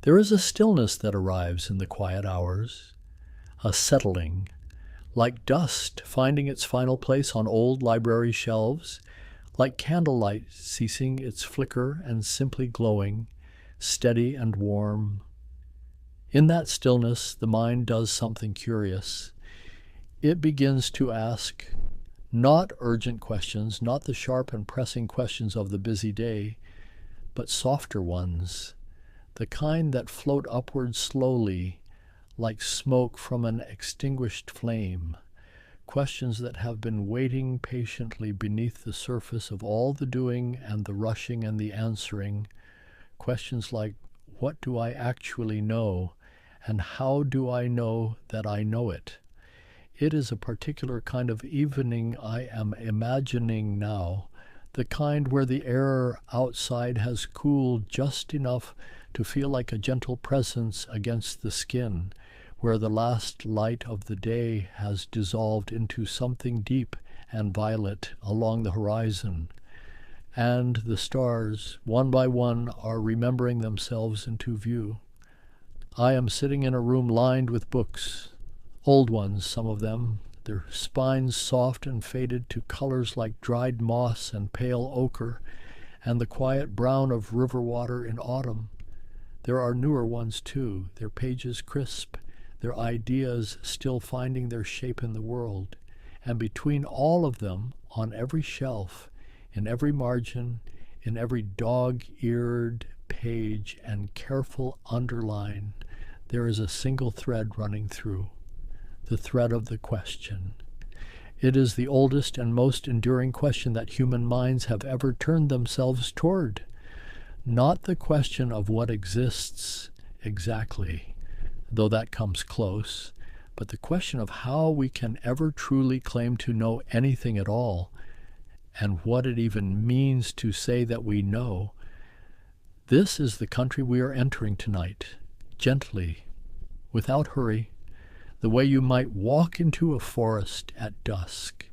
There is a stillness that arrives in the quiet hours, a settling, like dust finding its final place on old library shelves, like candlelight ceasing its flicker and simply glowing, steady and warm. In that stillness, the mind does something curious. It begins to ask not urgent questions, not the sharp and pressing questions of the busy day, but softer ones, the kind that float upward slowly, like smoke from an extinguished flame, questions that have been waiting patiently beneath the surface of all the doing and the rushing and the answering, questions like, what do I actually know, and how do I know that I know it? It is a particular kind of evening I am imagining now, the kind where the air outside has cooled just enough to feel like a gentle presence against the skin, where the last light of the day has dissolved into something deep and violet along the horizon, and the stars, one by one, are remembering themselves into view. I am sitting in a room lined with books, old ones, some of them, their spines soft and faded to colors like dried moss and pale ochre, and the quiet brown of river water in autumn. There are newer ones, too, their pages crisp, their ideas still finding their shape in the world. And between all of them, on every shelf, in every margin, in every dog-eared page and careful underline, there is a single thread running through, the thread of the question. It is the oldest and most enduring question that human minds have ever turned themselves toward. Not the question of what exists exactly, though that comes close, but the question of how we can ever truly claim to know anything at all, and what it even means to say that we know. This is the country we are entering tonight, gently, without hurry, the way you might walk into a forest at dusk,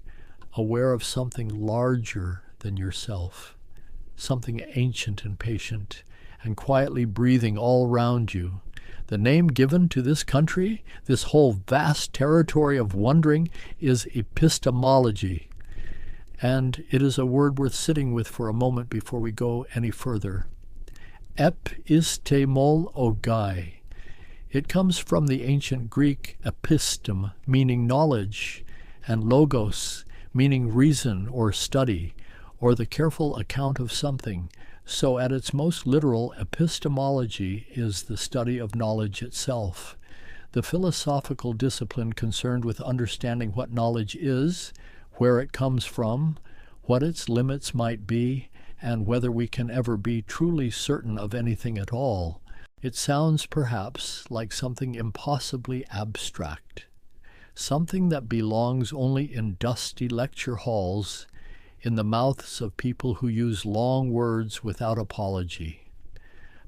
aware of something larger than yourself, something ancient and patient, and quietly breathing all round you. The name given to this country, this whole vast territory of wondering, is epistemology. And it is a word worth sitting with for a moment before we go any further. Epistemology. It comes from the ancient Greek epistem, meaning knowledge, and logos, meaning reason or study, or the careful account of something. So at its most literal, epistemology is the study of knowledge itself, the philosophical discipline concerned with understanding what knowledge is, where it comes from, what its limits might be, and whether we can ever be truly certain of anything at all. It sounds perhaps like something impossibly abstract, something that belongs only in dusty lecture halls, in the mouths of people who use long words without apology.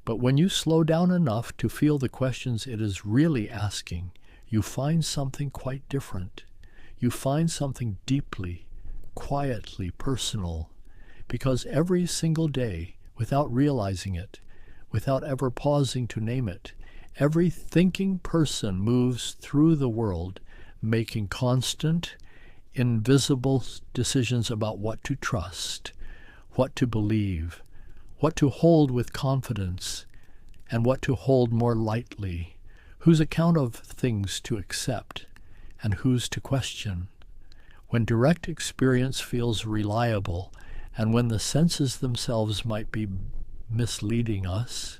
But when you slow down enough to feel the questions it is really asking, you find something quite different. You find something deeply, quietly personal, because every single day, without realizing it, without ever pausing to name it, every thinking person moves through the world, making constant, invisible decisions about what to trust, what to believe, what to hold with confidence, and what to hold more lightly, whose account of things to accept, and whose to question. When direct experience feels reliable, and when the senses themselves might be misleading us,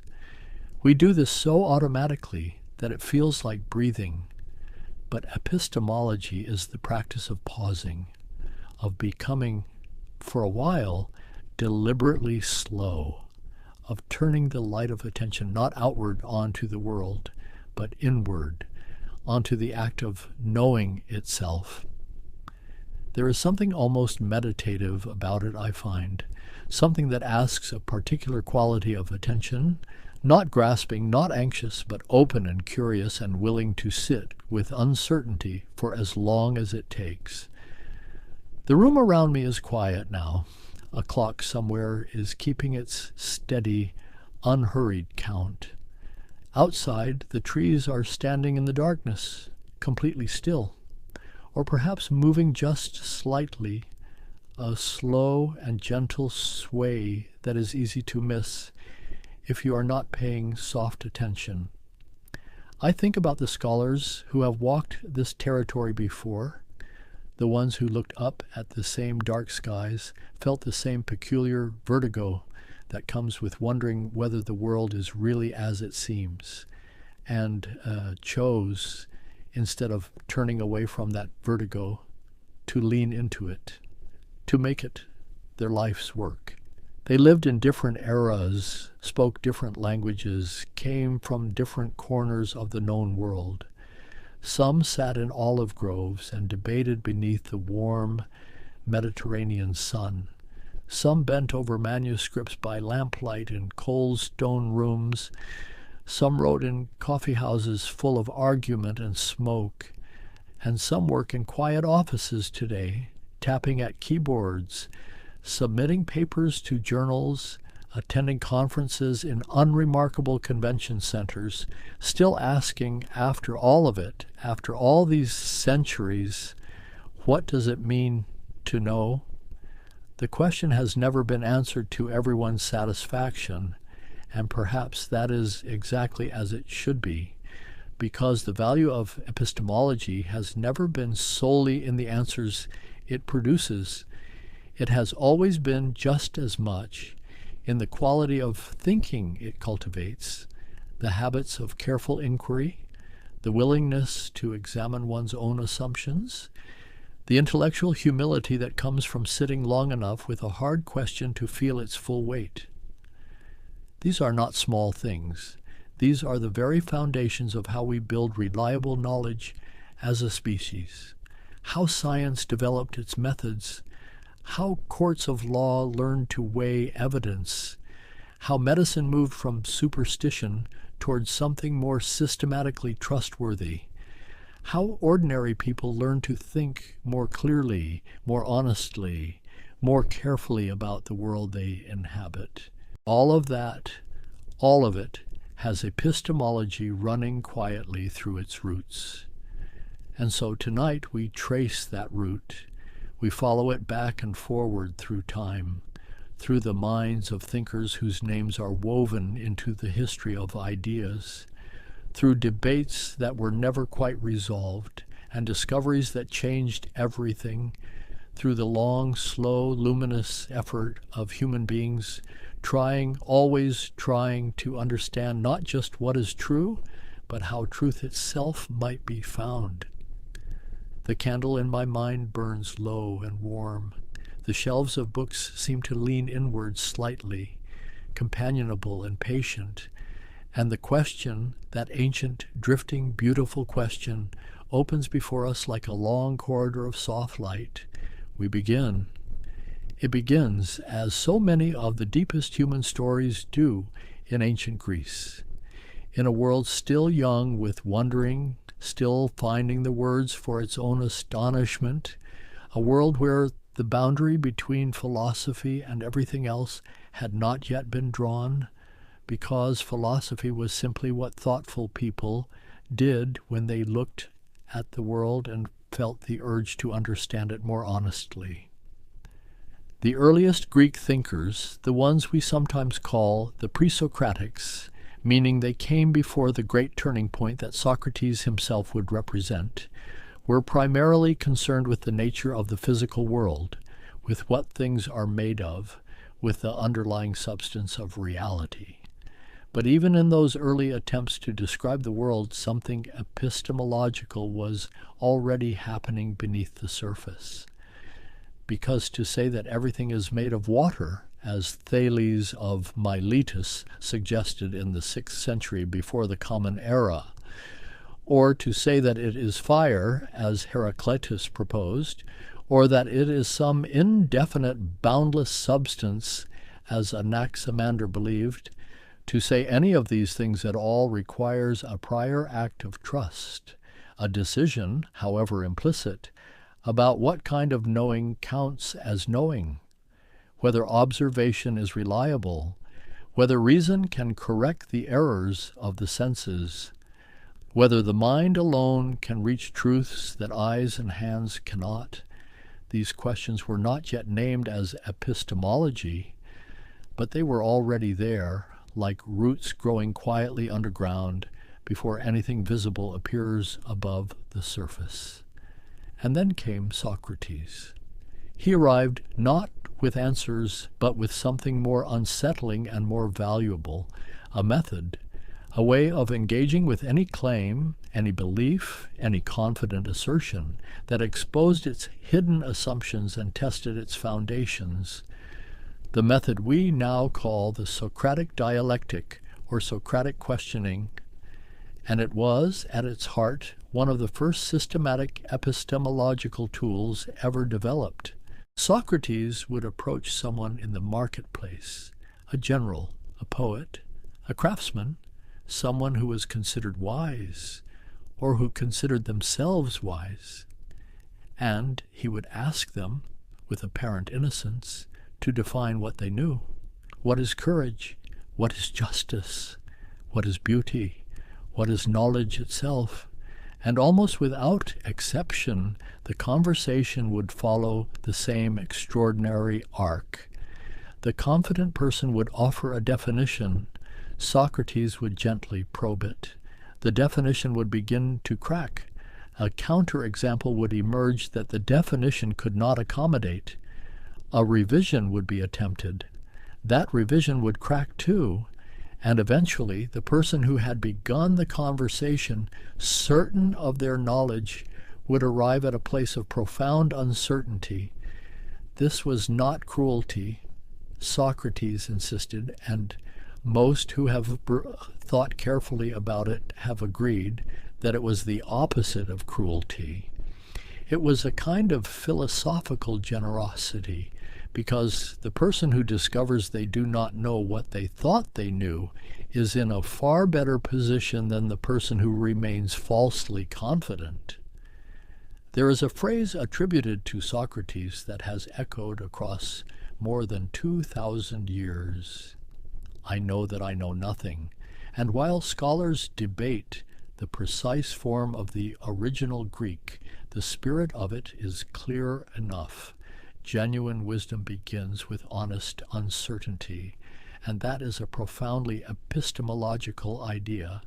we do this so automatically that it feels like breathing. But epistemology is the practice of pausing, of becoming, for a while, deliberately slow, of turning the light of attention not outward onto the world, but inward, onto the act of knowing itself. There is something almost meditative about it, I find, something that asks a particular quality of attention, not grasping, not anxious, but open and curious and willing to sit with uncertainty for as long as it takes. The room around me is quiet now. A clock somewhere is keeping its steady, unhurried count. Outside, the trees are standing in the darkness, completely still, or perhaps moving just slightly, a slow and gentle sway that is easy to miss if you are not paying soft attention. I think about the scholars who have walked this territory before, the ones who looked up at the same dark skies, felt the same peculiar vertigo that comes with wondering whether the world is really as it seems, and chose, instead of turning away from that vertigo, to lean into it, to make it their life's work. They lived in different eras, spoke different languages, came from different corners of the known world. Some sat in olive groves and debated beneath the warm Mediterranean sun. Some bent over manuscripts by lamplight in cold stone rooms. Some wrote in coffee houses full of argument and smoke. And some work in quiet offices today, tapping at keyboards, submitting papers to journals, attending conferences in unremarkable convention centers, still asking, after all of it, after all these centuries, what does it mean to know? The question has never been answered to everyone's satisfaction, and perhaps that is exactly as it should be, because the value of epistemology has never been solely in the answers it produces. It has always been just as much in the quality of thinking it cultivates, the habits of careful inquiry, the willingness to examine one's own assumptions, the intellectual humility that comes from sitting long enough with a hard question to feel its full weight. These are not small things. These are the very foundations of how we build reliable knowledge as a species, how science developed its methods, how courts of law learned to weigh evidence, how medicine moved from superstition towards something more systematically trustworthy, how ordinary people learned to think more clearly, more honestly, more carefully about the world they inhabit. All of it, has epistemology running quietly through its roots. And so tonight we trace that root. We follow it back and forward through time, through the minds of thinkers whose names are woven into the history of ideas, through debates that were never quite resolved and discoveries that changed everything, through the long, slow, luminous effort of human beings always trying to understand not just what is true, but how truth itself might be found. The candle in my mind burns low and warm. The shelves of books seem to lean inward slightly, companionable and patient, and the question, that ancient, drifting, beautiful question, opens before us like a long corridor of soft light. We begin. It begins, as so many of the deepest human stories do, in ancient Greece, in a world still young with wondering, still finding the words for its own astonishment, a world where the boundary between philosophy and everything else had not yet been drawn, because philosophy was simply what thoughtful people did when they looked at the world and felt the urge to understand it more honestly. The earliest Greek thinkers, the ones we sometimes call the pre-Socratics, meaning they came before the great turning point that Socrates himself would represent, were primarily concerned with the nature of the physical world, with what things are made of, with the underlying substance of reality. But even in those early attempts to describe the world, something epistemological was already happening beneath the surface. Because to say that everything is made of water, as Thales of Miletus suggested in the 6th century before the Common Era, or to say that it is fire, as Heraclitus proposed, or that it is some indefinite, boundless substance, as Anaximander believed, to say any of these things at all requires a prior act of trust, a decision, however implicit, about what kind of knowing counts as knowing, whether observation is reliable, whether reason can correct the errors of the senses, whether the mind alone can reach truths that eyes and hands cannot. These questions were not yet named as epistemology, but they were already there, like roots growing quietly underground before anything visible appears above the surface. And then came Socrates. He arrived not with answers, but with something more unsettling and more valuable, a method, a way of engaging with any claim, any belief, any confident assertion that exposed its hidden assumptions and tested its foundations. The method we now call the Socratic dialectic or Socratic questioning, and it was, at its heart, one of the first systematic epistemological tools ever developed. Socrates would approach someone in the marketplace, a general, a poet, a craftsman, someone who was considered wise, or who considered themselves wise, and he would ask them, with apparent innocence, to define what they knew. What is courage? What is justice? What is beauty? What is knowledge itself? And almost without exception, the conversation would follow the same extraordinary arc. The confident person would offer a definition. Socrates would gently probe it. The definition would begin to crack. A counterexample would emerge that the definition could not accommodate. A revision would be attempted. That revision would crack too, and eventually the person who had begun the conversation, certain of their knowledge, would arrive at a place of profound uncertainty. This was not cruelty, Socrates insisted, and most who have thought carefully about it have agreed that it was the opposite of cruelty. It was a kind of philosophical generosity, because the person who discovers they do not know what they thought they knew is in a far better position than the person who remains falsely confident. There is a phrase attributed to Socrates that has echoed across more than 2,000 years. I know that I know nothing, and while scholars debate the precise form of the original Greek, the spirit of it is clear enough. Genuine wisdom begins with honest uncertainty, and that is a profoundly epistemological idea.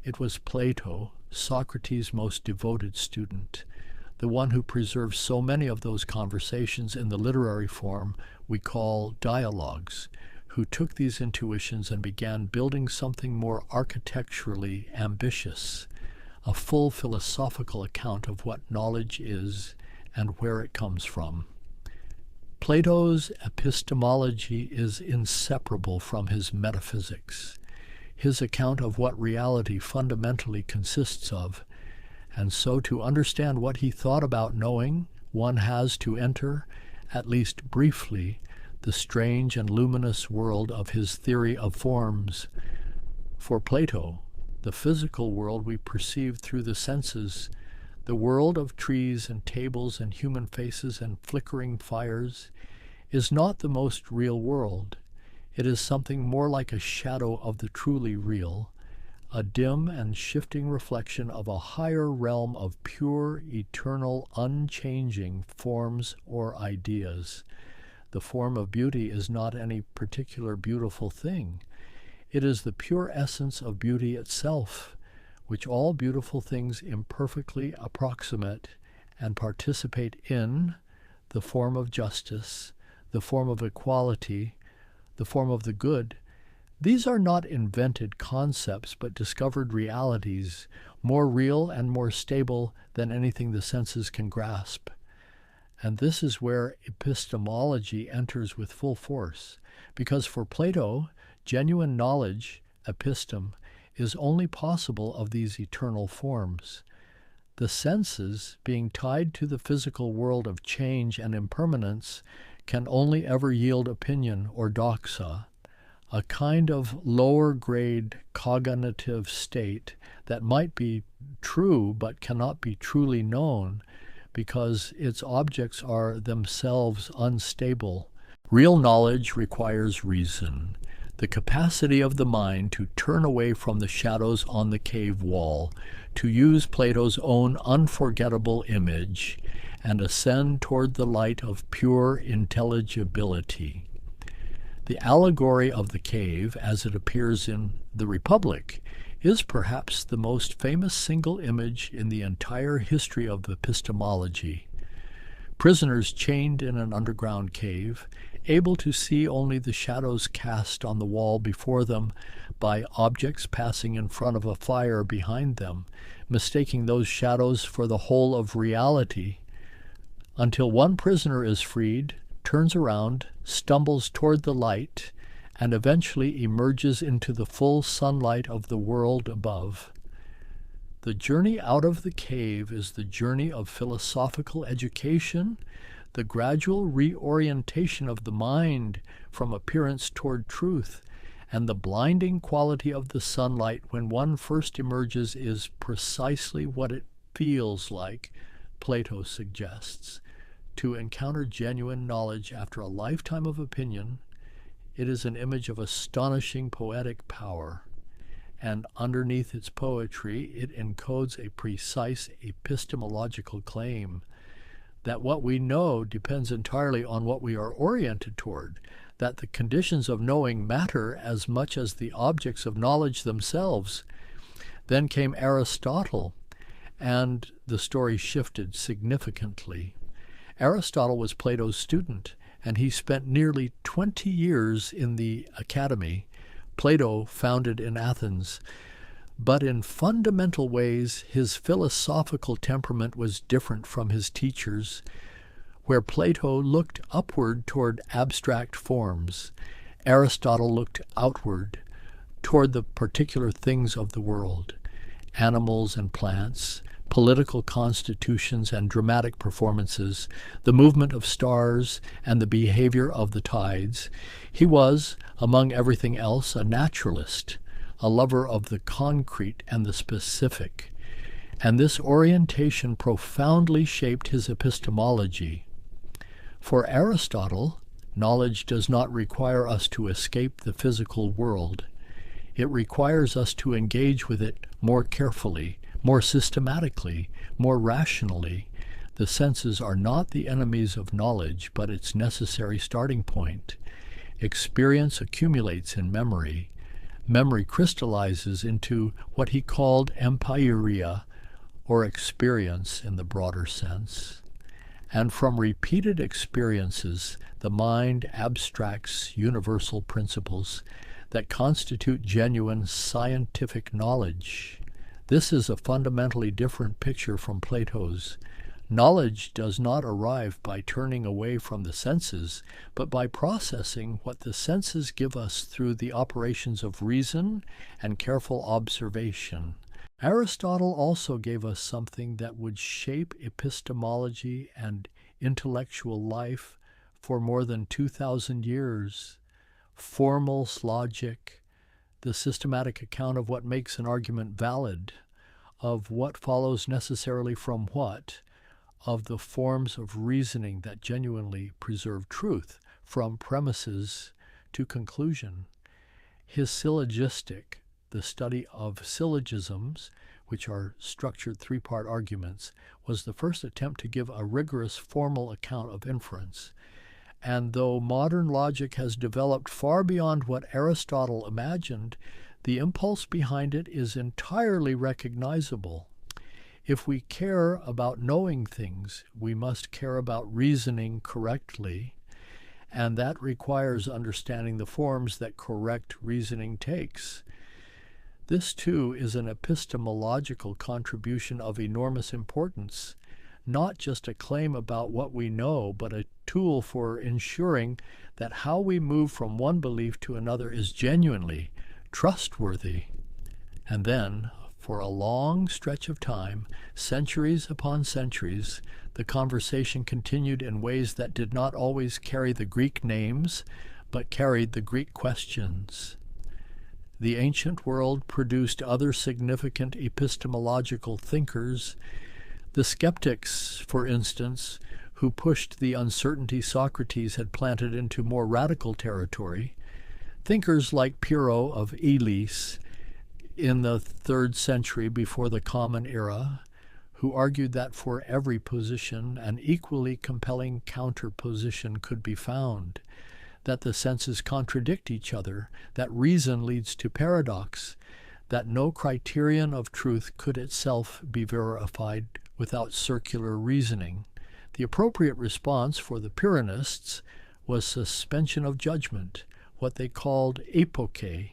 It was Plato, Socrates' most devoted student, the one who preserved so many of those conversations in the literary form we call dialogues, who took these intuitions and began building something more architecturally ambitious, a full philosophical account of what knowledge is and where it comes from. Plato's epistemology is inseparable from his metaphysics, his account of what reality fundamentally consists of, and so to understand what he thought about knowing, one has to enter, at least briefly, the strange and luminous world of his theory of forms. For Plato, the physical world we perceive through the senses, the world of trees and tables and human faces and flickering fires, is not the most real world. It is something more like a shadow of the truly real, a dim and shifting reflection of a higher realm of pure, eternal, unchanging forms or ideas. The form of beauty is not any particular beautiful thing. It is the pure essence of beauty itself, which all beautiful things imperfectly approximate and participate in, the form of justice, the form of equality, the form of the good. These are not invented concepts, but discovered realities, more real and more stable than anything the senses can grasp. And this is where epistemology enters with full force, because for Plato, genuine knowledge, epistem, is only possible of these eternal forms. The senses, being tied to the physical world of change and impermanence, can only ever yield opinion or doxa, a kind of lower-grade cognitive state that might be true but cannot be truly known because its objects are themselves unstable. Real knowledge requires reason. the capacity of the mind to turn away from the shadows on the cave wall, to use Plato's own unforgettable image, and ascend toward the light of pure intelligibility. The allegory of the cave, as it appears in the Republic, is perhaps the most famous single image in the entire history of epistemology. Prisoners chained in an underground cave, able to see only the shadows cast on the wall before them by objects passing in front of a fire behind them, mistaking those shadows for the whole of reality, until one prisoner is freed, turns around, stumbles toward the light, and eventually emerges into the full sunlight of the world above. The journey out of the cave is the journey of philosophical education, the gradual reorientation of the mind from appearance toward truth, and the blinding quality of the sunlight when one first emerges is precisely what it feels like, Plato suggests. To encounter genuine knowledge after a lifetime of opinion, it is an image of astonishing poetic power, and underneath its poetry it encodes a precise epistemological claim that what we know depends entirely on what we are oriented toward, that the conditions of knowing matter as much as the objects of knowledge themselves. Then came Aristotle, and the story shifted significantly. Aristotle was Plato's student, and he spent nearly 20 years in the academy Plato founded in Athens. But in fundamental ways, his philosophical temperament was different from his teachers. Where Plato looked upward toward abstract forms, Aristotle looked outward toward the particular things of the world, animals and plants, political constitutions and dramatic performances, the movement of stars and the behavior of the tides. He was, among everything else, a naturalist, a lover of the concrete and the specific, and this orientation profoundly shaped his epistemology. For Aristotle, knowledge does not require us to escape the physical world. It requires us to engage with it more carefully, more systematically, more rationally. The senses are not the enemies of knowledge, but its necessary starting point. Experience accumulates in memory. Memory crystallizes into what he called empyreia, or experience in the broader sense. And from repeated experiences, the mind abstracts universal principles that constitute genuine scientific knowledge. This is a fundamentally different picture from Plato's. Knowledge does not arrive by turning away from the senses, but by processing what the senses give us through the operations of reason and careful observation. Aristotle also gave us something that would shape epistemology and intellectual life for more than 2,000 years. Formal logic, the systematic account of what makes an argument valid, of what follows necessarily from what, of the forms of reasoning that genuinely preserve truth, from premises to conclusion. His syllogistic, the study of syllogisms, which are structured three-part arguments, was the first attempt to give a rigorous formal account of inference. And though modern logic has developed far beyond what Aristotle imagined, the impulse behind it is entirely recognizable. If we care about knowing things, we must care about reasoning correctly, and that requires understanding the forms that correct reasoning takes. This, too, is an epistemological contribution of enormous importance, not just a claim about what we know, but a tool for ensuring that how we move from one belief to another is genuinely trustworthy. And then, for a long stretch of time, centuries upon centuries, the conversation continued in ways that did not always carry the Greek names, but carried the Greek questions. The ancient world produced other significant epistemological thinkers. The skeptics, for instance, who pushed the uncertainty Socrates had planted into more radical territory, Thinkers like Pyrrho of Elis in the 3rd century before the Common Era, who argued that for every position an equally compelling counterposition could be found, that the senses contradict each other, that reason leads to paradox, that no criterion of truth could itself be verified without circular reasoning. The appropriate response for the Pyrrhonists was suspension of judgment, what they called epoche,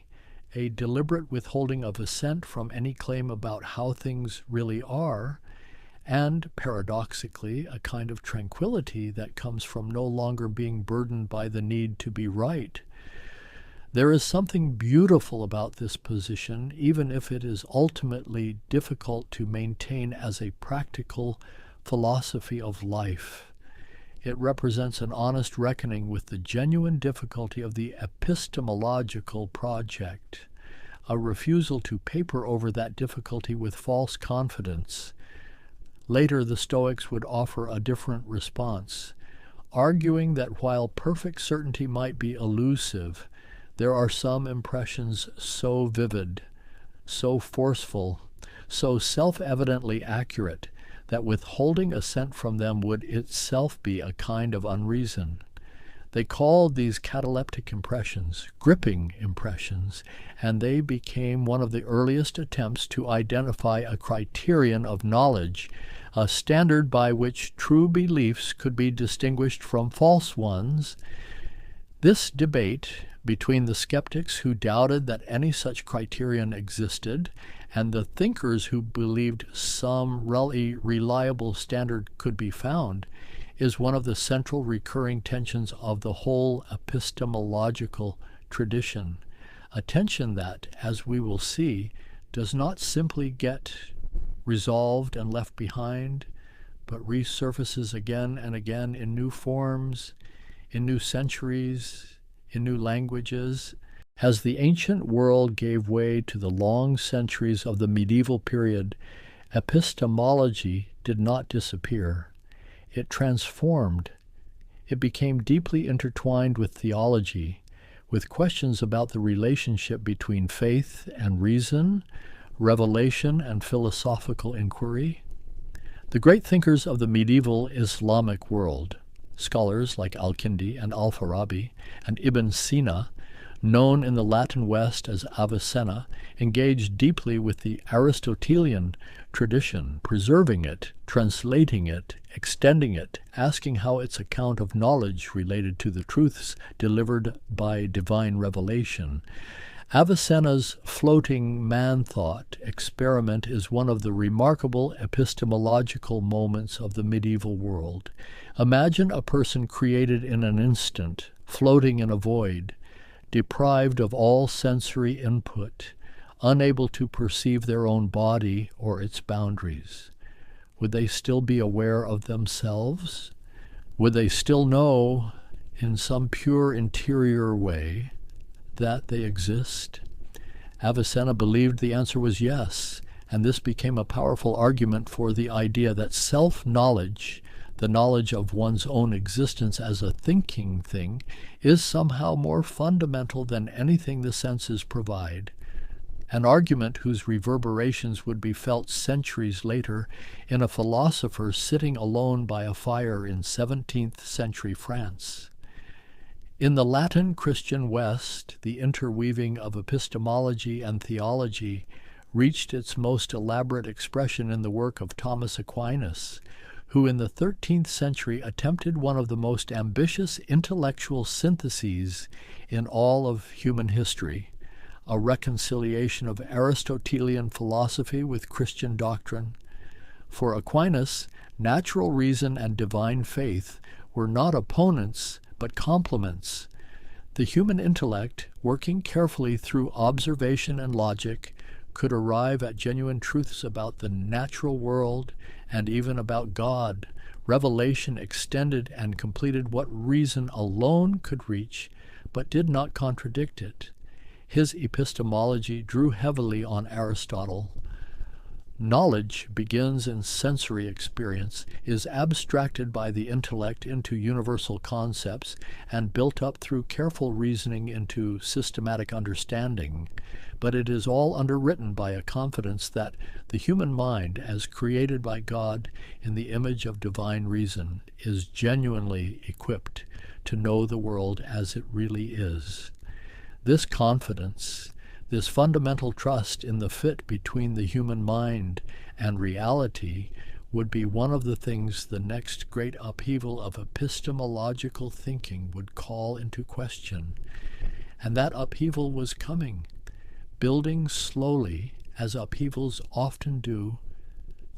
a deliberate withholding of assent from any claim about how things really are, and, paradoxically, a kind of tranquility that comes from no longer being burdened by the need to be right. There is something beautiful about this position, even if it is ultimately difficult to maintain as a practical philosophy of life. It represents an honest reckoning with the genuine difficulty of the epistemological project, a refusal to paper over that difficulty with false confidence. Later, the Stoics would offer a different response, arguing that while perfect certainty might be elusive, there are some impressions so vivid, so forceful, so self-evidently accurate, that withholding assent from them would itself be a kind of unreason. They called these cataleptic impressions gripping impressions, and they became one of the earliest attempts to identify a criterion of knowledge, a standard by which true beliefs could be distinguished from false ones. This debate between the skeptics who doubted that any such criterion existed and the thinkers who believed some really reliable standard could be found is one of the central recurring tensions of the whole epistemological tradition, a tension that, as we will see, does not simply get resolved and left behind, but resurfaces again and again in new forms, in new centuries, in new languages. As the ancient world gave way to the long centuries of the medieval period, epistemology did not disappear. It transformed. It became deeply intertwined with theology, with questions about the relationship between faith and reason, revelation and philosophical inquiry. The great thinkers of the medieval Islamic world, scholars like Al-Kindi and Al-Farabi and Ibn Sina, known in the Latin West as Avicenna, engaged deeply with the Aristotelian tradition, preserving it, translating it, extending it, asking how its account of knowledge related to the truths delivered by divine revelation. Avicenna's floating man-thought experiment is one of the remarkable epistemological moments of the medieval world. Imagine a person created in an instant, floating in a void, deprived of all sensory input, unable to perceive their own body or its boundaries. Would they still be aware of themselves? Would they still know, in some pure interior way, that they exist? Avicenna believed the answer was yes, and this became a powerful argument for the idea that self-knowledge, the knowledge of one's own existence as a thinking thing, is somehow more fundamental than anything the senses provide, an argument whose reverberations would be felt centuries later in a philosopher sitting alone by a fire in 17th century France. In the Latin Christian West, the interweaving of epistemology and theology reached its most elaborate expression in the work of Thomas Aquinas, who in the 13th century attempted one of the most ambitious intellectual syntheses in all of human history, a reconciliation of Aristotelian philosophy with Christian doctrine. For Aquinas, natural reason and divine faith were not opponents, but complements. The human intellect, working carefully through observation and logic, could arrive at genuine truths about the natural world and even about God. Revelation extended and completed what reason alone could reach, but did not contradict it. His epistemology drew heavily on Aristotle. Knowledge begins in sensory experience, is abstracted by the intellect into universal concepts, and built up through careful reasoning into systematic understanding. But it is all underwritten by a confidence that the human mind, as created by God in the image of divine reason, is genuinely equipped to know the world as it really is. This confidence, this fundamental trust in the fit between the human mind and reality, would be one of the things the next great upheaval of epistemological thinking would call into question. And that upheaval was coming, building slowly, as upheavals often do,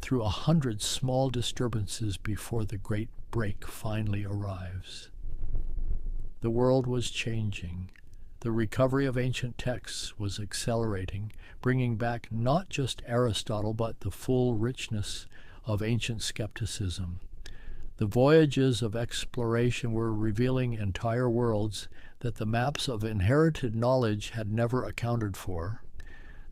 through 100 small disturbances before the great break finally arrives. The world was changing. The recovery of ancient texts was accelerating, bringing back not just Aristotle, but the full richness of ancient skepticism. The voyages of exploration were revealing entire worlds that the maps of inherited knowledge had never accounted for.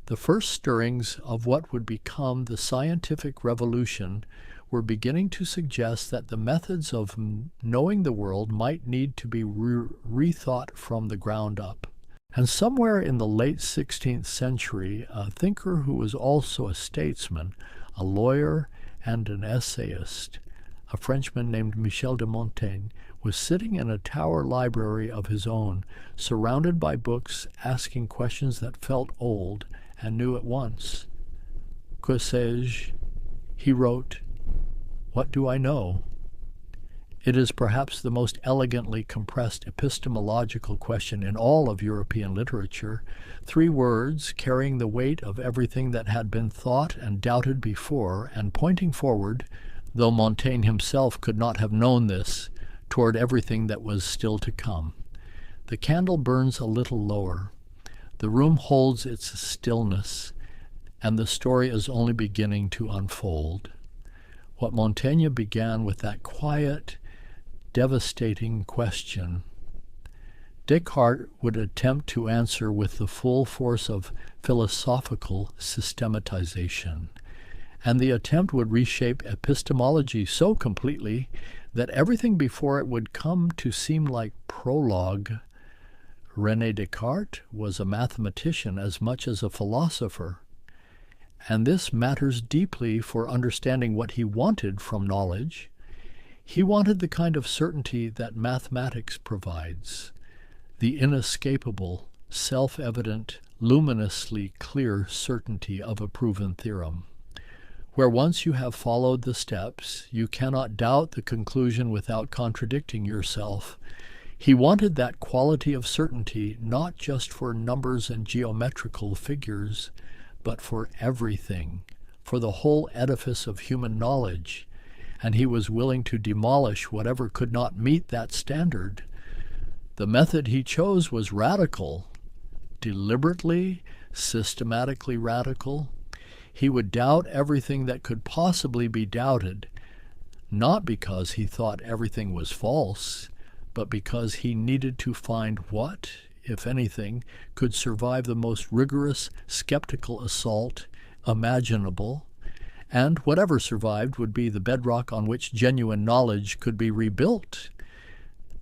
The first stirrings of what would become the scientific revolution were beginning to suggest that the methods of knowing the world might need to be rethought from the ground up. And somewhere in the late 16th century, a thinker who was also a statesman, a lawyer, and an essayist, a Frenchman named Michel de Montaigne, was sitting in a tower library of his own, surrounded by books, asking questions that felt old and new at once. Que sais-je? He wrote, "What do I know?" It is perhaps the most elegantly compressed epistemological question in all of European literature, 3 words carrying the weight of everything that had been thought and doubted before, and pointing forward, though Montaigne himself could not have known this, toward everything that was still to come. The candle burns a little lower. The room holds its stillness, and the story is only beginning to unfold. What Montaigne began with that quiet, devastating question, Descartes would attempt to answer with the full force of philosophical systematization, and the attempt would reshape epistemology so completely that everything before it would come to seem like prologue. René Descartes was a mathematician as much as a philosopher, and this matters deeply for understanding what he wanted from knowledge. He wanted the kind of certainty that mathematics provides, the inescapable, self-evident, luminously clear certainty of a proven theorem, where once you have followed the steps, you cannot doubt the conclusion without contradicting yourself. He wanted that quality of certainty not just for numbers and geometrical figures, but for everything, for the whole edifice of human knowledge, and he was willing to demolish whatever could not meet that standard. The method he chose was radical, deliberately, systematically radical. He would doubt everything that could possibly be doubted, not because he thought everything was false, but because he needed to find what, if anything, could survive the most rigorous skeptical assault imaginable, and whatever survived would be the bedrock on which genuine knowledge could be rebuilt.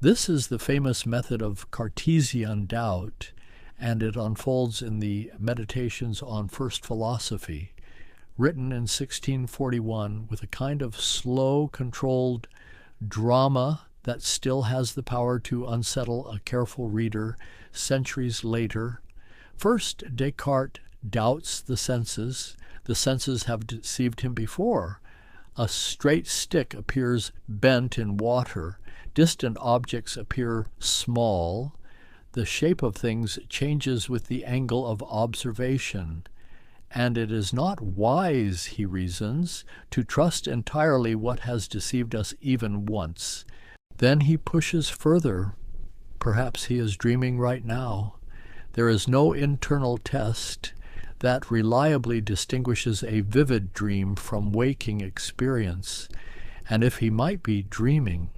This is the famous method of Cartesian doubt, and it unfolds in the Meditations on First Philosophy, written in 1641 with a kind of slow, controlled drama that still has the power to unsettle a careful reader centuries later. First, Descartes doubts the senses. The senses have deceived him before. A straight stick appears bent in water. Distant objects appear small. The shape of things changes with the angle of observation. And it is not wise, he reasons, to trust entirely what has deceived us even once. Then he pushes further. Perhaps he is dreaming right now. There is no internal test that reliably distinguishes a vivid dream from waking experience. And if he might be dreaming,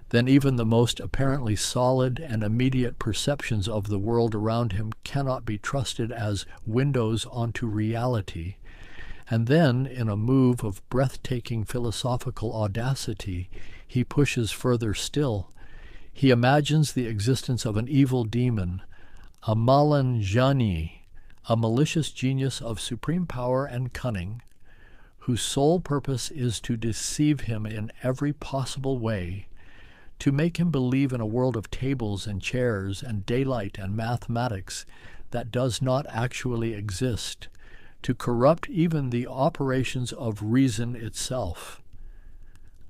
then even the most apparently solid and immediate perceptions of the world around him cannot be trusted as windows onto reality. And then, in a move of breathtaking philosophical audacity, he pushes further still. He imagines the existence of an evil demon, a malanjani, a malicious genius of supreme power and cunning, whose sole purpose is to deceive him in every possible way, to make him believe in a world of tables and chairs and daylight and mathematics that does not actually exist, to corrupt even the operations of reason itself.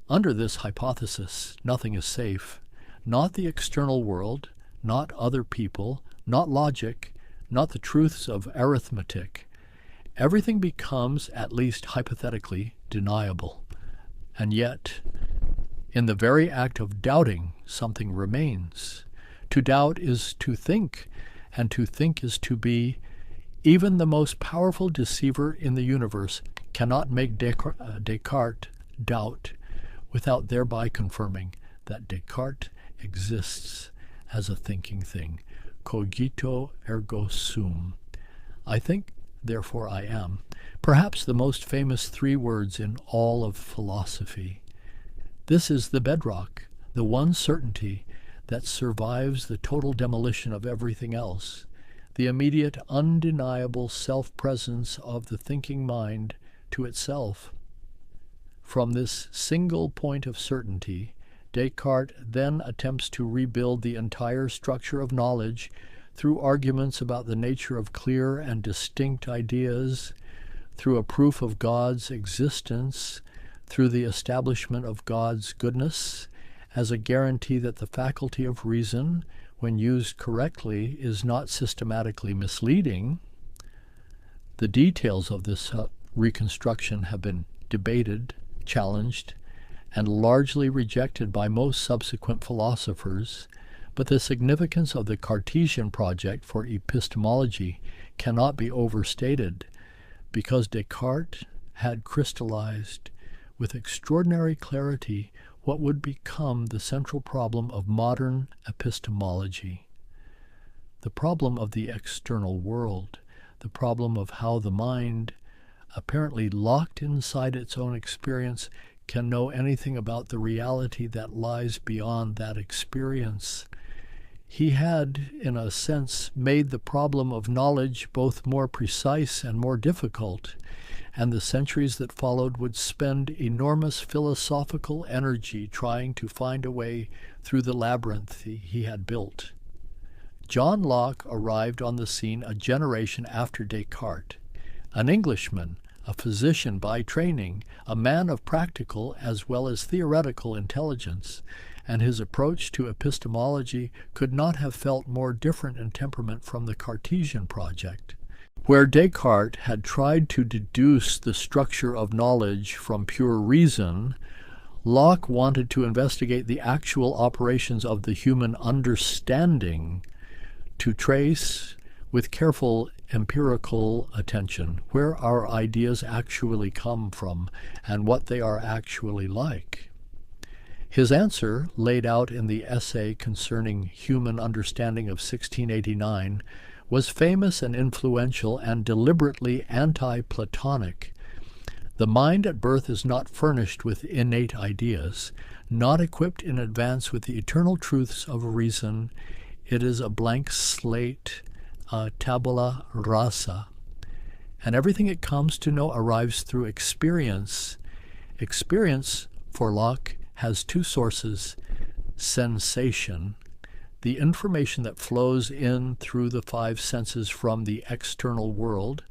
Under this hypothesis, nothing is safe. Not the external world, not other people, not logic, not the truths of arithmetic. Everything becomes, at least hypothetically, deniable. And yet, in the very act of doubting, something remains. To doubt is to think, and to think is to be. Even the most powerful deceiver in the universe cannot make Descartes doubt without thereby confirming that Descartes exists as a thinking thing. Cogito ergo sum. I think, therefore I am. Perhaps the most famous 3 words in all of philosophy. This is the bedrock, the one certainty that survives the total demolition of everything else, the immediate, undeniable self-presence of the thinking mind to itself. From this single point of certainty, Descartes then attempts to rebuild the entire structure of knowledge through arguments about the nature of clear and distinct ideas, through a proof of God's existence, through the establishment of God's goodness, as a guarantee that the faculty of reason, when used correctly, is not systematically misleading. The details of this reconstruction have been debated, challenged, and largely rejected by most subsequent philosophers, but the significance of the Cartesian project for epistemology cannot be overstated, because Descartes had crystallized with extraordinary clarity what would become the central problem of modern epistemology. The problem of the external world, the problem of how the mind, apparently locked inside its own experience, can know anything about the reality that lies beyond that experience. He had, in a sense, made the problem of knowledge both more precise and more difficult, and the centuries that followed would spend enormous philosophical energy trying to find a way through the labyrinth he had built. John Locke arrived on the scene a generation after Descartes, an Englishman, a physician by training, a man of practical as well as theoretical intelligence, and his approach to epistemology could not have felt more different in temperament from the Cartesian project. Where Descartes had tried to deduce the structure of knowledge from pure reason, Locke wanted to investigate the actual operations of the human understanding, to trace, with careful empirical attention, where our ideas actually come from and what they are actually like. His answer, laid out in the essay concerning human understanding of 1689, was famous and influential and deliberately anti-Platonic. The mind at birth is not furnished with innate ideas, not equipped in advance with the eternal truths of reason. It is a blank slate, a tabula rasa, and everything it comes to know arrives through experience. Experience, for Locke, has 2 sources: sensation, the information that flows in through the 5 senses from the external world,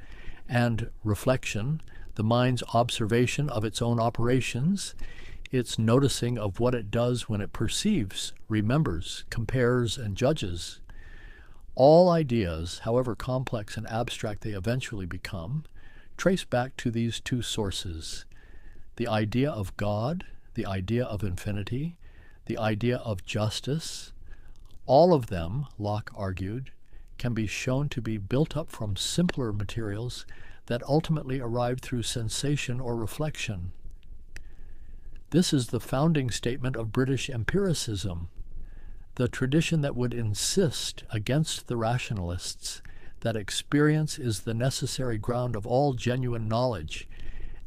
and reflection, the mind's observation of its own operations, its noticing of what it does when it perceives, remembers, compares, and judges. All ideas, however complex and abstract they eventually become, trace back to these 2 sources: the idea of God, the idea of infinity, the idea of justice. All of them, Locke argued, can be shown to be built up from simpler materials that ultimately arrived through sensation or reflection. This is the founding statement of British empiricism, the tradition that would insist, against the rationalists, that experience is the necessary ground of all genuine knowledge,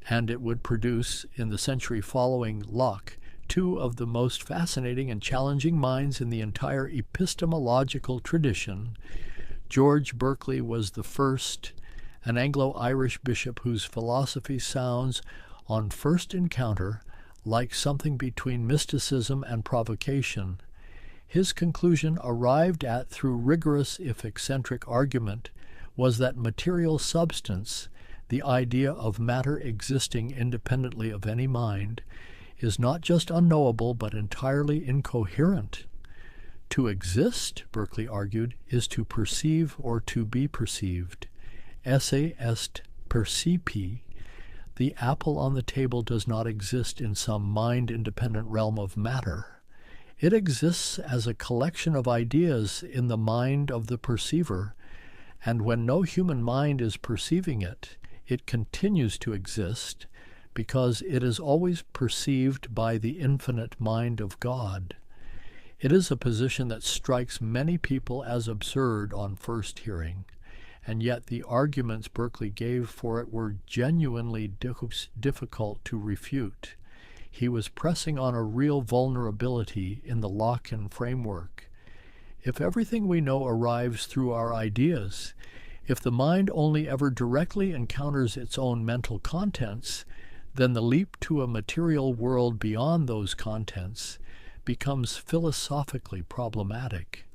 and it would produce, in the century following Locke, two of the most fascinating and challenging minds in the entire epistemological tradition. George Berkeley was the first, an Anglo-Irish bishop whose philosophy sounds, on first encounter, like something between mysticism and provocation. His conclusion, arrived at through rigorous if eccentric argument, was that material substance, the idea of matter existing independently of any mind, is not just unknowable but entirely incoherent. To exist, Berkeley argued, is to perceive or to be perceived. Esse est percipi. The apple on the table does not exist in some mind-independent realm of matter. It exists as a collection of ideas in the mind of the perceiver, and when no human mind is perceiving it, it continues to exist because it is always perceived by the infinite mind of God. It is a position that strikes many people as absurd on first hearing, and yet the arguments Berkeley gave for it were genuinely difficult to refute. He was pressing on a real vulnerability in the Lockean framework. If everything we know arrives through our ideas, if the mind only ever directly encounters its own mental contents, then the leap to a material world beyond those contents becomes philosophically problematic.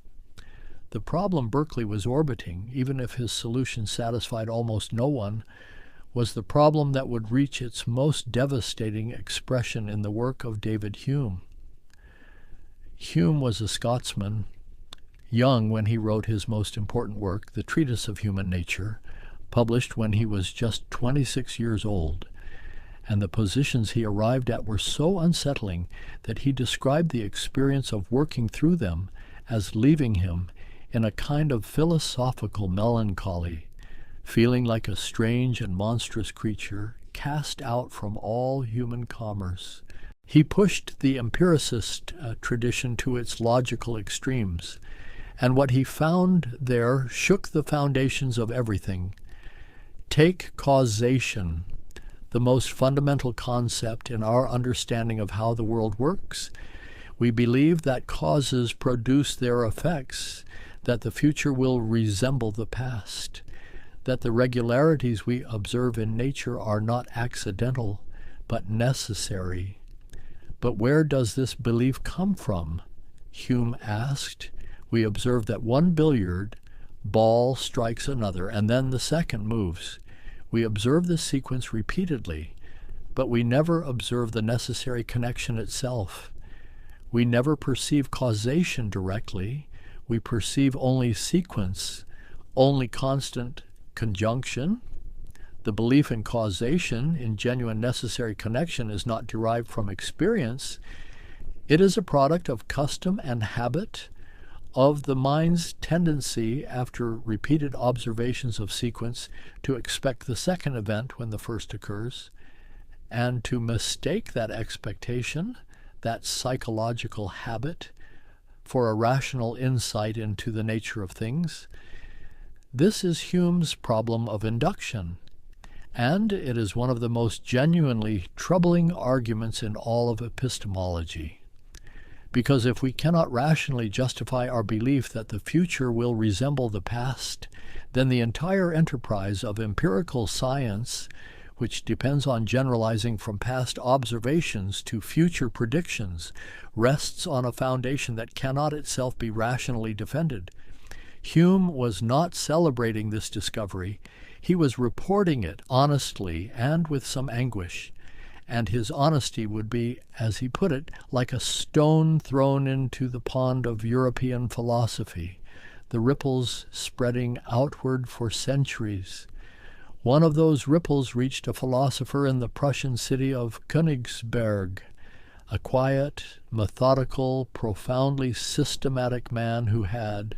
The problem Berkeley was orbiting, even if his solution satisfied almost no one, was the problem that would reach its most devastating expression in the work of David Hume. Hume was a Scotsman, young when he wrote his most important work, The Treatise of Human Nature, published when he was just 26 years old. And the positions he arrived at were so unsettling that he described the experience of working through them as leaving him in a kind of philosophical melancholy, feeling like a strange and monstrous creature cast out from all human commerce. He pushed the empiricist tradition to its logical extremes, and what he found there shook the foundations of everything. Take causation, the most fundamental concept in our understanding of how the world works. We believe that causes produce their effects, that the future will resemble the past, that the regularities we observe in nature are not accidental, but necessary. But where does this belief come from? Hume asked. We observe that one billiard ball strikes another, and then the second moves. We observe this sequence repeatedly, but we never observe the necessary connection itself. We never perceive causation directly. We perceive only sequence, only constant conjunction. The belief in causation, in genuine necessary connection, is not derived from experience. It is a product of custom and habit, of the mind's tendency, after repeated observations of sequence, to expect the second event when the first occurs, and to mistake that expectation, that psychological habit, for a rational insight into the nature of things. This is Hume's problem of induction, and it is one of the most genuinely troubling arguments in all of epistemology. Because if we cannot rationally justify our belief that the future will resemble the past, then the entire enterprise of empirical science, which depends on generalizing from past observations to future predictions, rests on a foundation that cannot itself be rationally defended. Hume was not celebrating this discovery. He was reporting it honestly and with some anguish. And his honesty would be, as he put it, like a stone thrown into the pond of European philosophy, the ripples spreading outward for centuries. One of those ripples reached a philosopher in the Prussian city of Königsberg, a quiet, methodical, profoundly systematic man who had,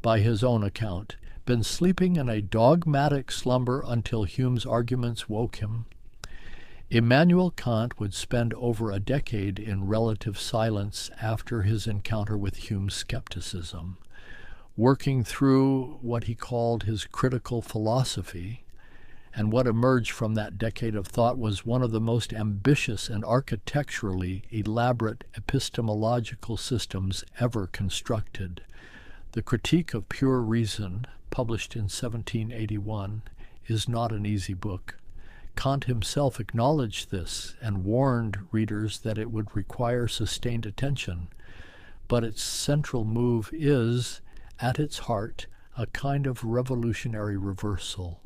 by his own account, been sleeping in a dogmatic slumber until Hume's arguments woke him. Immanuel Kant would spend over a decade in relative silence after his encounter with Hume's skepticism. working through what he called his critical philosophy. And what emerged from that decade of thought was one of the most ambitious and architecturally elaborate epistemological systems ever constructed. The Critique of Pure Reason, published in 1781, is not an easy book. Kant himself acknowledged this and warned readers that it would require sustained attention, but its central move is, at its heart, a kind of revolutionary reversal.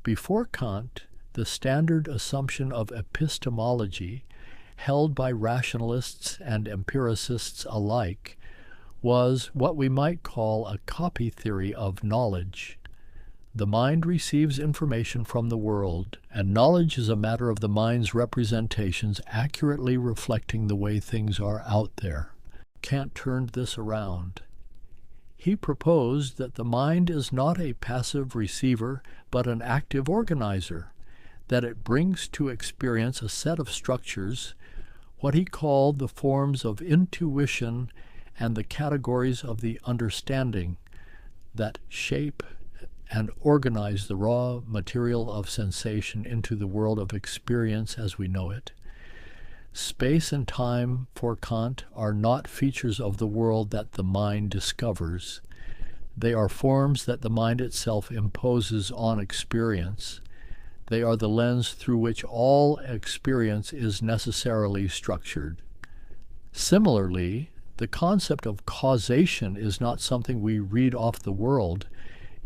Before Kant, the standard assumption of epistemology, held by rationalists and empiricists alike, was what we might call a copy theory of knowledge. The mind receives information from the world, and knowledge is a matter of the mind's representations accurately reflecting the way things are out there. Kant turned this around. He proposed that the mind is not a passive receiver, but an active organizer, that it brings to experience a set of structures, what he called the forms of intuition and the categories of the understanding, that shape and organize the raw material of sensation into the world of experience as we know it. Space and time, for Kant, are not features of the world that the mind discovers. They are forms that the mind itself imposes on experience. They are the lens through which all experience is necessarily structured. Similarly, the concept of causation is not something we read off the world.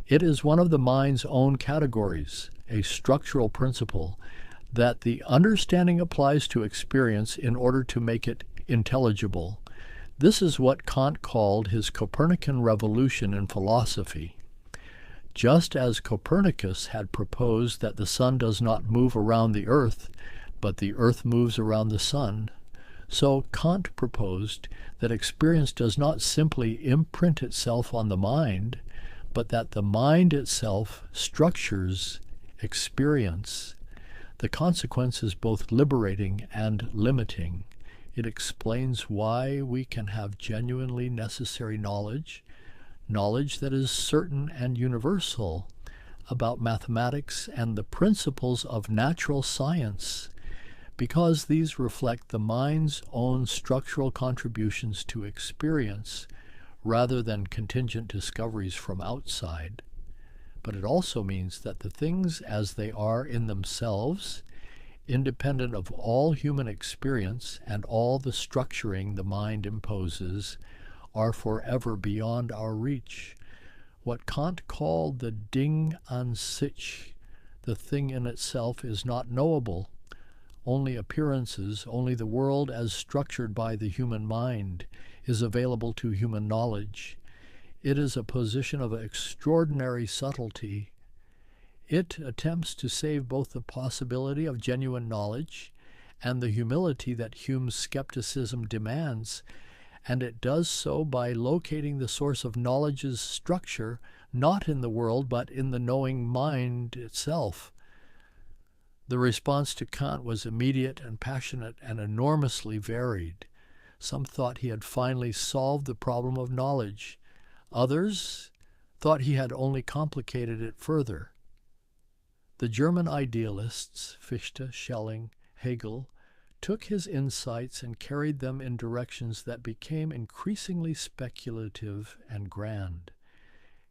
It is one of the mind's own categories, a structural principle that the understanding applies to experience in order to make it intelligible. This is what Kant called his Copernican revolution in philosophy. Just as Copernicus had proposed that the sun does not move around the earth, but the earth moves around the sun, so Kant proposed that experience does not simply imprint itself on the mind, but that the mind itself structures experience. The consequence is both liberating and limiting. It explains why we can have genuinely necessary knowledge that is certain and universal, about mathematics and the principles of natural science, because these reflect the mind's own structural contributions to experience rather than contingent discoveries from outside. But it also means that the things as they are in themselves, independent of all human experience and all the structuring the mind imposes, are forever beyond our reach. What Kant called the Ding an sich, the thing in itself, is not knowable. Only appearances, only the world as structured by the human mind, is available to human knowledge. It is a position of extraordinary subtlety. It attempts to save both the possibility of genuine knowledge and the humility that Hume's skepticism demands, and it does so by locating the source of knowledge's structure not in the world but in the knowing mind itself. The response to Kant was immediate and passionate and enormously varied. Some thought he had finally solved the problem of knowledge. Others thought he had only complicated it further. The German idealists, Fichte, Schelling, Hegel, took his insights and carried them in directions that became increasingly speculative and grand.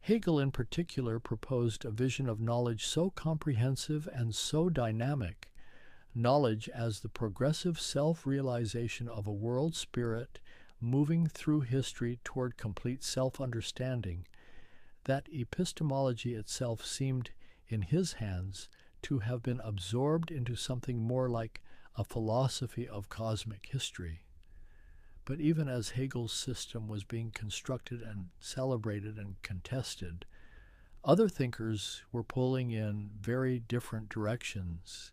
Hegel in particular proposed a vision of knowledge so comprehensive and so dynamic, knowledge as the progressive self-realization of a world spirit moving through history toward complete self-understanding, that epistemology itself seemed, in his hands, to have been absorbed into something more like a philosophy of cosmic history. But even as Hegel's system was being constructed and celebrated and contested, other thinkers were pulling in very different directions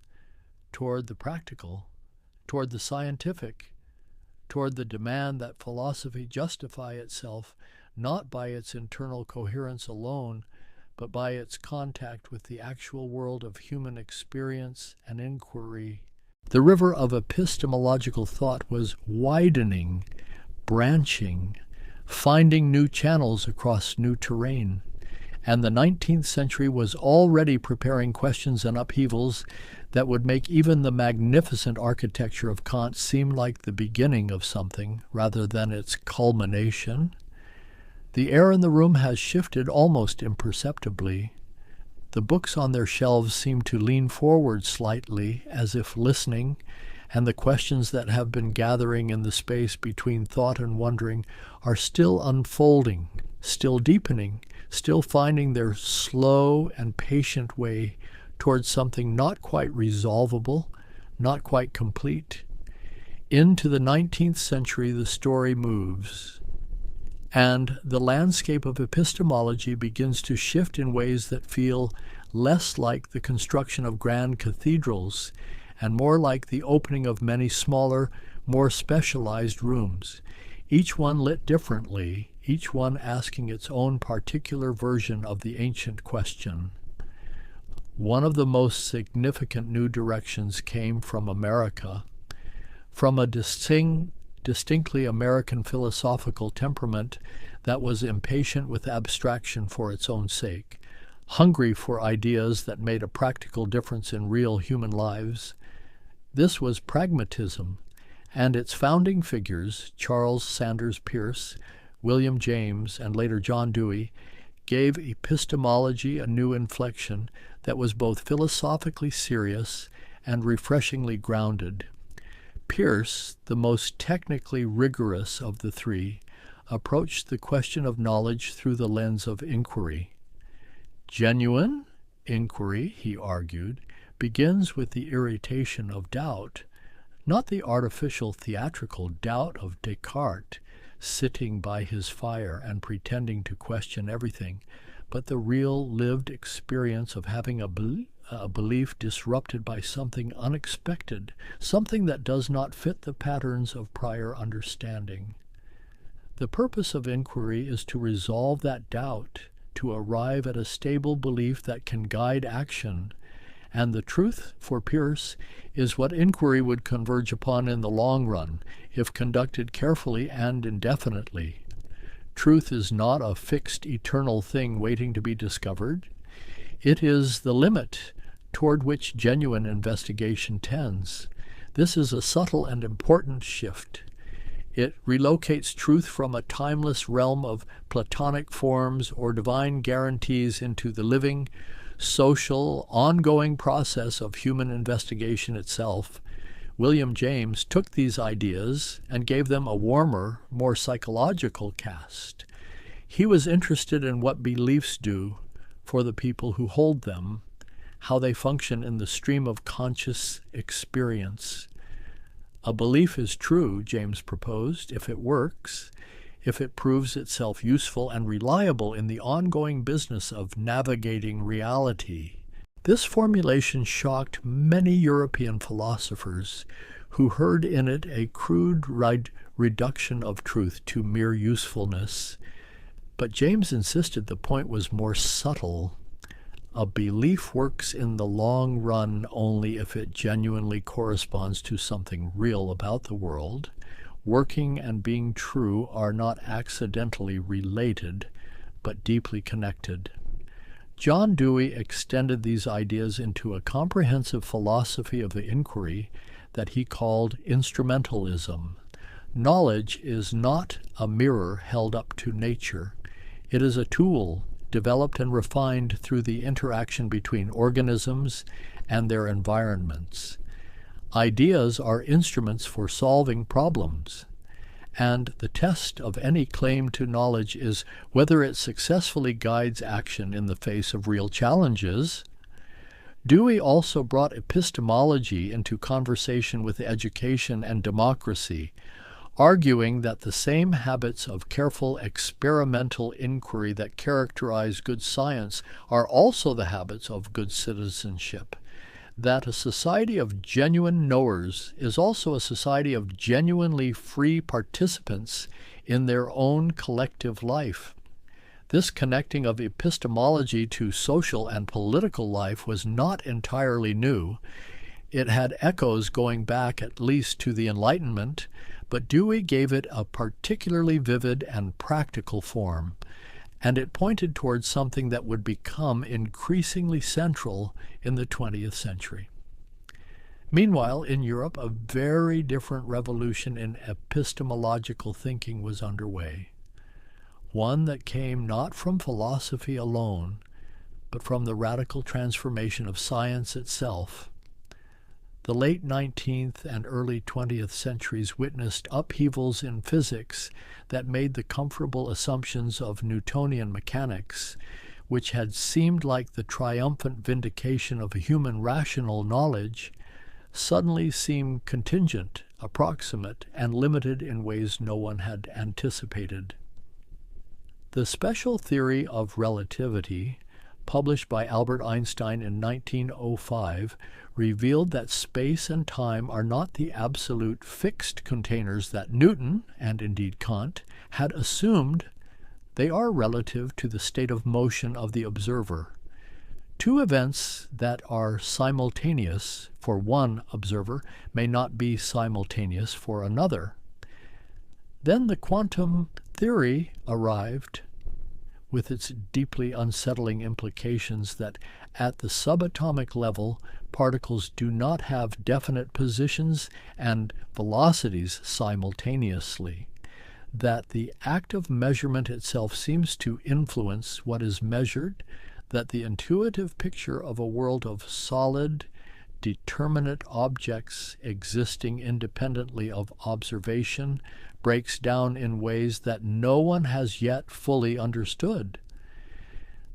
toward the practical, toward the scientific, toward the demand that philosophy justify itself not by its internal coherence alone, but by its contact with the actual world of human experience and inquiry. The river of epistemological thought was widening, branching, finding new channels across new terrain. And the 19th century was already preparing questions and upheavals that would make even the magnificent architecture of Kant seem like the beginning of something rather than its culmination. The air in the room has shifted almost imperceptibly. The books on their shelves seem to lean forward slightly, as if listening, and the questions that have been gathering in the space between thought and wondering are still unfolding, still deepening, still finding their slow and patient way towards something not quite resolvable, not quite complete. Into the 19th century the story moves, and the landscape of epistemology begins to shift in ways that feel less like the construction of grand cathedrals and more like the opening of many smaller, more specialized rooms, each one lit differently, each one asking its own particular version of the ancient question. One of the most significant new directions came from America, from a distinctly American philosophical temperament that was impatient with abstraction for its own sake, hungry for ideas that made a practical difference in real human lives. This was pragmatism, and its founding figures, Charles Sanders Peirce, William James, and later John Dewey, gave epistemology a new inflection that was both philosophically serious and refreshingly grounded. Peirce, the most technically rigorous of the three, approached the question of knowledge through the lens of inquiry. Genuine inquiry, he argued, begins with the irritation of doubt, not the artificial theatrical doubt of Descartes sitting by his fire and pretending to question everything, but the real lived experience of having a belief disrupted by something unexpected, something that does not fit the patterns of prior understanding. The purpose of inquiry is to resolve that doubt, to arrive at a stable belief that can guide action. And the truth, for Peirce, is what inquiry would converge upon in the long run, if conducted carefully and indefinitely. Truth is not a fixed, eternal thing waiting to be discovered. It is the limit toward which genuine investigation tends. This is a subtle and important shift. It relocates truth from a timeless realm of Platonic forms or divine guarantees into the living, social, ongoing process of human investigation itself. William James took these ideas and gave them a warmer, more psychological cast. He was interested in what beliefs do for the people who hold them, how they function in the stream of conscious experience. A belief is true, James proposed, if it works, if it proves itself useful and reliable in the ongoing business of navigating reality. This formulation shocked many European philosophers who heard in it a crude reduction of truth to mere usefulness. But James insisted the point was more subtle. A belief works in the long run only if it genuinely corresponds to something real about the world. Working and being true are not accidentally related, but deeply connected. John Dewey extended these ideas into a comprehensive philosophy of the inquiry that he called instrumentalism. Knowledge is not a mirror held up to nature. It is a tool developed and refined through the interaction between organisms and their environments. Ideas are instruments for solving problems, and the test of any claim to knowledge is whether it successfully guides action in the face of real challenges. Dewey also brought epistemology into conversation with education and democracy, arguing that the same habits of careful experimental inquiry that characterize good science are also the habits of good citizenship, that a society of genuine knowers is also a society of genuinely free participants in their own collective life. This connecting of epistemology to social and political life was not entirely new. It had echoes going back at least to the Enlightenment, but Dewey gave it a particularly vivid and practical form, and it pointed towards something that would become increasingly central in the 20th century. Meanwhile, in Europe, a very different revolution in epistemological thinking was underway, one that came not from philosophy alone, but from the radical transformation of science itself. The late 19th and early 20th centuries witnessed upheavals in physics that made the comfortable assumptions of Newtonian mechanics, which had seemed like the triumphant vindication of human rational knowledge, suddenly seem contingent, approximate, and limited in ways no one had anticipated. The special theory of relativity, published by Albert Einstein in 1905, revealed that space and time are not the absolute fixed containers that Newton, and indeed Kant, had assumed. They are relative to the state of motion of the observer. Two events that are simultaneous for one observer may not be simultaneous for another. Then the quantum theory arrived, with its deeply unsettling implications that at the subatomic level, particles do not have definite positions and velocities simultaneously, that the act of measurement itself seems to influence what is measured, that the intuitive picture of a world of solid, determinate objects existing independently of observation breaks down in ways that no one has yet fully understood.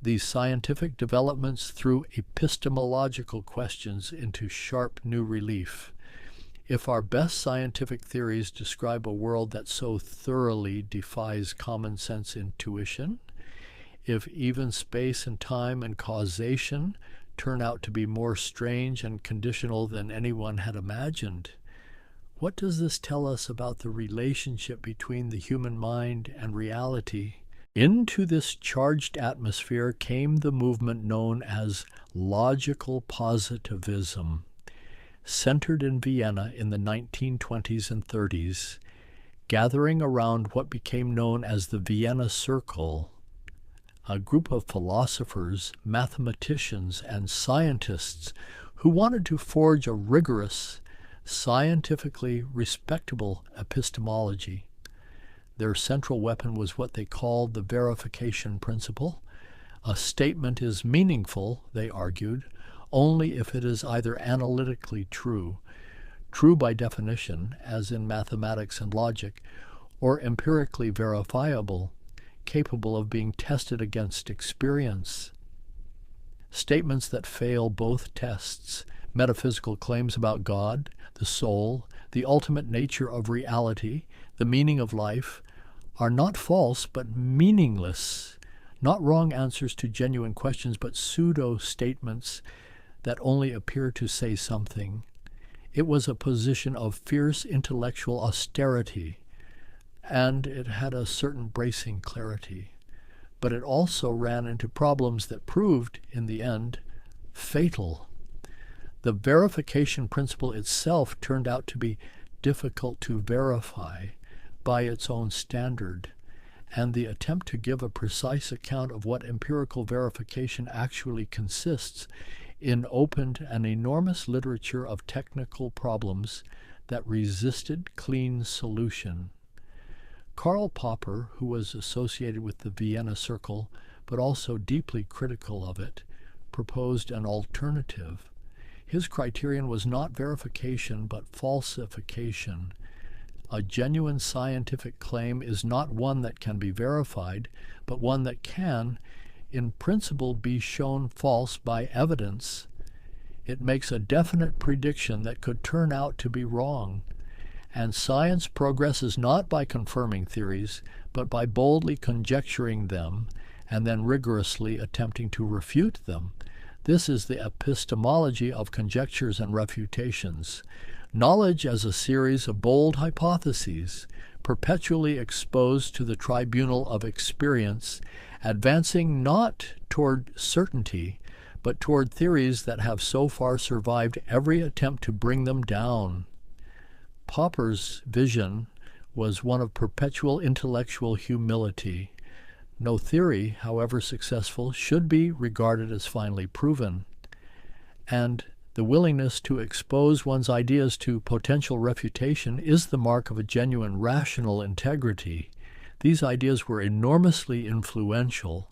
These scientific developments threw epistemological questions into sharp new relief. If our best scientific theories describe a world that so thoroughly defies common sense intuition, if even space and time and causation turn out to be more strange and conditional than anyone had imagined, what does this tell us about the relationship between the human mind and reality? Into this charged atmosphere came the movement known as logical positivism, centered in Vienna in the 1920s and 30s, gathering around what became known as the Vienna Circle, a group of philosophers, mathematicians, and scientists who wanted to forge a rigorous, scientifically respectable epistemology. Their central weapon was what they called the verification principle. A statement is meaningful, they argued, only if it is either analytically true by definition, as in mathematics and logic, or empirically verifiable, capable of being tested against experience. Statements that fail both tests, metaphysical claims about God, the soul, the ultimate nature of reality, the meaning of life, are not false but meaningless, not wrong answers to genuine questions, but pseudo-statements that only appear to say something. It was a position of fierce intellectual austerity, and it had a certain bracing clarity, but it also ran into problems that proved, in the end, fatal. The verification principle itself turned out to be difficult to verify by its own standard, and the attempt to give a precise account of what empirical verification actually consists in opened an enormous literature of technical problems that resisted clean solution. Karl Popper, who was associated with the Vienna Circle, but also deeply critical of it, proposed an alternative. His criterion was not verification, but falsification. A genuine scientific claim is not one that can be verified, but one that can, in principle, be shown false by evidence. It makes a definite prediction that could turn out to be wrong. And science progresses not by confirming theories, but by boldly conjecturing them and then rigorously attempting to refute them. This is the epistemology of conjectures and refutations. Knowledge as a series of bold hypotheses, perpetually exposed to the tribunal of experience, advancing not toward certainty, but toward theories that have so far survived every attempt to bring them down. Popper's vision was one of perpetual intellectual humility. No theory, however successful, should be regarded as finally proven. And the willingness to expose one's ideas to potential refutation is the mark of a genuine rational integrity. These ideas were enormously influential,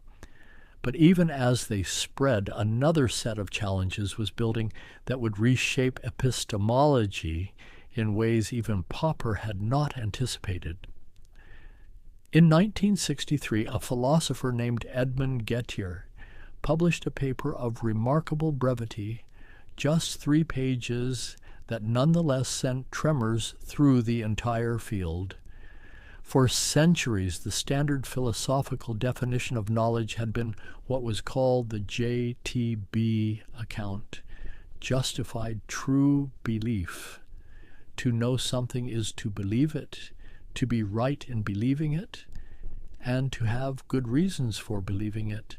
but even as they spread, another set of challenges was building that would reshape epistemology in ways even Popper had not anticipated. In 1963, a philosopher named Edmund Gettier published a paper of remarkable brevity, just 3 pages, that nonetheless sent tremors through the entire field. For centuries, the standard philosophical definition of knowledge had been what was called the JTB account, justified true belief. To know something is to believe it, to be right in believing it, and to have good reasons for believing it.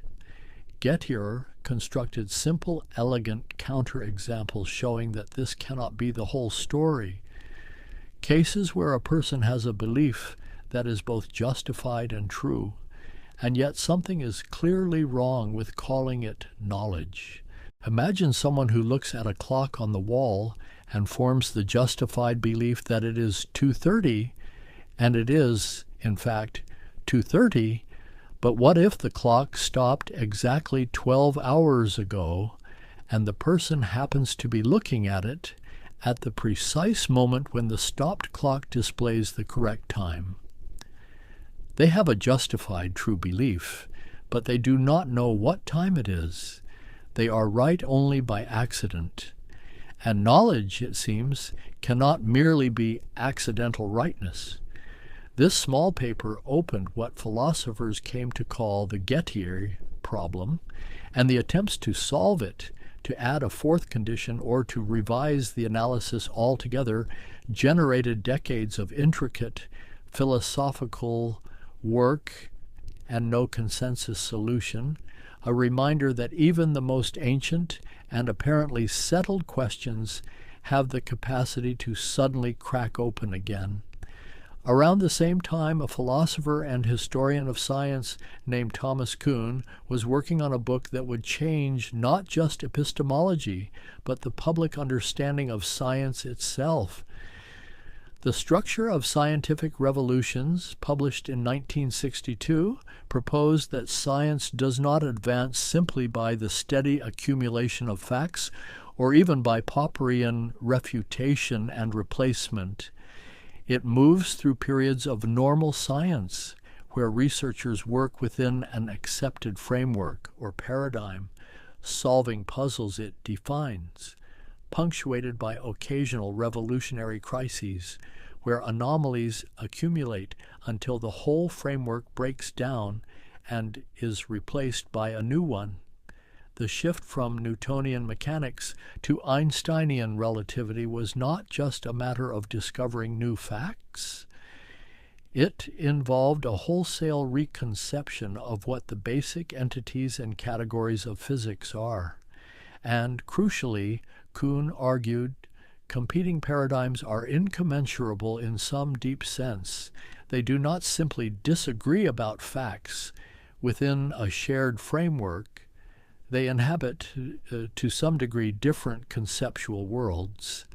Gettier constructed simple, elegant counterexamples showing that this cannot be the whole story. Cases where a person has a belief that is both justified and true, and yet something is clearly wrong with calling it knowledge. Imagine someone who looks at a clock on the wall and forms the justified belief that it is 2:30, and it is, in fact, 2:30, but what if the clock stopped exactly 12 hours ago, and the person happens to be looking at it at the precise moment when the stopped clock displays the correct time? They have a justified true belief, but they do not know what time it is. They are right only by accident. And knowledge, it seems, cannot merely be accidental rightness. This small paper opened what philosophers came to call the Gettier problem, and the attempts to solve it, to add a fourth condition, or to revise the analysis altogether generated decades of intricate philosophical work and no consensus solution, a reminder that even the most ancient and apparently settled questions have the capacity to suddenly crack open again. Around the same time, a philosopher and historian of science named Thomas Kuhn was working on a book that would change not just epistemology, but the public understanding of science itself. The Structure of Scientific Revolutions, published in 1962, proposed that science does not advance simply by the steady accumulation of facts or even by Popperian refutation and replacement. It moves through periods of normal science, where researchers work within an accepted framework or paradigm, solving puzzles it defines, punctuated by occasional revolutionary crises, where anomalies accumulate until the whole framework breaks down and is replaced by a new one. The shift from Newtonian mechanics to Einsteinian relativity was not just a matter of discovering new facts. It involved a wholesale reconception of what the basic entities and categories of physics are. And crucially, Kuhn argued, competing paradigms are incommensurable in some deep sense. They do not simply disagree about facts within a shared framework. They inhabit, to some degree, different conceptual worlds.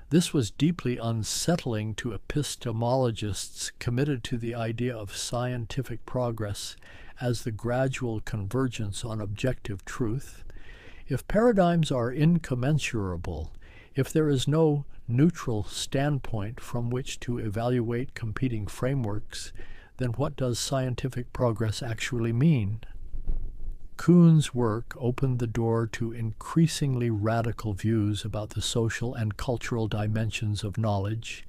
This was deeply unsettling to epistemologists committed to the idea of scientific progress as the gradual convergence on objective truth. If paradigms are incommensurable, if there is no neutral standpoint from which to evaluate competing frameworks, then what does scientific progress actually mean? Kuhn's work opened the door to increasingly radical views about the social and cultural dimensions of knowledge,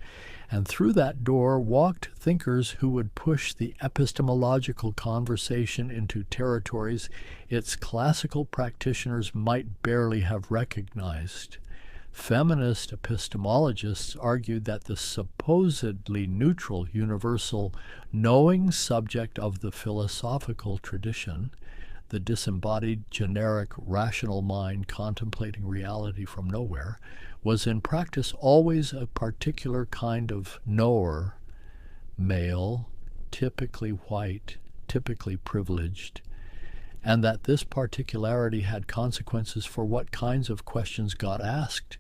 and through that door walked thinkers who would push the epistemological conversation into territories its classical practitioners might barely have recognized. Feminist epistemologists argued that the supposedly neutral, universal, knowing subject of the philosophical tradition, the disembodied, generic, rational mind contemplating reality from nowhere, was in practice always a particular kind of knower, male, typically white, typically privileged, and that this particularity had consequences for what kinds of questions got asked,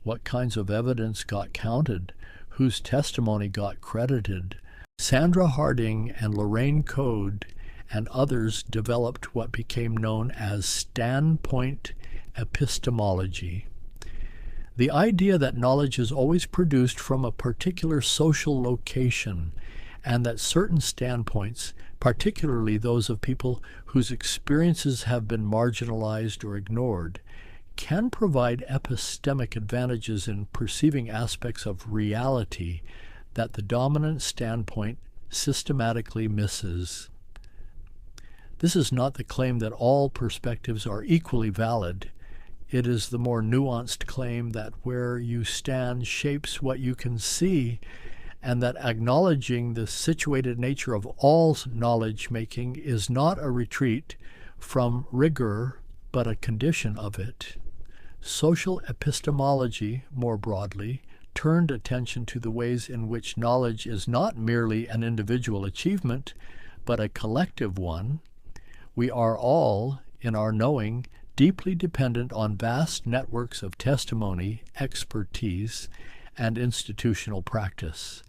what kinds of evidence got counted, whose testimony got credited. Sandra Harding and Lorraine Code and others developed what became known as standpoint epistemology. The idea that knowledge is always produced from a particular social location, and that certain standpoints, particularly those of people whose experiences have been marginalized or ignored, can provide epistemic advantages in perceiving aspects of reality that the dominant standpoint systematically misses. This is not the claim that all perspectives are equally valid. It is the more nuanced claim that where you stand shapes what you can see, and that acknowledging the situated nature of all knowledge-making is not a retreat from rigor, but a condition of it. Social epistemology, more broadly, turned attention to the ways in which knowledge is not merely an individual achievement, but a collective one. We are all, in our knowing, deeply dependent on vast networks of testimony, expertise, and institutional practice.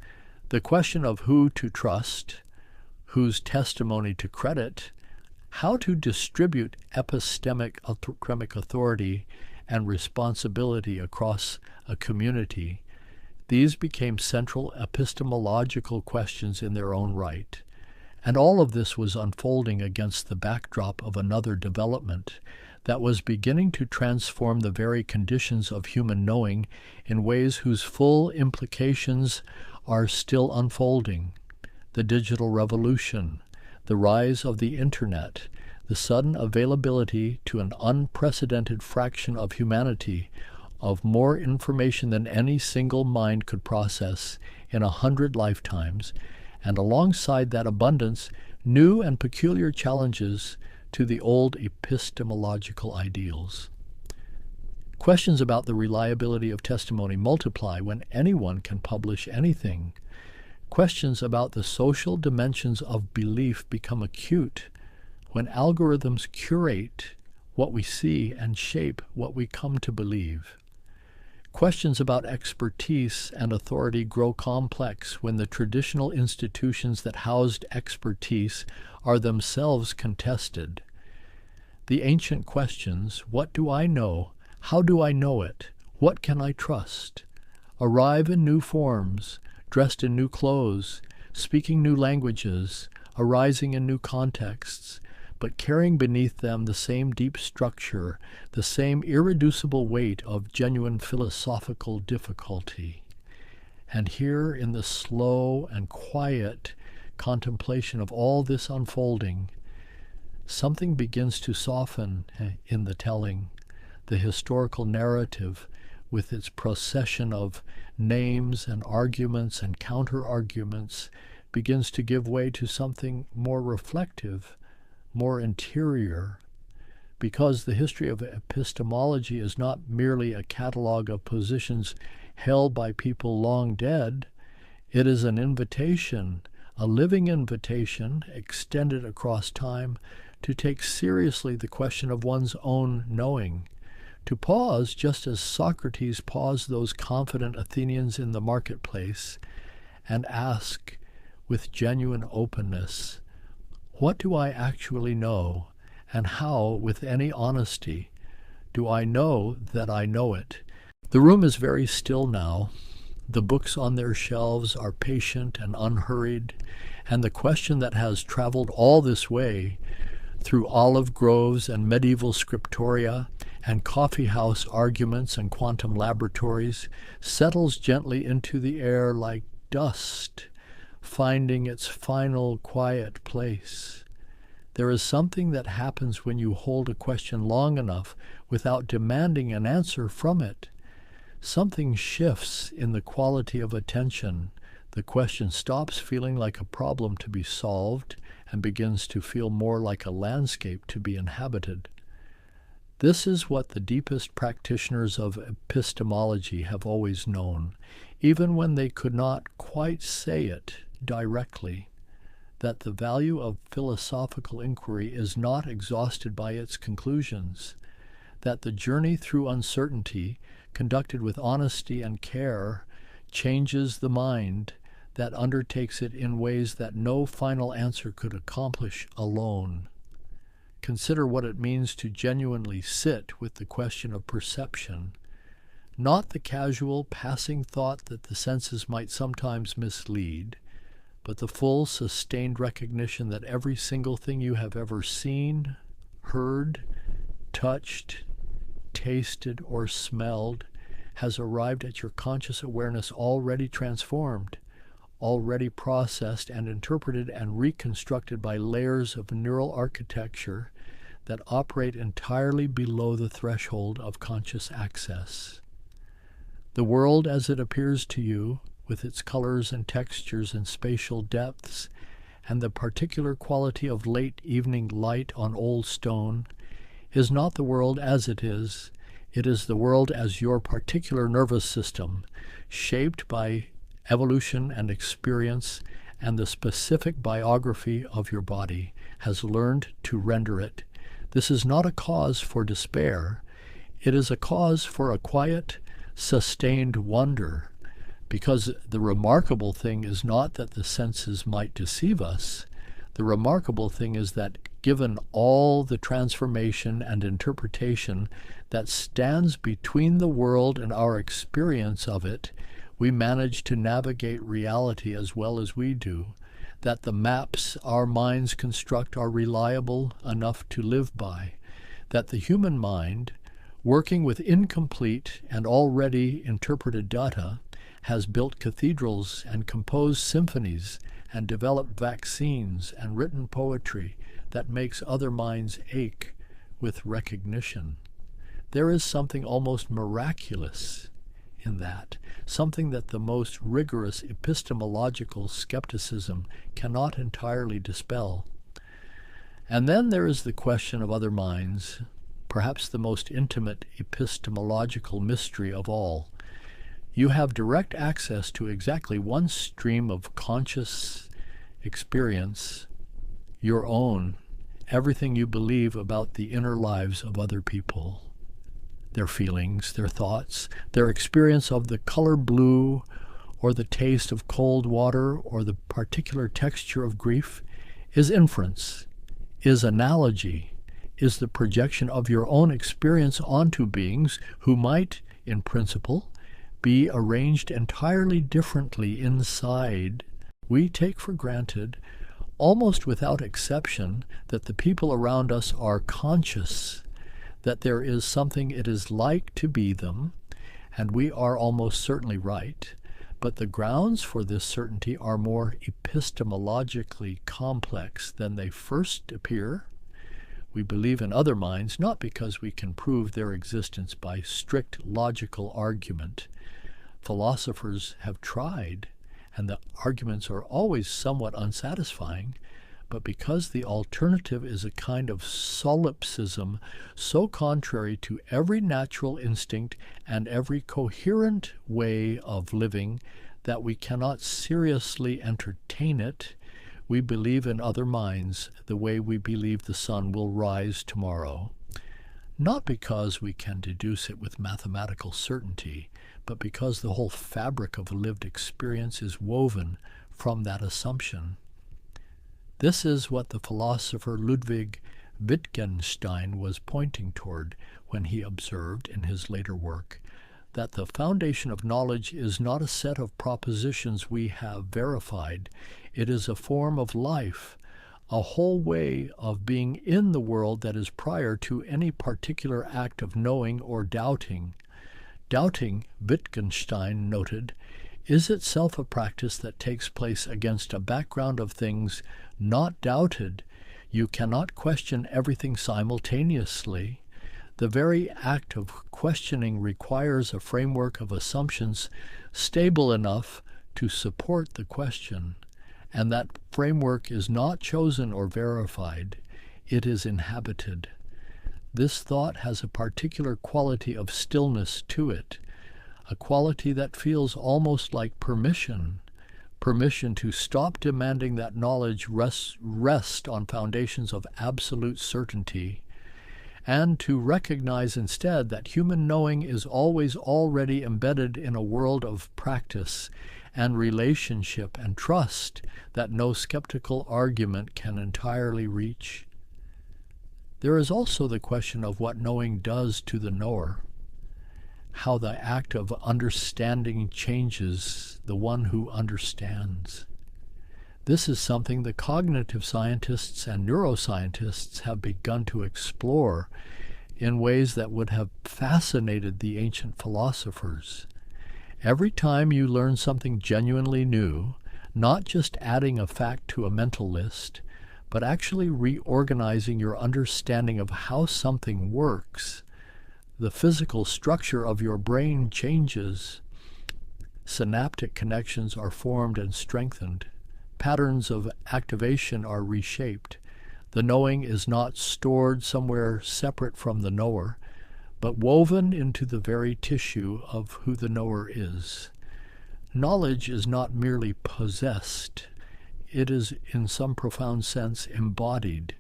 The question of who to trust, whose testimony to credit, how to distribute epistemic authority and responsibility across a community, these became central epistemological questions in their own right. And all of this was unfolding against the backdrop of another development that was beginning to transform the very conditions of human knowing in ways whose full implications are still unfolding. The digital revolution, the rise of the Internet, the sudden availability to an unprecedented fraction of humanity of more information than any single mind could process in 100 lifetimes, and alongside that abundance, new and peculiar challenges to the old epistemological ideals. Questions about the reliability of testimony multiply when anyone can publish anything. Questions about the social dimensions of belief become acute when algorithms curate what we see and shape what we come to believe. Questions about expertise and authority grow complex when the traditional institutions that housed expertise are themselves contested. The ancient questions, what do I know? How do I know it? What can I trust? Arrive in new forms, dressed in new clothes, speaking new languages, arising in new contexts, but carrying beneath them the same deep structure, the same irreducible weight of genuine philosophical difficulty. And here, in the slow and quiet contemplation of all this unfolding, something begins to soften in the telling. The historical narrative, with its procession of names and arguments and counter-arguments, begins to give way to something more reflective, more interior, because the history of epistemology is not merely a catalog of positions held by people long dead. It is an invitation, a living invitation extended across time, to take seriously the question of one's own knowing, to pause just as Socrates paused those confident Athenians in the marketplace, and ask with genuine openness, what do I actually know, and how, with any honesty, do I know that I know it? The room is very still now. The books on their shelves are patient and unhurried, and the question that has traveled all this way through olive groves and medieval scriptoria and coffee-house arguments and quantum laboratories settles gently into the air like dust, finding its final quiet place. There is something that happens when you hold a question long enough without demanding an answer from it. Something shifts in the quality of attention. The question stops feeling like a problem to be solved and begins to feel more like a landscape to be inhabited. This is what the deepest practitioners of epistemology have always known, even when they could not quite say it directly, that the value of philosophical inquiry is not exhausted by its conclusions, that the journey through uncertainty, conducted with honesty and care, changes the mind, that undertakes it in ways that no final answer could accomplish alone. Consider what it means to genuinely sit with the question of perception, not the casual, passing thought that the senses might sometimes mislead, but the full, sustained recognition that every single thing you have ever seen, heard, touched, tasted, or smelled has arrived at your conscious awareness already transformed, already processed and interpreted and reconstructed by layers of neural architecture that operate entirely below the threshold of conscious access. The world as it appears to you, with its colors and textures and spatial depths, and the particular quality of late evening light on old stone, is not the world as it is. It is the world as your particular nervous system, shaped by evolution and experience and the specific biography of your body, has learned to render it. This is not a cause for despair. It is a cause for a quiet, sustained wonder, because the remarkable thing is not that the senses might deceive us. The remarkable thing is that given all the transformation and interpretation that stands between the world and our experience of it, we manage to navigate reality as well as we do, that the maps our minds construct are reliable enough to live by, that the human mind, working with incomplete and already interpreted data, has built cathedrals and composed symphonies and developed vaccines and written poetry that makes other minds ache with recognition. There is something almost miraculous in that, something that the most rigorous epistemological skepticism cannot entirely dispel. And then there is the question of other minds, perhaps the most intimate epistemological mystery of all. You have direct access to exactly one stream of conscious experience, your own, everything you believe about the inner lives of other people. Their feelings, their thoughts, their experience of the color blue, or the taste of cold water, or the particular texture of grief, is inference, is analogy, is the projection of your own experience onto beings who might, in principle, be arranged entirely differently inside. We take for granted, almost without exception, that the people around us are conscious, that there is something it is like to be them, and we are almost certainly right. But the grounds for this certainty are more epistemologically complex than they first appear. We believe in other minds not because we can prove their existence by strict logical argument. Philosophers have tried, and the arguments are always somewhat unsatisfying, but because the alternative is a kind of solipsism so contrary to every natural instinct and every coherent way of living that we cannot seriously entertain it, we believe in other minds the way we believe the sun will rise tomorrow. Not because we can deduce it with mathematical certainty, but because the whole fabric of lived experience is woven from that assumption. This is what the philosopher Ludwig Wittgenstein was pointing toward when he observed in his later work that the foundation of knowledge is not a set of propositions we have verified. It is a form of life, a whole way of being in the world that is prior to any particular act of knowing or doubting. Doubting, Wittgenstein noted, is itself a practice that takes place against a background of things not doubted. You cannot question everything simultaneously. The very act of questioning requires a framework of assumptions stable enough to support the question, and that framework is not chosen or verified, it is inhabited. This thought has a particular quality of stillness to it, a quality that feels almost like permission to stop demanding that knowledge rest on foundations of absolute certainty, and to recognize instead that human knowing is always already embedded in a world of practice and relationship and trust that no skeptical argument can entirely reach. There is also the question of what knowing does to the knower, how the act of understanding changes the one who understands. This is something the cognitive scientists and neuroscientists have begun to explore in ways that would have fascinated the ancient philosophers. Every time you learn something genuinely new, not just adding a fact to a mental list, but actually reorganizing your understanding of how something works, the physical structure of your brain changes. Synaptic connections are formed and strengthened. Patterns of activation are reshaped. The knowing is not stored somewhere separate from the knower, but woven into the very tissue of who the knower is. Knowledge is not merely possessed. It is, in some profound sense, embodied.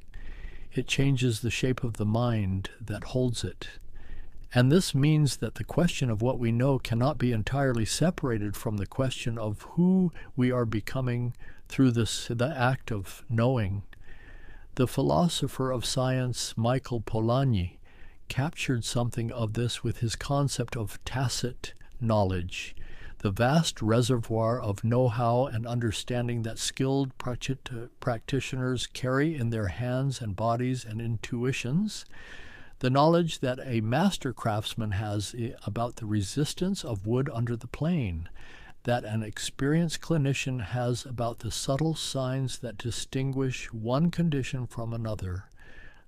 It changes the shape of the mind that holds it. And this means that the question of what we know cannot be entirely separated from the question of who we are becoming through the act of knowing. The philosopher of science Michael Polanyi captured something of this with his concept of tacit knowledge, the vast reservoir of know-how and understanding that skilled practitioners carry in their hands and bodies and intuitions, the knowledge that a master craftsman has about the resistance of wood under the plane, that an experienced clinician has about the subtle signs that distinguish one condition from another,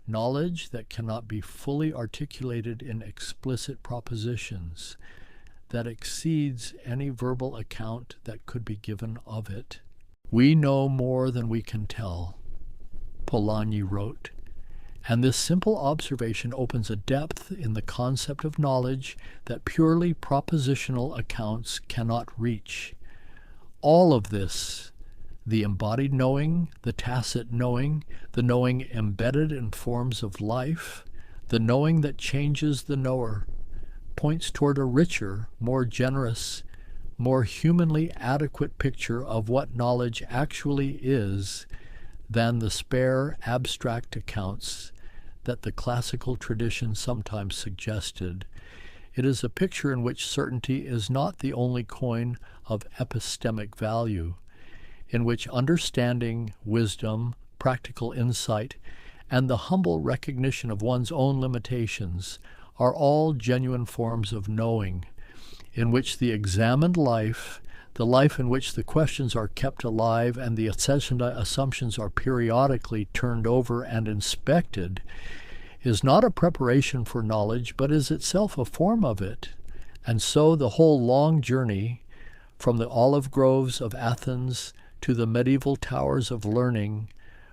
knowledge that cannot be fully articulated in explicit propositions, that exceeds any verbal account that could be given of it. We know more than we can tell, Polanyi wrote. And this simple observation opens a depth in the concept of knowledge that purely propositional accounts cannot reach. All of this, the embodied knowing, the tacit knowing, the knowing embedded in forms of life, the knowing that changes the knower, points toward a richer, more generous, more humanly adequate picture of what knowledge actually is than the spare, abstract accounts that the classical tradition sometimes suggested. It is a picture in which certainty is not the only coin of epistemic value, in which understanding, wisdom, practical insight, and the humble recognition of one's own limitations are all genuine forms of knowing, in which the examined life, the life in which the questions are kept alive and the assumptions are periodically turned over and inspected, is not a preparation for knowledge, but is itself a form of it. And so the whole long journey, from the olive groves of Athens to the medieval towers of learning,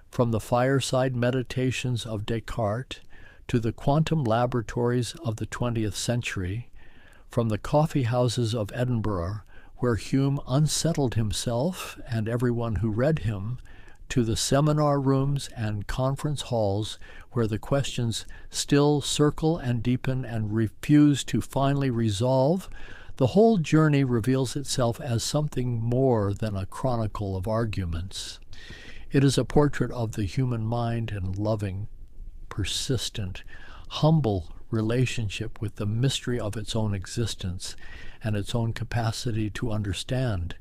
from the fireside meditations of Descartes to the quantum laboratories of the 20th century, from the coffee houses of Edinburgh, where Hume unsettled himself and everyone who read him, to the seminar rooms and conference halls where the questions still circle and deepen and refuse to finally resolve, the whole journey reveals itself as something more than a chronicle of arguments. It is a portrait of the human mind in loving, persistent, humble relationship with the mystery of its own existence and its own capacity to understand,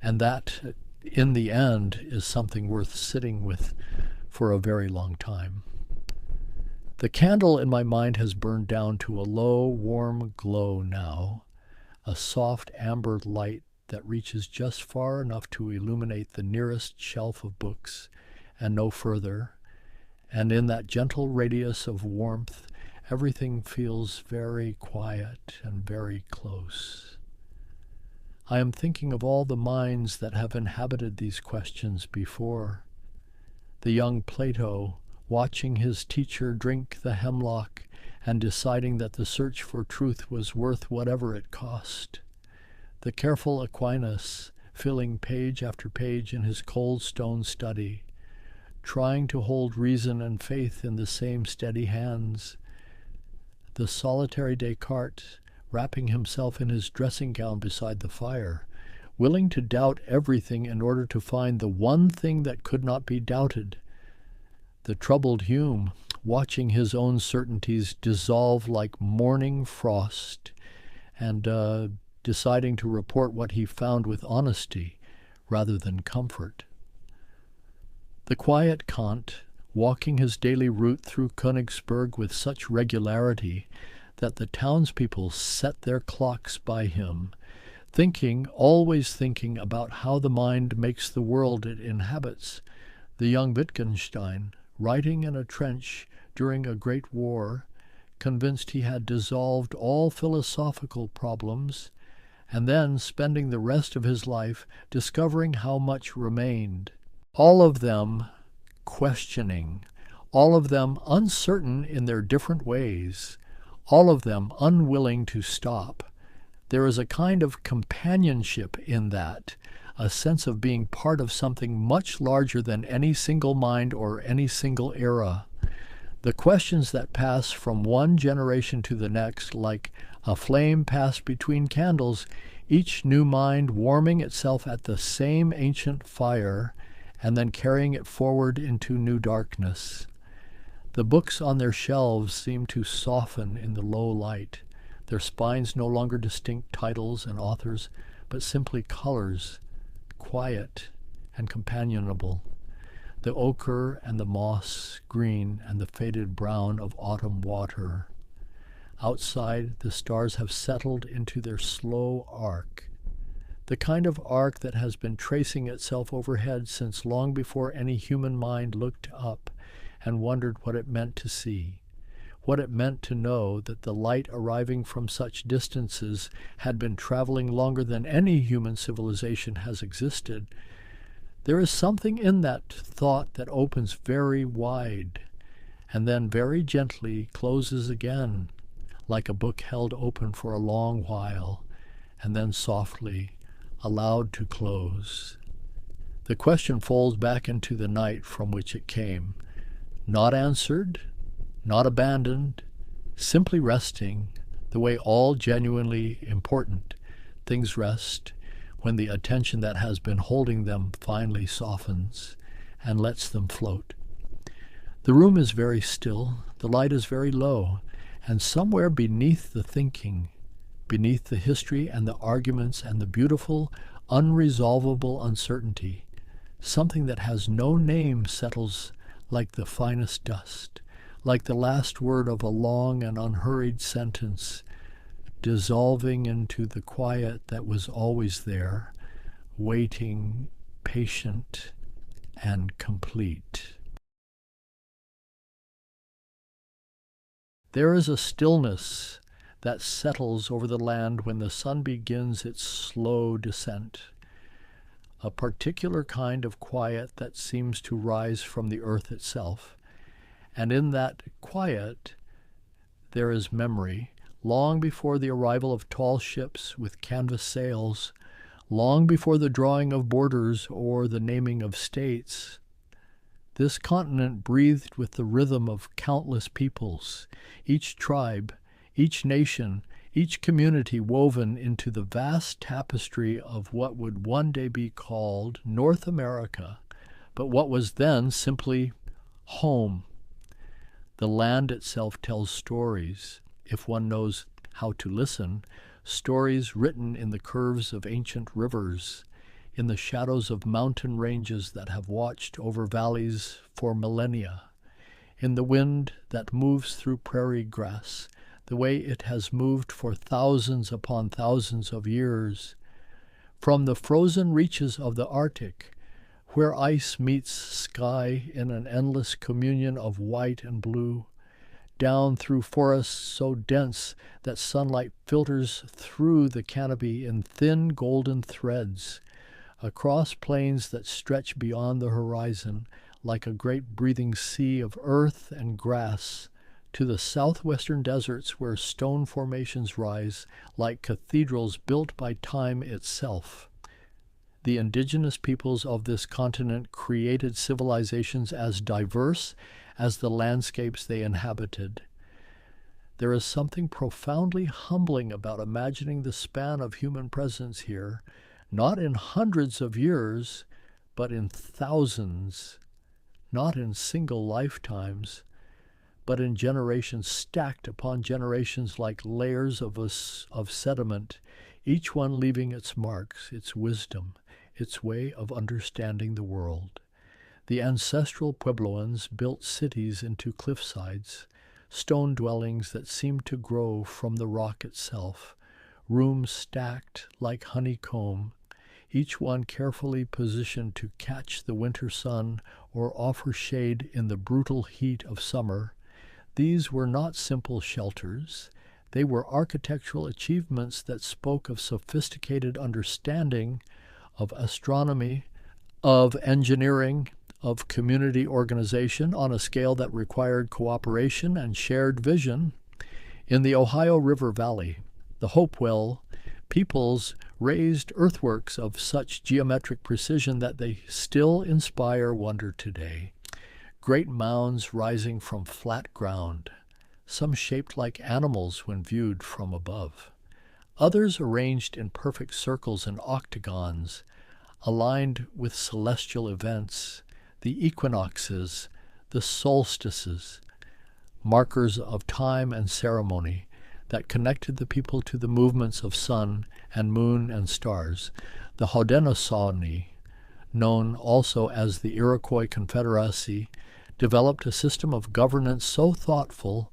and that, in the end, is something worth sitting with for a very long time. The candle in my mind has burned down to a low, warm glow now, a soft amber light that reaches just far enough to illuminate the nearest shelf of books and no further, and in that gentle radius of warmth, everything feels very quiet and very close. I am thinking of all the minds that have inhabited these questions before. The young Plato, watching his teacher drink the hemlock and deciding that the search for truth was worth whatever it cost. The careful Aquinas, filling page after page in his cold stone study, trying to hold reason and faith in the same steady hands. The solitary Descartes, wrapping himself in his dressing gown beside the fire, willing to doubt everything in order to find the one thing that could not be doubted. The troubled Hume, watching his own certainties dissolve like morning frost, and deciding to report what he found with honesty rather than comfort. The quiet Kant, walking his daily route through Königsberg with such regularity that the townspeople set their clocks by him, always thinking about how the mind makes the world it inhabits. The young Wittgenstein, writing in a trench during a great war, convinced he had dissolved all philosophical problems, and then spending the rest of his life discovering how much remained. All of them questioning, all of them uncertain in their different ways, all of them unwilling to stop. There is a kind of companionship in that, a sense of being part of something much larger than any single mind or any single era. The questions that pass from one generation to the next, like a flame passed between candles, each new mind warming itself at the same ancient fire, and then carrying it forward into new darkness. The books on their shelves seem to soften in the low light, their spines no longer distinct titles and authors, but simply colors, quiet and companionable. The ochre and the moss green and the faded brown of autumn water. Outside, the stars have settled into their slow arc, the kind of arc that has been tracing itself overhead since long before any human mind looked up and wondered what it meant to see, what it meant to know that the light arriving from such distances had been traveling longer than any human civilization has existed. There is something in that thought that opens very wide, and then very gently closes again, like a book held open for a long while, and then softly allowed to close. The question falls back into the night from which it came, not answered, not abandoned, simply resting, the way all genuinely important things rest when the attention that has been holding them finally softens and lets them float. The room is very still, the light is very low, and somewhere beneath the thinking, beneath the history and the arguments and the beautiful, unresolvable uncertainty, something that has no name settles like the finest dust, like the last word of a long and unhurried sentence, dissolving into the quiet that was always there, waiting, patient, and complete. There is a stillness that settles over the land when the sun begins its slow descent, a particular kind of quiet that seems to rise from the earth itself. And in that quiet there is memory, long before the arrival of tall ships with canvas sails, long before the drawing of borders or the naming of states. This continent breathed with the rhythm of countless peoples, each tribe, each nation, each community woven into the vast tapestry of what would one day be called North America, but what was then simply home. The land itself tells stories, if one knows how to listen, stories written in the curves of ancient rivers, in the shadows of mountain ranges that have watched over valleys for millennia, in the wind that moves through prairie grass, the way it has moved for thousands upon thousands of years, from the frozen reaches of the Arctic, where ice meets sky in an endless communion of white and blue, down through forests so dense that sunlight filters through the canopy in thin golden threads, across plains that stretch beyond the horizon like a great breathing sea of earth and grass, to the southwestern deserts where stone formations rise like cathedrals built by time itself. The indigenous peoples of this continent created civilizations as diverse as the landscapes they inhabited. There is something profoundly humbling about imagining the span of human presence here, not in hundreds of years, but in thousands, not in single lifetimes, but in generations stacked upon generations like layers of sediment, each one leaving its marks, its wisdom, its way of understanding the world. The ancestral Puebloans built cities into cliffsides, stone dwellings that seemed to grow from the rock itself, rooms stacked like honeycomb, each one carefully positioned to catch the winter sun or offer shade in the brutal heat of summer. These were not simple shelters. They were architectural achievements that spoke of sophisticated understanding, of astronomy, of engineering, of community organization on a scale that required cooperation and shared vision. In the Ohio River Valley, the Hopewell peoples raised earthworks of such geometric precision that they still inspire wonder today. Great mounds rising from flat ground, some shaped like animals when viewed from above. Others arranged in perfect circles and octagons, aligned with celestial events, the equinoxes, the solstices, markers of time and ceremony that connected the people to the movements of sun and moon and stars. The Haudenosaunee, known also as the Iroquois Confederacy, developed a system of governance so thoughtful,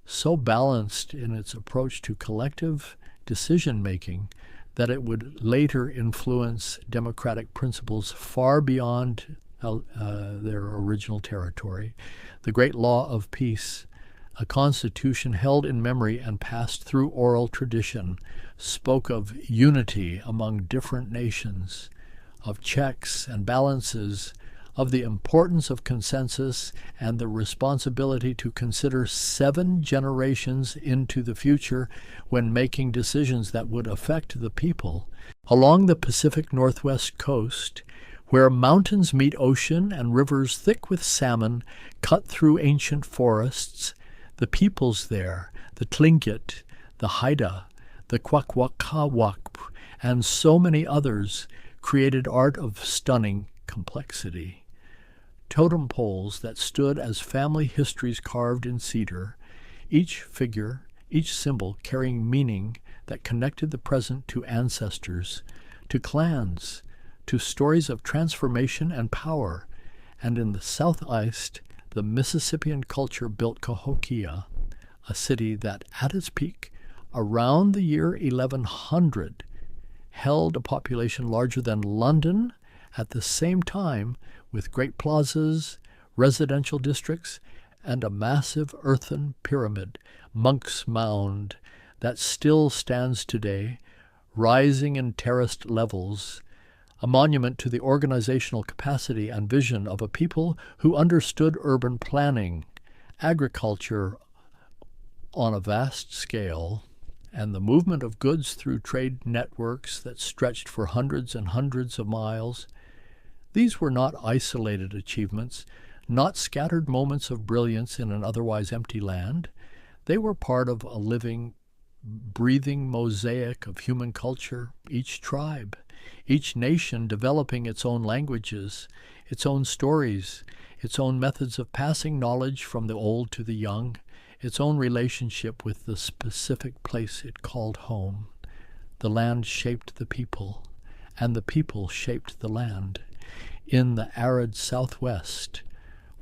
so balanced in its approach to collective decision-making, that it would later influence democratic principles far beyond their original territory. The great law of peace, a constitution held in memory and passed through oral tradition, spoke of unity among different nations, of checks and balances, of the importance of consensus and the responsibility to consider 7 generations into the future when making decisions that would affect the people. Along the Pacific Northwest coast, where mountains meet ocean and rivers thick with salmon cut through ancient forests, the peoples there, the Tlingit, the Haida, the Kwakwaka'wakw, and so many others, created art of stunning complexity. Totem poles that stood as family histories carved in cedar, each figure, each symbol carrying meaning that connected the present to ancestors, to clans, to stories of transformation and power. And in the southeast, the Mississippian culture built Cahokia, a city that at its peak, around the year 1100, held a population larger than London at the same time, with great plazas, residential districts, and a massive earthen pyramid, Monk's Mound, that still stands today, rising in terraced levels, a monument to the organizational capacity and vision of a people who understood urban planning, agriculture on a vast scale, and the movement of goods through trade networks that stretched for hundreds and hundreds of miles. These were not isolated achievements, not scattered moments of brilliance in an otherwise empty land. They were part of a living, breathing mosaic of human culture, each tribe, each nation developing its own languages, its own stories, its own methods of passing knowledge from the old to the young, its own relationship with the specific place it called home. The land shaped the people, and the people shaped the land. In the arid Southwest,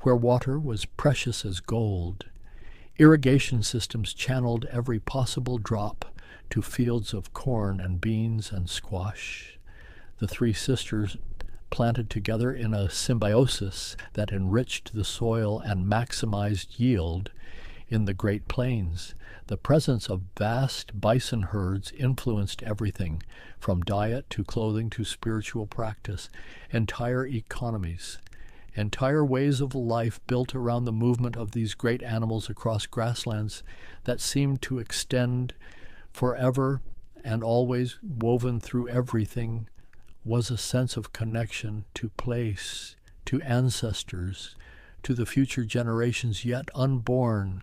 where water was precious as gold, irrigation systems channeled every possible drop to fields of corn and beans and squash. The 3 sisters planted together in a symbiosis that enriched the soil and maximized yield, in the Great Plains. The presence of vast bison herds influenced everything, from diet to clothing to spiritual practice, entire economies. Entire ways of life built around the movement of these great animals across grasslands that seemed to extend forever and always woven through everything was a sense of connection to place, to ancestors, to the future generations yet unborn,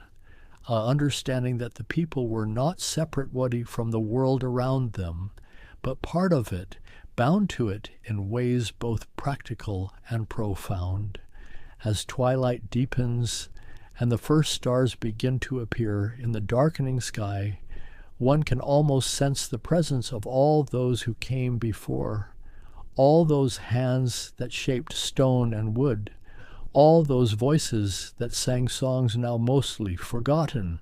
understanding that the people were not separate from the world around them, but part of it, bound to it in ways both practical and profound. As twilight deepens and the first stars begin to appear in the darkening sky, one can almost sense the presence of all those who came before, all those hands that shaped stone and wood, all those voices that sang songs now mostly forgotten,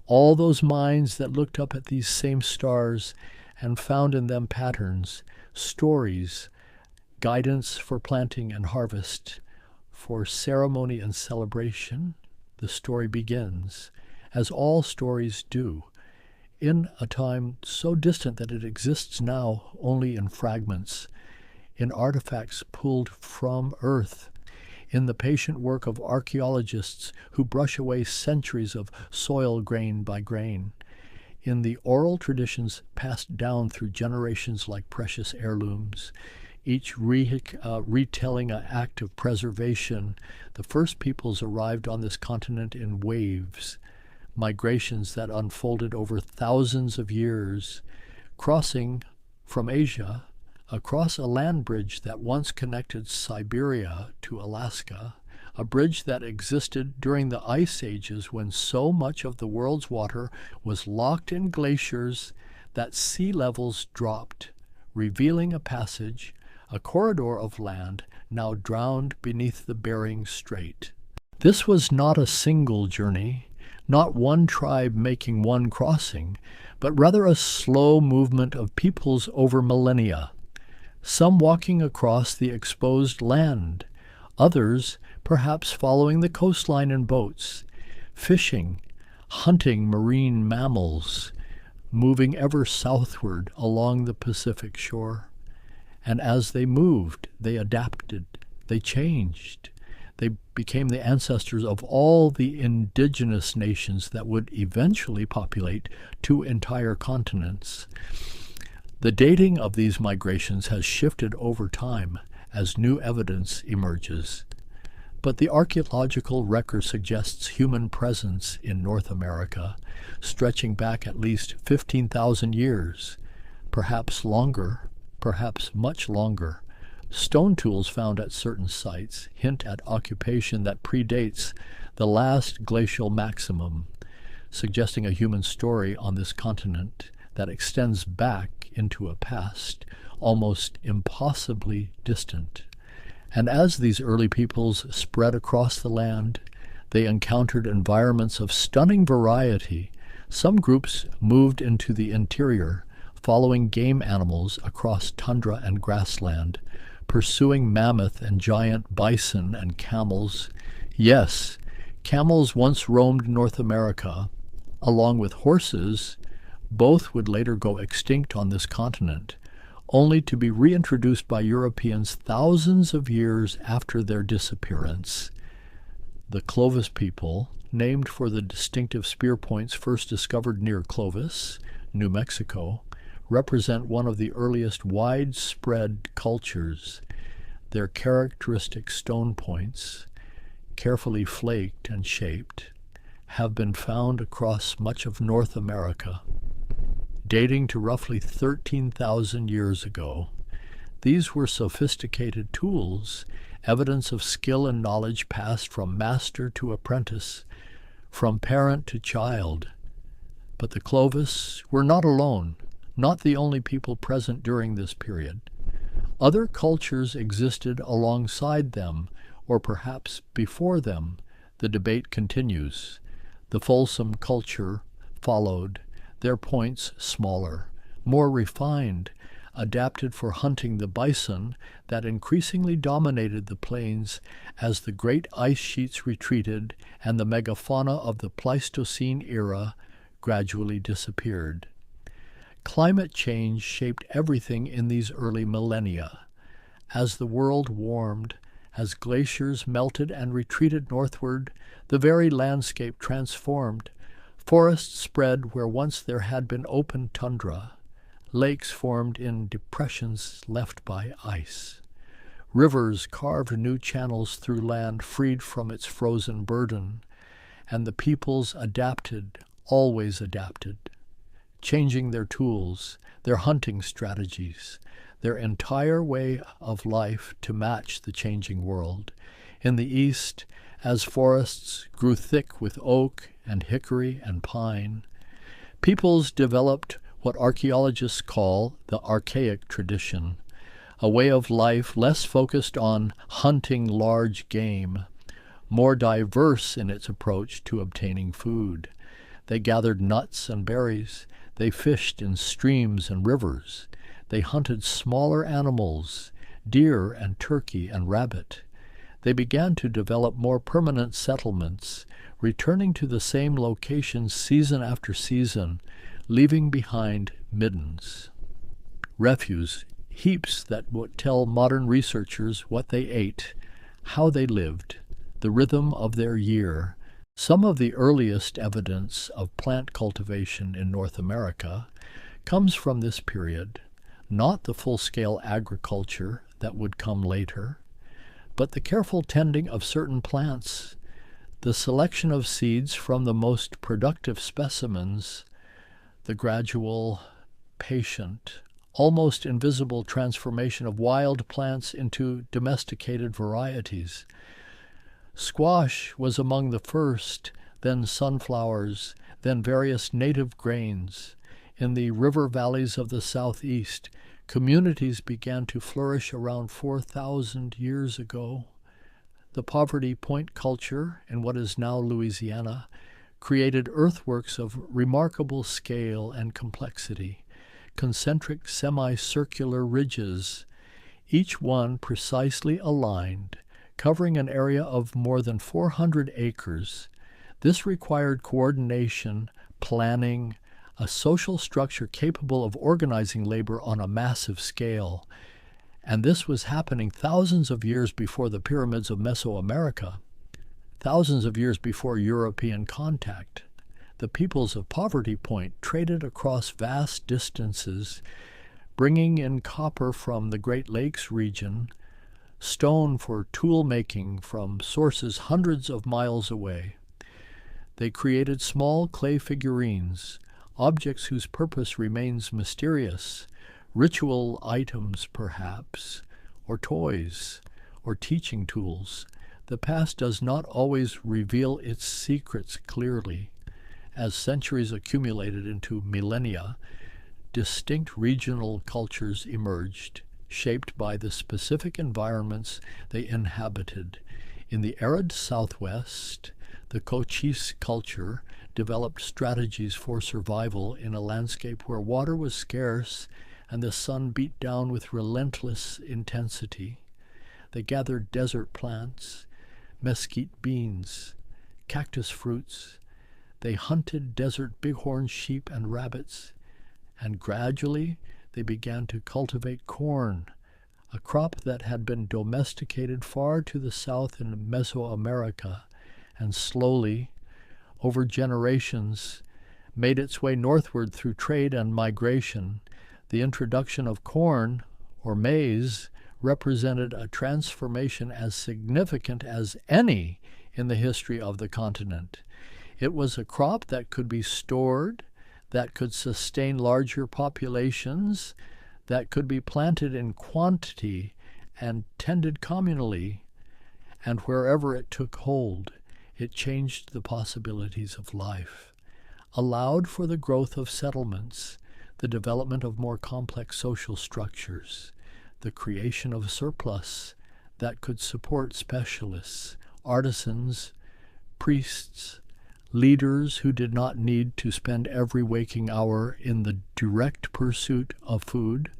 all those minds that looked up at these same stars and found in them patterns, stories, guidance for planting and harvest. For ceremony and celebration, the story begins, as all stories do, in a time so distant that it exists now only in fragments, in artifacts pulled from earth, in the patient work of archaeologists who brush away centuries of soil grain by grain, in the oral traditions passed down through generations like precious heirlooms, each retelling an act of preservation. The first peoples arrived on this continent in waves, migrations that unfolded over thousands of years, crossing from Asia across a land bridge that once connected Siberia to Alaska, a bridge that existed during the ice ages when so much of the world's water was locked in glaciers that sea levels dropped, revealing a passage, a corridor of land now drowned beneath the Bering Strait. This was not a single journey, not one tribe making one crossing, but rather a slow movement of peoples over millennia, some walking across the exposed land, others perhaps following the coastline in boats, fishing, hunting marine mammals, moving ever southward along the Pacific shore. And as they moved, they adapted, they changed. They became the ancestors of all the indigenous nations that would eventually populate 2 entire continents. The dating of these migrations has shifted over time as new evidence emerges. But the archaeological record suggests human presence in North America, stretching back at least 15,000 years, perhaps longer, perhaps much longer. Stone tools found at certain sites hint at occupation that predates the last glacial maximum, suggesting a human story on this continent that extends back into a past almost impossibly distant. And as these early peoples spread across the land, they encountered environments of stunning variety. Some groups moved into the interior, following game animals across tundra and grassland, pursuing mammoth and giant bison and camels. Yes, camels once roamed North America. Along with horses, both would later go extinct on this continent, only to be reintroduced by Europeans thousands of years after their disappearance. The Clovis people, named for the distinctive spear points first discovered near Clovis, New Mexico, represent one of the earliest widespread cultures. Their characteristic stone points, carefully flaked and shaped, have been found across much of North America, dating to roughly 13,000 years ago. These were sophisticated tools, evidence of skill and knowledge passed from master to apprentice, from parent to child. But the Clovis were not alone, not the only people present during this period. Other cultures existed alongside them, or perhaps before them. The debate continues. The Folsom culture followed, their points smaller, more refined, adapted for hunting the bison that increasingly dominated the plains as the great ice sheets retreated and the megafauna of the Pleistocene era gradually disappeared. Climate change shaped everything in these early millennia. As the world warmed, as glaciers melted and retreated northward, the very landscape transformed. Forests spread where once there had been open tundra. Lakes formed in depressions left by ice. Rivers carved new channels through land freed from its frozen burden. And the peoples adapted, always adapted, changing their tools, their hunting strategies, their entire way of life to match the changing world. In the East, as forests grew thick with oak and hickory and pine, peoples developed what archaeologists call the archaic tradition, a way of life less focused on hunting large game, more diverse in its approach to obtaining food. They gathered nuts and berries. They fished in streams and rivers. They hunted smaller animals, deer and turkey and rabbit. They began to develop more permanent settlements, returning to the same locations season after season, leaving behind middens, refuse, heaps that would tell modern researchers what they ate, how they lived, the rhythm of their year. Some of the earliest evidence of plant cultivation in North America comes from this period, not the full-scale agriculture that would come later, but the careful tending of certain plants, the selection of seeds from the most productive specimens, the gradual, patient, almost invisible transformation of wild plants into domesticated varieties. Squash was among the first, then sunflowers, then various native grains. In the river valleys of the southeast, communities began to flourish around 4,000 years ago. The Poverty Point culture, in what is now Louisiana, created earthworks of remarkable scale and complexity, concentric semicircular ridges, each one precisely aligned, covering an area of more than 400 acres. This required coordination, planning, a social structure capable of organizing labor on a massive scale. And this was happening thousands of years before the pyramids of Mesoamerica, thousands of years before European contact. The peoples of Poverty Point traded across vast distances, bringing in copper from the Great Lakes region, stone for tool making from sources hundreds of miles away. They created small clay figurines, objects whose purpose remains mysterious, ritual items perhaps, or toys, or teaching tools. The past does not always reveal its secrets clearly. As centuries accumulated into millennia, distinct regional cultures emerged, shaped by the specific environments they inhabited. In the arid Southwest, the Cochise culture developed strategies for survival in a landscape where water was scarce and the sun beat down with relentless intensity. They gathered desert plants, mesquite beans, cactus fruits. They hunted desert bighorn sheep and rabbits, and gradually they began to cultivate corn, a crop that had been domesticated far to the south in Mesoamerica, and slowly, over generations, made its way northward through trade and migration. The introduction of corn, or maize, represented a transformation as significant as any in the history of the continent. It was a crop that could be stored, that could sustain larger populations, that could be planted in quantity and tended communally, and wherever it took hold, it changed the possibilities of life, allowed for the growth of settlements, the development of more complex social structures, the creation of a surplus that could support specialists, artisans, priests, leaders who did not need to spend every waking hour in the direct pursuit of food.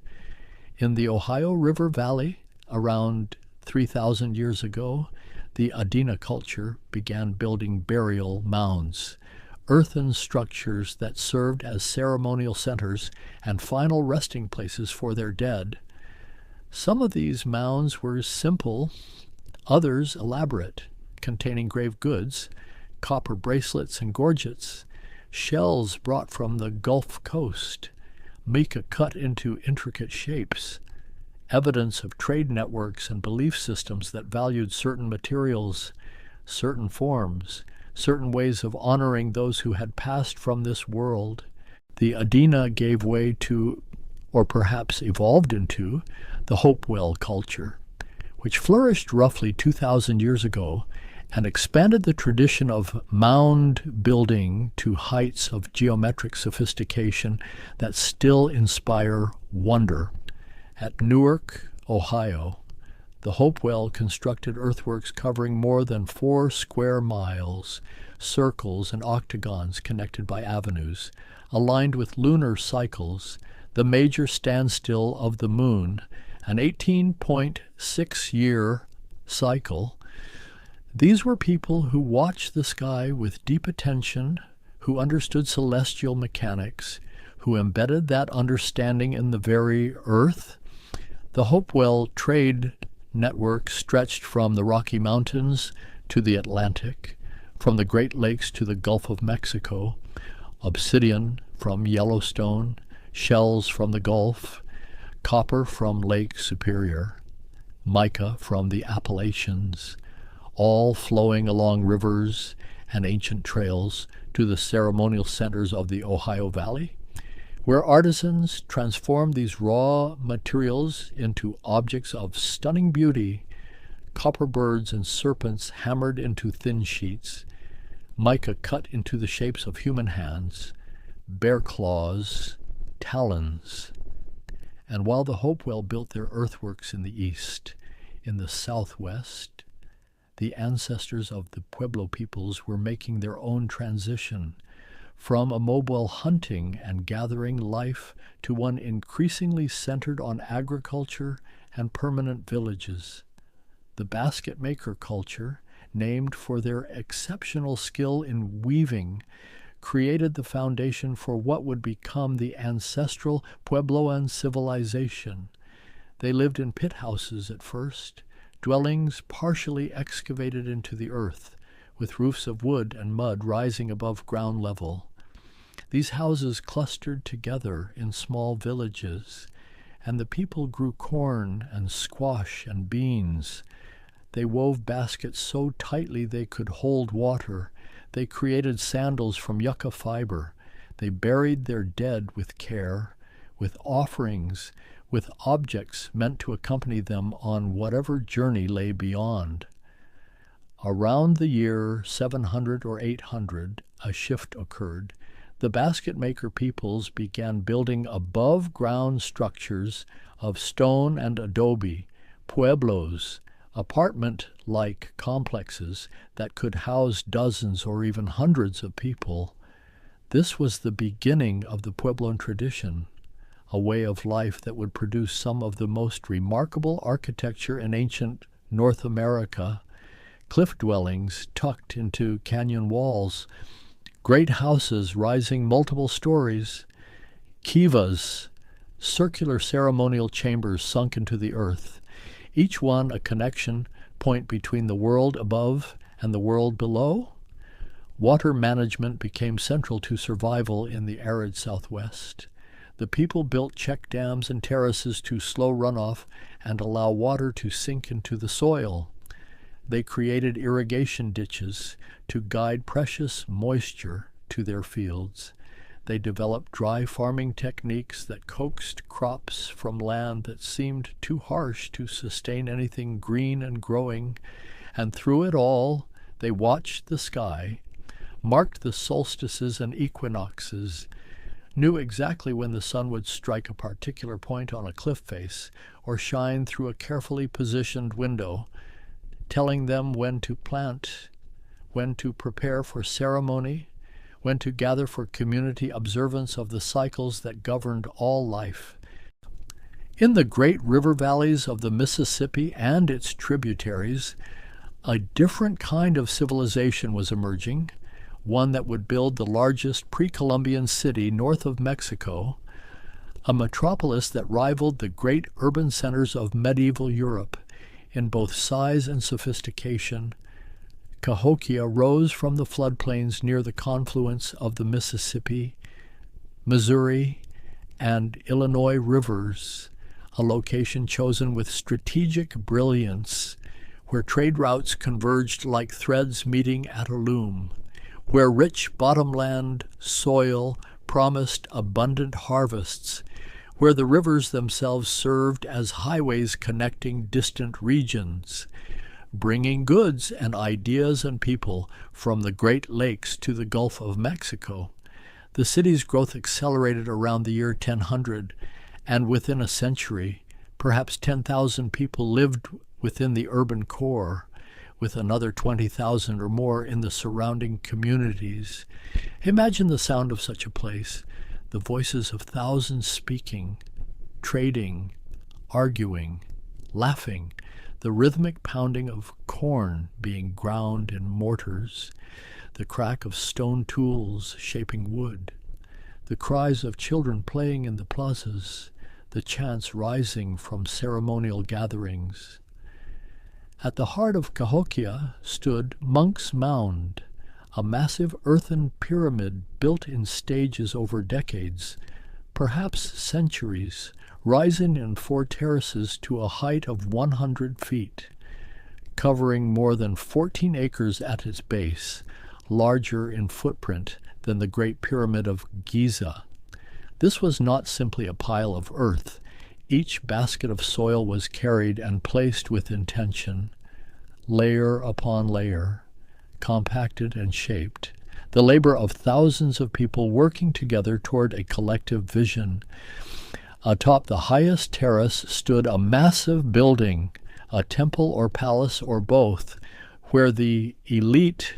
In the Ohio River Valley, around 3,000 years ago, the Adena culture began building burial mounds, earthen structures that served as ceremonial centers and final resting places for their dead. Some of these mounds were simple, others elaborate, containing grave goods, copper bracelets and gorgets, shells brought from the Gulf Coast, mica cut into intricate shapes, evidence of trade networks and belief systems that valued certain materials, certain forms, certain ways of honoring those who had passed from this world. The Adena gave way to, or perhaps evolved into, the Hopewell culture, which flourished roughly 2,000 years ago and expanded the tradition of mound building to heights of geometric sophistication that still inspire wonder. At Newark, Ohio, the Hopewell constructed earthworks covering more than 4 square miles, circles and octagons connected by avenues, aligned with lunar cycles, the major standstill of the moon, an 18.6-year cycle. These were people who watched the sky with deep attention, who understood celestial mechanics, who embedded that understanding in the very earth. The Hopewell trade network stretched from the Rocky Mountains to the Atlantic, from the Great Lakes to the Gulf of Mexico, obsidian from Yellowstone, shells from the Gulf, copper from Lake Superior, mica from the Appalachians, all flowing along rivers and ancient trails to the ceremonial centers of the Ohio Valley, where artisans transformed these raw materials into objects of stunning beauty, copper birds and serpents hammered into thin sheets, mica cut into the shapes of human hands, bear claws, talons. And while the Hopewell built their earthworks in the east, in the southwest, the ancestors of the Pueblo peoples were making their own transition from a mobile hunting and gathering life to one increasingly centered on agriculture and permanent villages. The basket maker culture, named for their exceptional skill in weaving, created the foundation for what would become the ancestral Puebloan civilization. They lived in pit houses at first, dwellings partially excavated into the earth, with roofs of wood and mud rising above ground level. These houses clustered together in small villages, and the people grew corn and squash and beans. They wove baskets so tightly they could hold water. They created sandals from yucca fiber. They buried their dead with care, with offerings, with objects meant to accompany them on whatever journey lay beyond. Around the year 700 or 800, a shift occurred. The basket maker peoples began building above-ground structures of stone and adobe, pueblos, apartment-like complexes that could house dozens or even hundreds of people. This was the beginning of the Puebloan tradition, a way of life that would produce some of the most remarkable architecture in ancient North America, cliff dwellings tucked into canyon walls, great houses rising multiple stories, kivas, circular ceremonial chambers sunk into the earth, each one a connection point between the world above and the world below. Water management became central to survival in the arid Southwest. The people built check dams and terraces to slow runoff and allow water to sink into the soil. They created irrigation ditches to guide precious moisture to their fields. They developed dry farming techniques that coaxed crops from land that seemed too harsh to sustain anything green and growing, and through it all, they watched the sky, marked the solstices and equinoxes, knew exactly when the sun would strike a particular point on a cliff face or shine through a carefully positioned window, telling them when to plant, when to prepare for ceremony, when to gather for community observance of the cycles that governed all life. In the great river valleys of the Mississippi and its tributaries, a different kind of civilization was emerging, one that would build the largest pre-Columbian city north of Mexico, a metropolis that rivaled the great urban centers of medieval Europe in both size and sophistication. Cahokia rose from the floodplains near the confluence of the Mississippi, Missouri, and Illinois rivers, a location chosen with strategic brilliance, where trade routes converged like threads meeting at a loom, where rich bottomland soil promised abundant harvests, where the rivers themselves served as highways connecting distant regions, bringing goods and ideas and people from the Great Lakes to the Gulf of Mexico. The city's growth accelerated around the year 1000, and within a century, perhaps 10,000 people lived within the urban core, with another 20,000 or more in the surrounding communities. Imagine the sound of such a place, the voices of thousands speaking, trading, arguing, laughing, the rhythmic pounding of corn being ground in mortars, the crack of stone tools shaping wood, the cries of children playing in the plazas, the chants rising from ceremonial gatherings. At the heart of Cahokia stood Monk's Mound, a massive earthen pyramid built in stages over decades, perhaps centuries, rising in 4 terraces to a height of 100 feet, covering more than 14 acres at its base, larger in footprint than the Great Pyramid of Giza. This was not simply a pile of earth. Each basket of soil was carried and placed with intention, layer upon layer, compacted and shaped, the labor of thousands of people working together toward a collective vision. Atop the highest terrace stood a massive building, a temple or palace or both, where the elite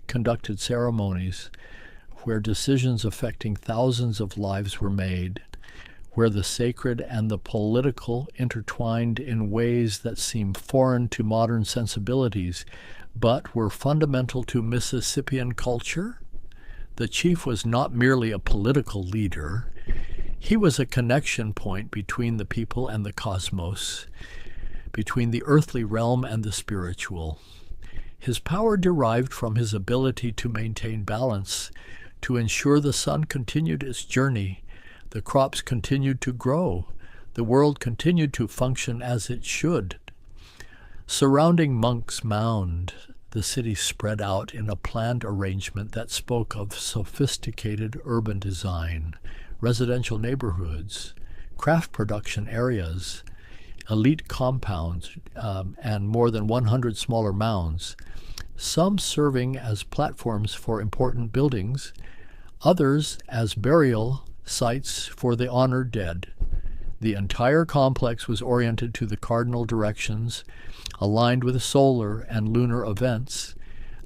conducted ceremonies, where decisions affecting thousands of lives were made, where the sacred and the political intertwined in ways that seem foreign to modern sensibilities, but were fundamental to Mississippian culture. The chief was not merely a political leader. He was a connection point between the people and the cosmos, between the earthly realm and the spiritual. His power derived from his ability to maintain balance, to ensure the sun continued its journey, the crops continued to grow, the world continued to function as it should. Surrounding Monk's Mound, the city spread out in a planned arrangement that spoke of sophisticated urban design, residential neighborhoods, craft production areas, elite compounds, and more than 100 smaller mounds, some serving as platforms for important buildings, others as burial sites for the honored dead. The entire complex was oriented to the cardinal directions, aligned with solar and lunar events,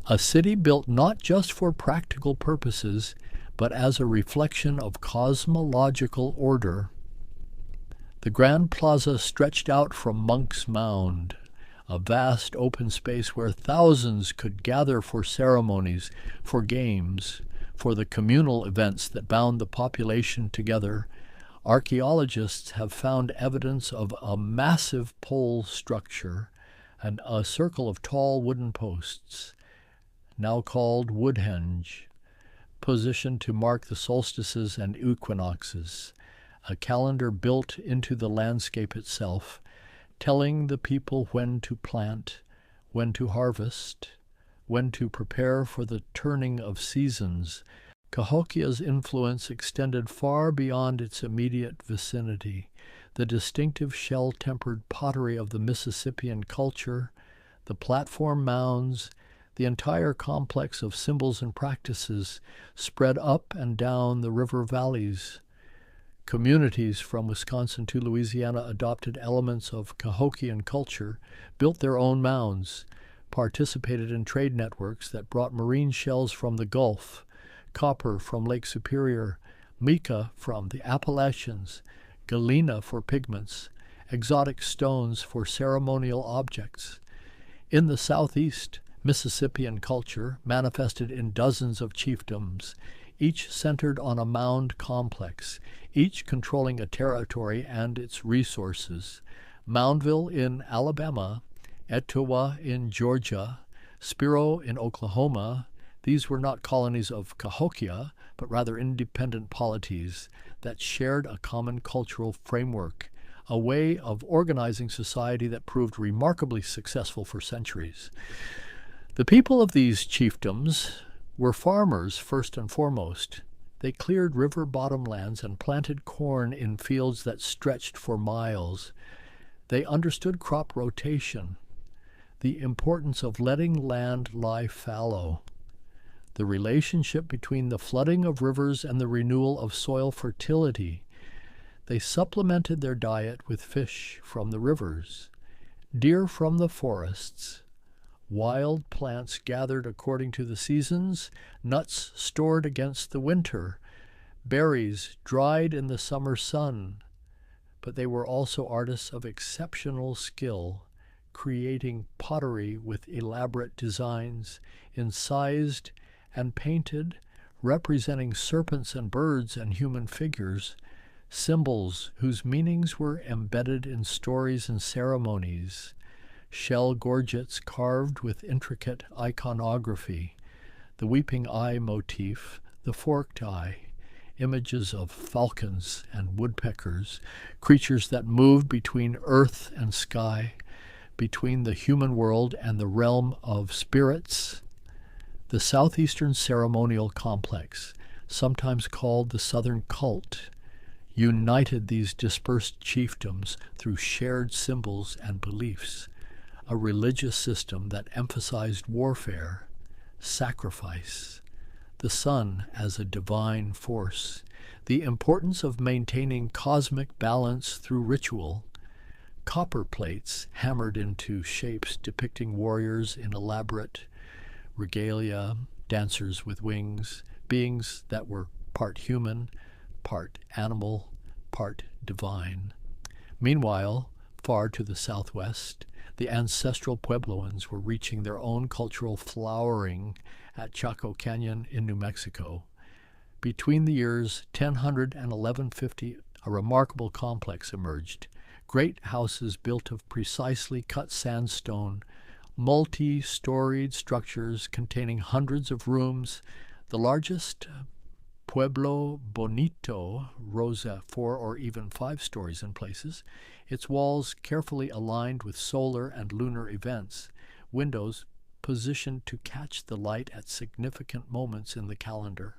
a city built not just for practical purposes, but as a reflection of cosmological order. The Grand Plaza stretched out from Monk's Mound, a vast open space where thousands could gather for ceremonies, for games, for the communal events that bound the population together. Archaeologists have found evidence of a massive pole structure and a circle of tall wooden posts, now called Woodhenge, positioned to mark the solstices and equinoxes, a calendar built into the landscape itself, telling the people when to plant, when to harvest, when to prepare for the turning of seasons. Cahokia's influence extended far beyond its immediate vicinity. The distinctive shell-tempered pottery of the Mississippian culture, the platform mounds, the entire complex of symbols and practices spread up and down the river valleys. Communities from Wisconsin to Louisiana adopted elements of Cahokian culture, built their own mounds, participated in trade networks that brought marine shells from the Gulf, copper from Lake Superior, mica from the Appalachians, galena for pigments, exotic stones for ceremonial objects. In the southeast, Mississippian culture manifested in dozens of chiefdoms, each centered on a mound complex, each controlling a territory and its resources. Moundville in Alabama, Etowah in Georgia, Spiro in Oklahoma, these were not colonies of Cahokia, but rather independent polities that shared a common cultural framework, a way of organizing society that proved remarkably successful for centuries. The people of these chiefdoms were farmers first and foremost. They cleared river bottomlands and planted corn in fields that stretched for miles. They understood crop rotation, the importance of letting land lie fallow, the relationship between the flooding of rivers and the renewal of soil fertility. They supplemented their diet with fish from the rivers, deer from the forests, wild plants gathered according to the seasons, nuts stored against the winter, berries dried in the summer sun. But they were also artists of exceptional skill, creating pottery with elaborate designs, incised and painted, representing serpents and birds and human figures, symbols whose meanings were embedded in stories and ceremonies, shell gorgets carved with intricate iconography, the weeping eye motif, the forked eye, images of falcons and woodpeckers, creatures that moved between earth and sky, between the human world and the realm of spirits. The southeastern ceremonial complex, sometimes called the Southern Cult, united these dispersed chiefdoms through shared symbols and beliefs, a religious system that emphasized warfare, sacrifice, the sun as a divine force, the importance of maintaining cosmic balance through ritual, copper plates hammered into shapes depicting warriors in elaborate regalia, dancers with wings, beings that were part human, part animal, part divine. Meanwhile, far to the southwest, the ancestral Puebloans were reaching their own cultural flowering at Chaco Canyon in New Mexico. Between the years 1000 and 1150, a remarkable complex emerged. Great houses built of precisely cut sandstone, multi-storied structures containing hundreds of rooms. The largest, Pueblo Bonito, rose at 4 or even 5 stories in places, its walls carefully aligned with solar and lunar events, windows positioned to catch the light at significant moments in the calendar.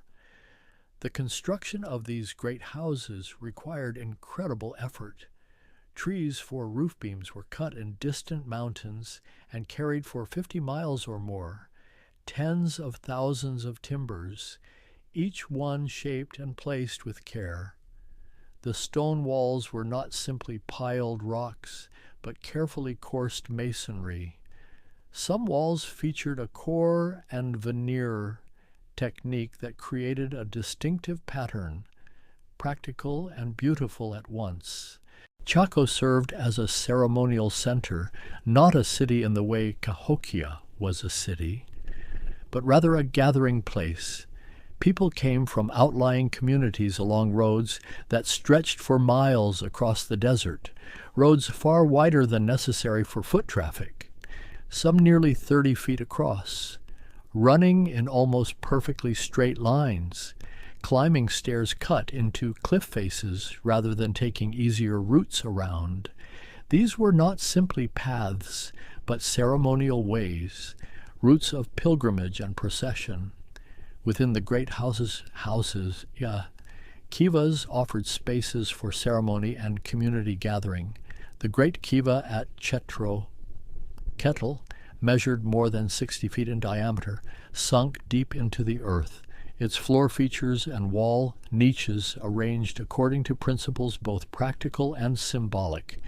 The construction of these great houses required incredible effort. Trees for roof beams were cut in distant mountains and carried for 50 miles or more, tens of thousands of timbers, each one shaped and placed with care. The stone walls were not simply piled rocks, but carefully coursed masonry. Some walls featured a core and veneer technique that created a distinctive pattern, practical and beautiful at once. Chaco served as a ceremonial center, not a city in the way Cahokia was a city, but rather a gathering place. People came from outlying communities along roads that stretched for miles across the desert, roads far wider than necessary for foot traffic, some nearly 30 feet across, running in almost perfectly straight lines, climbing stairs cut into cliff faces rather than taking easier routes around. These were not simply paths, but ceremonial ways, routes of pilgrimage and procession. Within the great houses, kivas offered spaces for ceremony and community gathering. The great kiva at Kettle measured more than 60 feet in diameter, sunk deep into the earth, its floor features and wall niches arranged according to principles both practical and symbolic.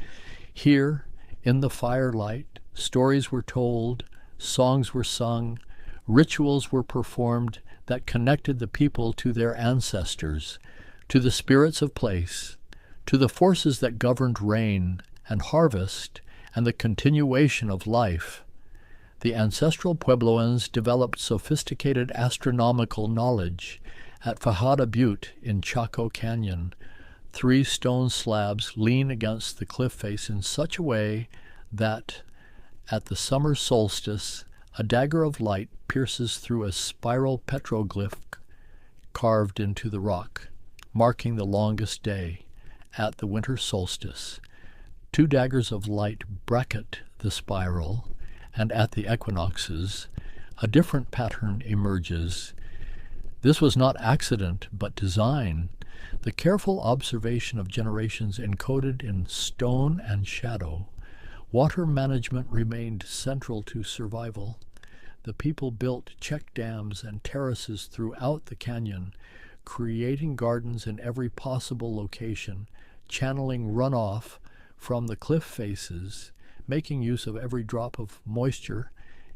Here, in the firelight, stories were told, songs were sung, rituals were performed that connected the people to their ancestors, to the spirits of place, to the forces that governed rain and harvest and the continuation of life, the ancestral Puebloans developed sophisticated astronomical knowledge at Fajada Butte in Chaco Canyon. 3 stone slabs lean against the cliff face in such a way that, at the summer solstice, a dagger of light pierces through a spiral petroglyph carved into the rock, marking the longest day. At the winter solstice, 2 daggers of light bracket the spiral, and at the equinoxes, a different pattern emerges. This was not accident, but design, the careful observation of generations encoded in stone and shadow. Water management remained central to survival. The people built check dams and terraces throughout the canyon, creating gardens in every possible location, channeling runoff from the cliff faces, making use of every drop of moisture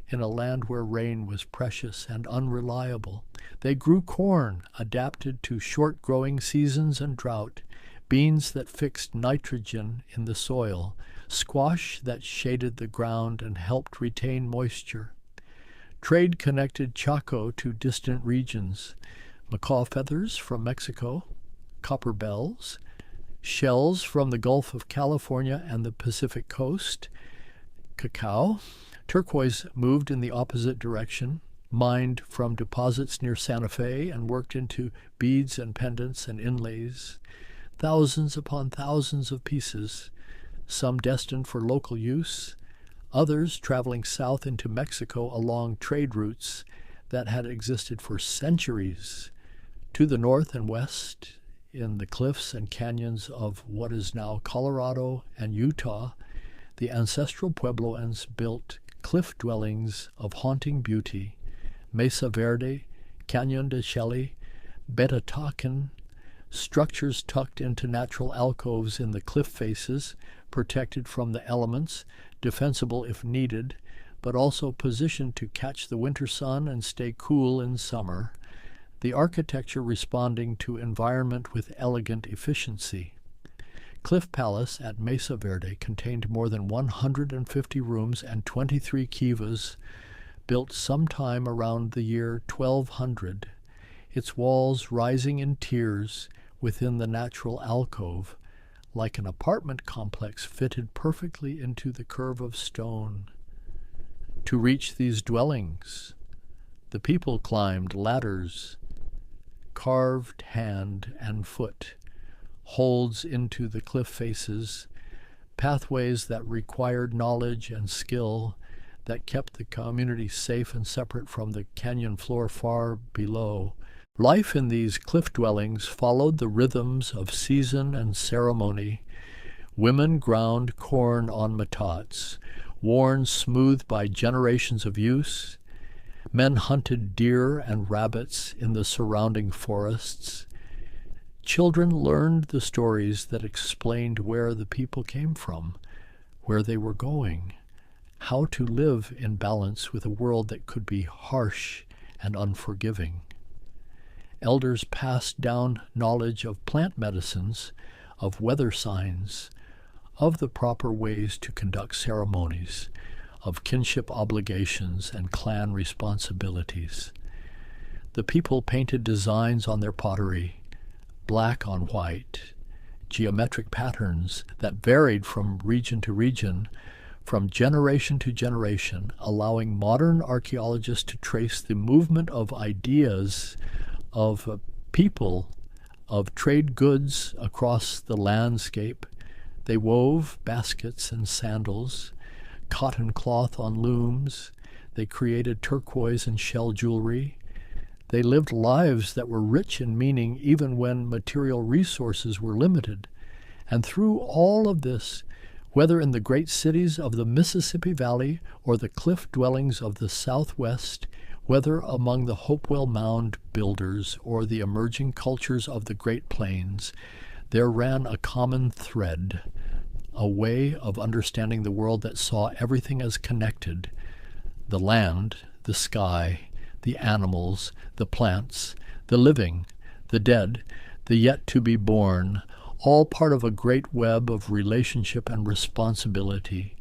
in a land where rain was precious and unreliable. They grew corn, adapted to short-growing seasons and drought, beans that fixed nitrogen in the soil, squash that shaded the ground and helped retain moisture. Trade connected Chaco to distant regions, macaw feathers from Mexico, copper bells, shells from the Gulf of California and the Pacific coast, cacao. Turquoise moved in the opposite direction, mined from deposits near Santa Fe and worked into beads and pendants and inlays, thousands upon thousands of pieces, some destined for local use, others traveling south into Mexico along trade routes that had existed for centuries. To the north and west, in the cliffs and canyons of what is now Colorado and Utah, the ancestral Puebloans built cliff dwellings of haunting beauty, Mesa Verde, Cañon de Chelly, Betatacan, structures tucked into natural alcoves in the cliff faces, protected from the elements, defensible if needed, but also positioned to catch the winter sun and stay cool in summer, the architecture responding to environment with elegant efficiency. Cliff Palace at Mesa Verde contained more than 150 rooms and 23 kivas, built sometime around the year 1200, its walls rising in tiers within the natural alcove, like an apartment complex fitted perfectly into the curve of stone. To reach these dwellings, the people climbed ladders, carved hand and foot, holds into the cliff faces, pathways that required knowledge and skill that kept the community safe and separate from the canyon floor far below. Life in these cliff dwellings followed the rhythms of season and ceremony. Women ground corn on matats, worn smooth by generations of use. Men hunted deer and rabbits in the surrounding forests. Children learned the stories that explained where the people came from, where they were going, how to live in balance with a world that could be harsh and unforgiving. Elders passed down knowledge of plant medicines, of weather signs, of the proper ways to conduct ceremonies, of kinship obligations and clan responsibilities. The people painted designs on their pottery, black on white, geometric patterns that varied from region to region, from generation to generation, allowing modern archaeologists to trace the movement of ideas, of people, of trade goods across the landscape. They wove baskets and sandals, cotton cloth on looms. They created turquoise and shell jewelry. They lived lives that were rich in meaning even when material resources were limited. And through all of this, whether in the great cities of the Mississippi Valley or the cliff dwellings of the Southwest, whether among the Hopewell Mound builders or the emerging cultures of the Great Plains, there ran a common thread, a way of understanding the world that saw everything as connected: the land, the sky, the animals, the plants, the living, the dead, the yet to be born, all part of a great web of relationship and responsibility.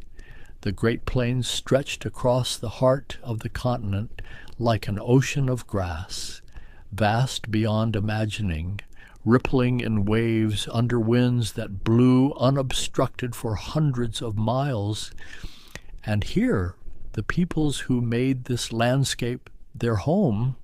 The Great Plains stretched across the heart of the continent like an ocean of grass, vast beyond imagining, rippling in waves under winds that blew unobstructed for hundreds of miles. And here, the peoples who made this landscape their home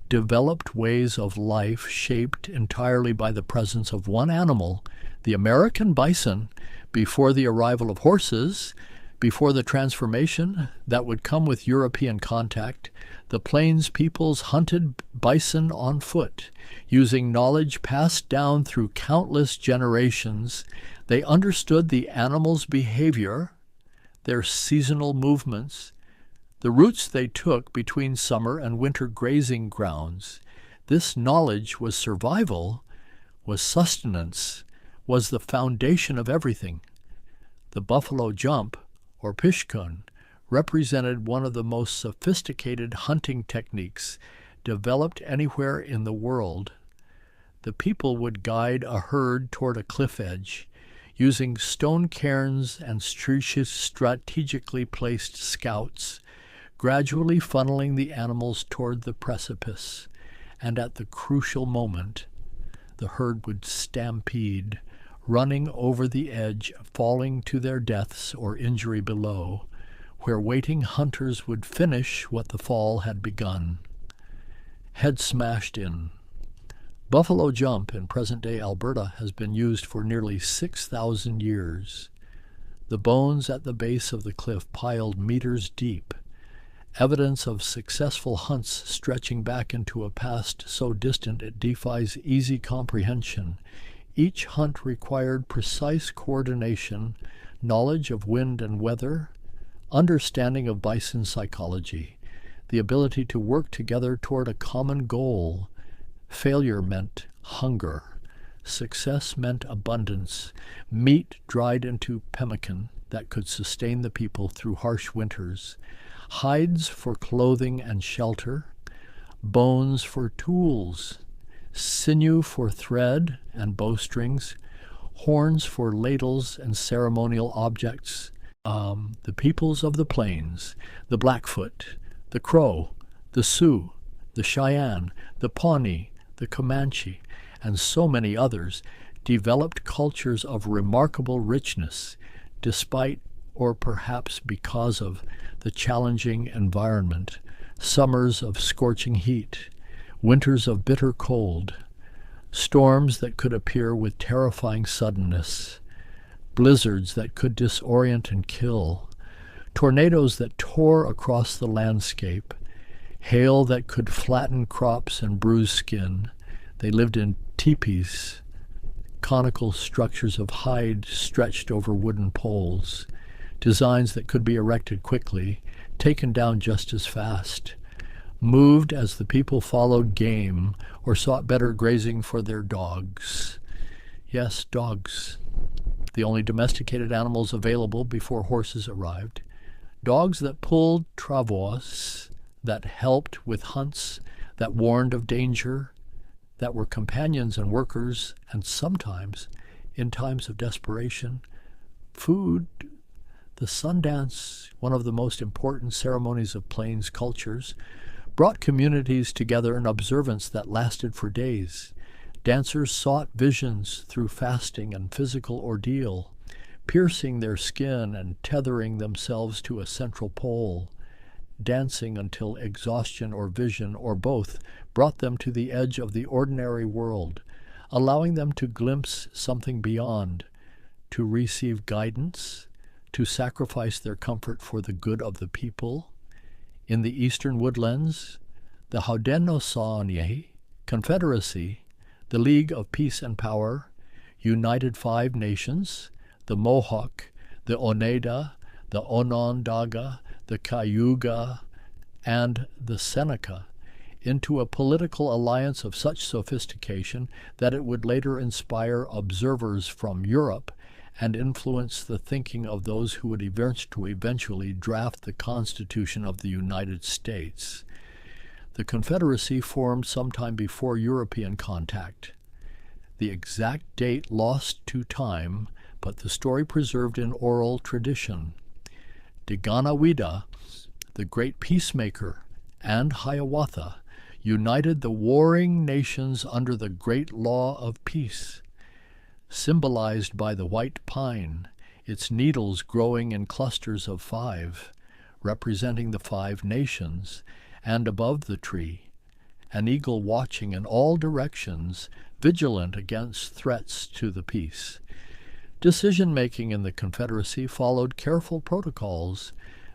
developed ways of life shaped entirely by the presence of one animal, the American bison, before the arrival of horses. Before the transformation that would come with European contact, the Plains peoples hunted bison on foot. Using knowledge passed down through countless generations, they understood the animal's behavior, their seasonal movements, the routes they took between summer and winter grazing grounds. This knowledge was survival, was sustenance, was the foundation of everything. The buffalo jump, or pishkun, represented one of the most sophisticated hunting techniques developed anywhere in the world. The people would guide a herd toward a cliff edge, using stone cairns and strategically placed scouts, gradually funneling the animals toward the precipice, and at the crucial moment, the herd would stampede, running over the edge, falling to their deaths or injury below, where waiting hunters would finish what the fall had begun. Head smashed in. Buffalo jump in present-day Alberta has been used for nearly 6,000 years. The bones at the base of the cliff piled meters deep, evidence of successful hunts stretching back into a past so distant it defies easy comprehension. Each hunt required precise coordination, knowledge of wind and weather, understanding of bison psychology, the ability to work together toward a common goal. Failure meant hunger. Success meant abundance, meat dried into pemmican that could sustain the people through harsh winters, hides for clothing and shelter, bones for tools, sinew for thread and bowstrings, horns for ladles and ceremonial objects. The peoples of the plains, the Blackfoot, the Crow, the Sioux, the Cheyenne, the Pawnee, the Comanche, and so many others, developed cultures of remarkable richness, despite or perhaps because of the challenging environment, summers of scorching heat, winters of bitter cold, storms that could appear with terrifying suddenness, blizzards that could disorient and kill, tornadoes that tore across the landscape, hail that could flatten crops and bruise skin. They lived in teepees, conical structures of hide stretched over wooden poles, designs that could be erected quickly, taken down just as fast, moved as the people followed game or sought better grazing for their dogs. Yes, dogs, the only domesticated animals available before horses arrived. Dogs that pulled travois, that helped with hunts, that warned of danger, that were companions and workers, and sometimes, in times of desperation, food. The Sundance, one of the most important ceremonies of Plains cultures, brought communities together in observance that lasted for days. Dancers sought visions through fasting and physical ordeal, piercing their skin and tethering themselves to a central pole, dancing until exhaustion or vision or both brought them to the edge of the ordinary world, allowing them to glimpse something beyond, to receive guidance, to sacrifice their comfort for the good of the people. In the eastern woodlands, the Haudenosaunee Confederacy, the League of Peace and Power, united 5 nations, the Mohawk, the Oneida, the Onondaga, the Cayuga, and the Seneca, into a political alliance of such sophistication that it would later inspire observers from Europe and influence the thinking of those who would eventually draft the Constitution of the United States. The Confederacy formed sometime before European contact. the exact date lost to time, but the story preserved in oral tradition. Deganawida, the great peacemaker, and Hiawatha united the warring nations under the great law of peace, symbolized by the white pine, its needles growing in clusters of 5, representing the 5 nations, and above the tree, an eagle watching in all directions, vigilant against threats to the peace. Decision-making in the Confederacy followed careful protocols.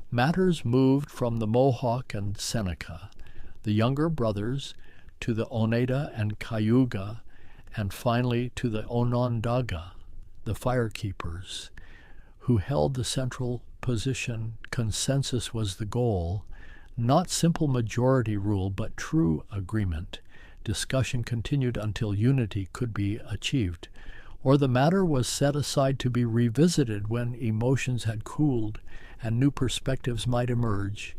Matters moved from the Mohawk and Seneca, the younger brothers, to the Oneida and Cayuga, and finally to the Onondaga, the firekeepers, who held the central position. Consensus was the goal, not simple majority rule, but true agreement. Discussion continued until unity could be achieved, or the matter was set aside to be revisited when emotions had cooled and new perspectives might emerge.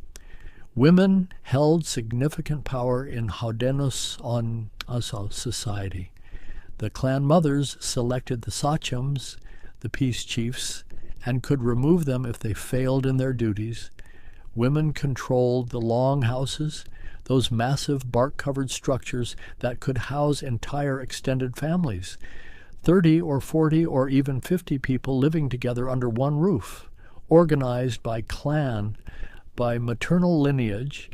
Women held significant power in Haudenosaunee society. The clan mothers selected the sachems, the peace chiefs, and could remove them if they failed in their duties. Women controlled the long houses, those massive bark-covered structures that could house entire extended families, 30 or 40 or even 50 people living together under one roof, organized by clan, by maternal lineage.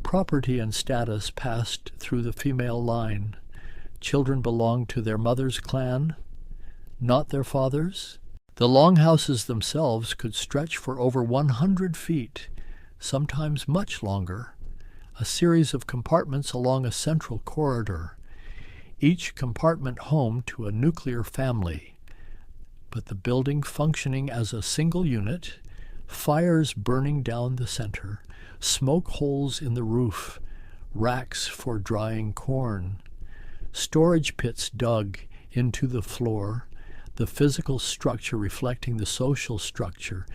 Property and status passed through the female line. Children belonged to their mother's clan, not their father's. The longhouses themselves could stretch for over 100 feet, sometimes much longer, a series of compartments along a central corridor, each compartment home to a nuclear family, but the building functioning as a single unit, fires burning down the center, smoke holes in the roof, racks for drying corn, storage pits dug into the floor, the physical structure reflecting the social structure,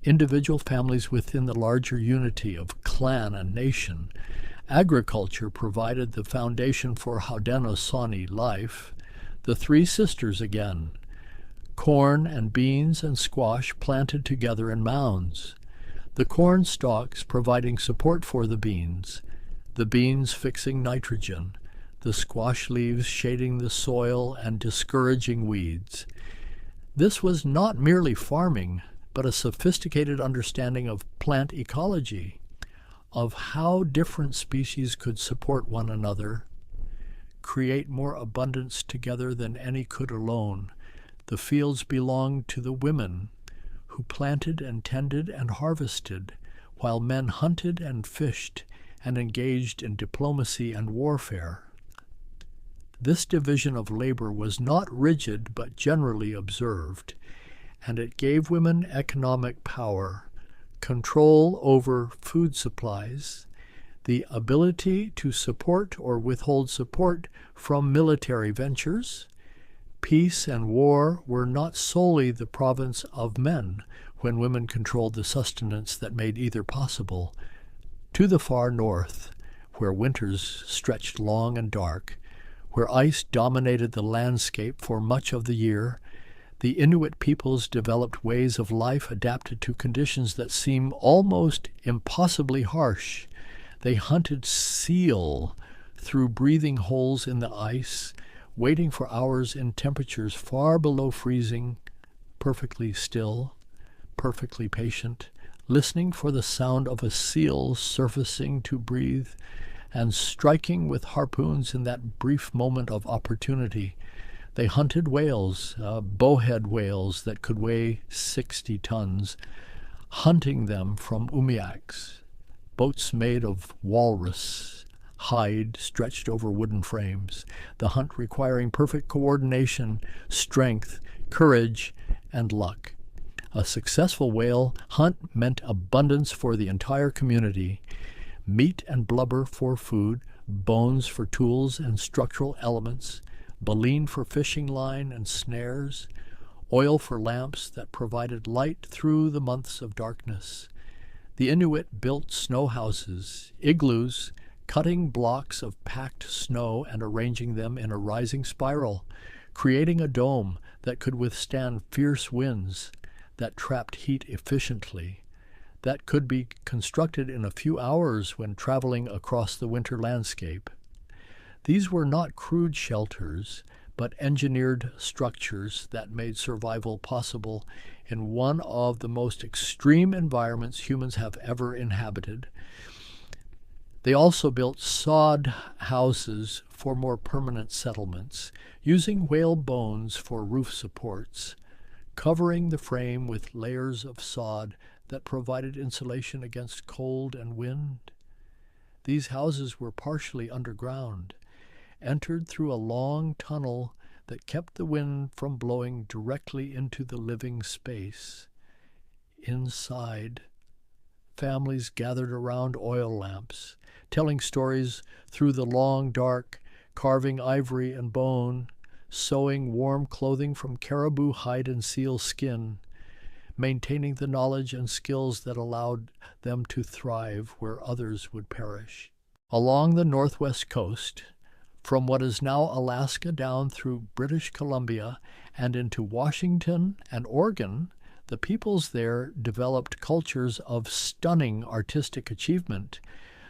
individual families within the larger unity of clan and nation. Agriculture provided the foundation for Haudenosaunee life. The 3 sisters again, corn and beans and squash planted together in mounds, the corn stalks providing support for the beans fixing nitrogen, the squash leaves shading the soil and discouraging weeds. This was not merely farming, but a sophisticated understanding of plant ecology, of how different species could support one another, create more abundance together than any could alone. The fields belonged to the women, who planted and tended and harvested, while men hunted and fished and engaged in diplomacy and warfare. This division of labor was not rigid but generally observed, and it gave women economic power, control over food supplies, the ability to support or withhold support from military ventures. Peace and war were not solely the province of men when women controlled the sustenance that made either possible. To the far north, where winters stretched long and dark, where ice dominated the landscape for much of the year, the Inuit peoples developed ways of life adapted to conditions that seem almost impossibly harsh. They hunted seal through breathing holes in the ice, waiting for hours in temperatures far below freezing, perfectly still, perfectly patient, listening for the sound of a seal surfacing to breathe, and striking with harpoons in that brief moment of opportunity. They hunted whales, bowhead whales that could weigh 60 tons, hunting them from umiaks, boats made of walrus hide stretched over wooden frames, the hunt requiring perfect coordination, strength, courage, and luck. A successful whale hunt meant abundance for the entire community. Meat and blubber for food, bones for tools and structural elements, baleen for fishing line and snares, oil for lamps that provided light through the months of darkness. The Inuit built snow houses, igloos, cutting blocks of packed snow and arranging them in a rising spiral, creating a dome that could withstand fierce winds, that trapped heat efficiently, that could be constructed in a few hours when traveling across the winter landscape. These were not crude shelters, but engineered structures that made survival possible in one of the most extreme environments humans have ever inhabited. They also built sod houses for more permanent settlements, using whale bones for roof supports, covering the frame with layers of sod that provided insulation against cold and wind. These houses were partially underground, entered through a long tunnel that kept the wind from blowing directly into the living space. Inside, families gathered around oil lamps, telling stories through the long dark, carving ivory and bone, sewing warm clothing from caribou hide and seal skin, maintaining the knowledge and skills that allowed them to thrive where others would perish. Along the northwest coast, from what is now Alaska down through British Columbia and into Washington and Oregon, the peoples there developed cultures of stunning artistic achievement,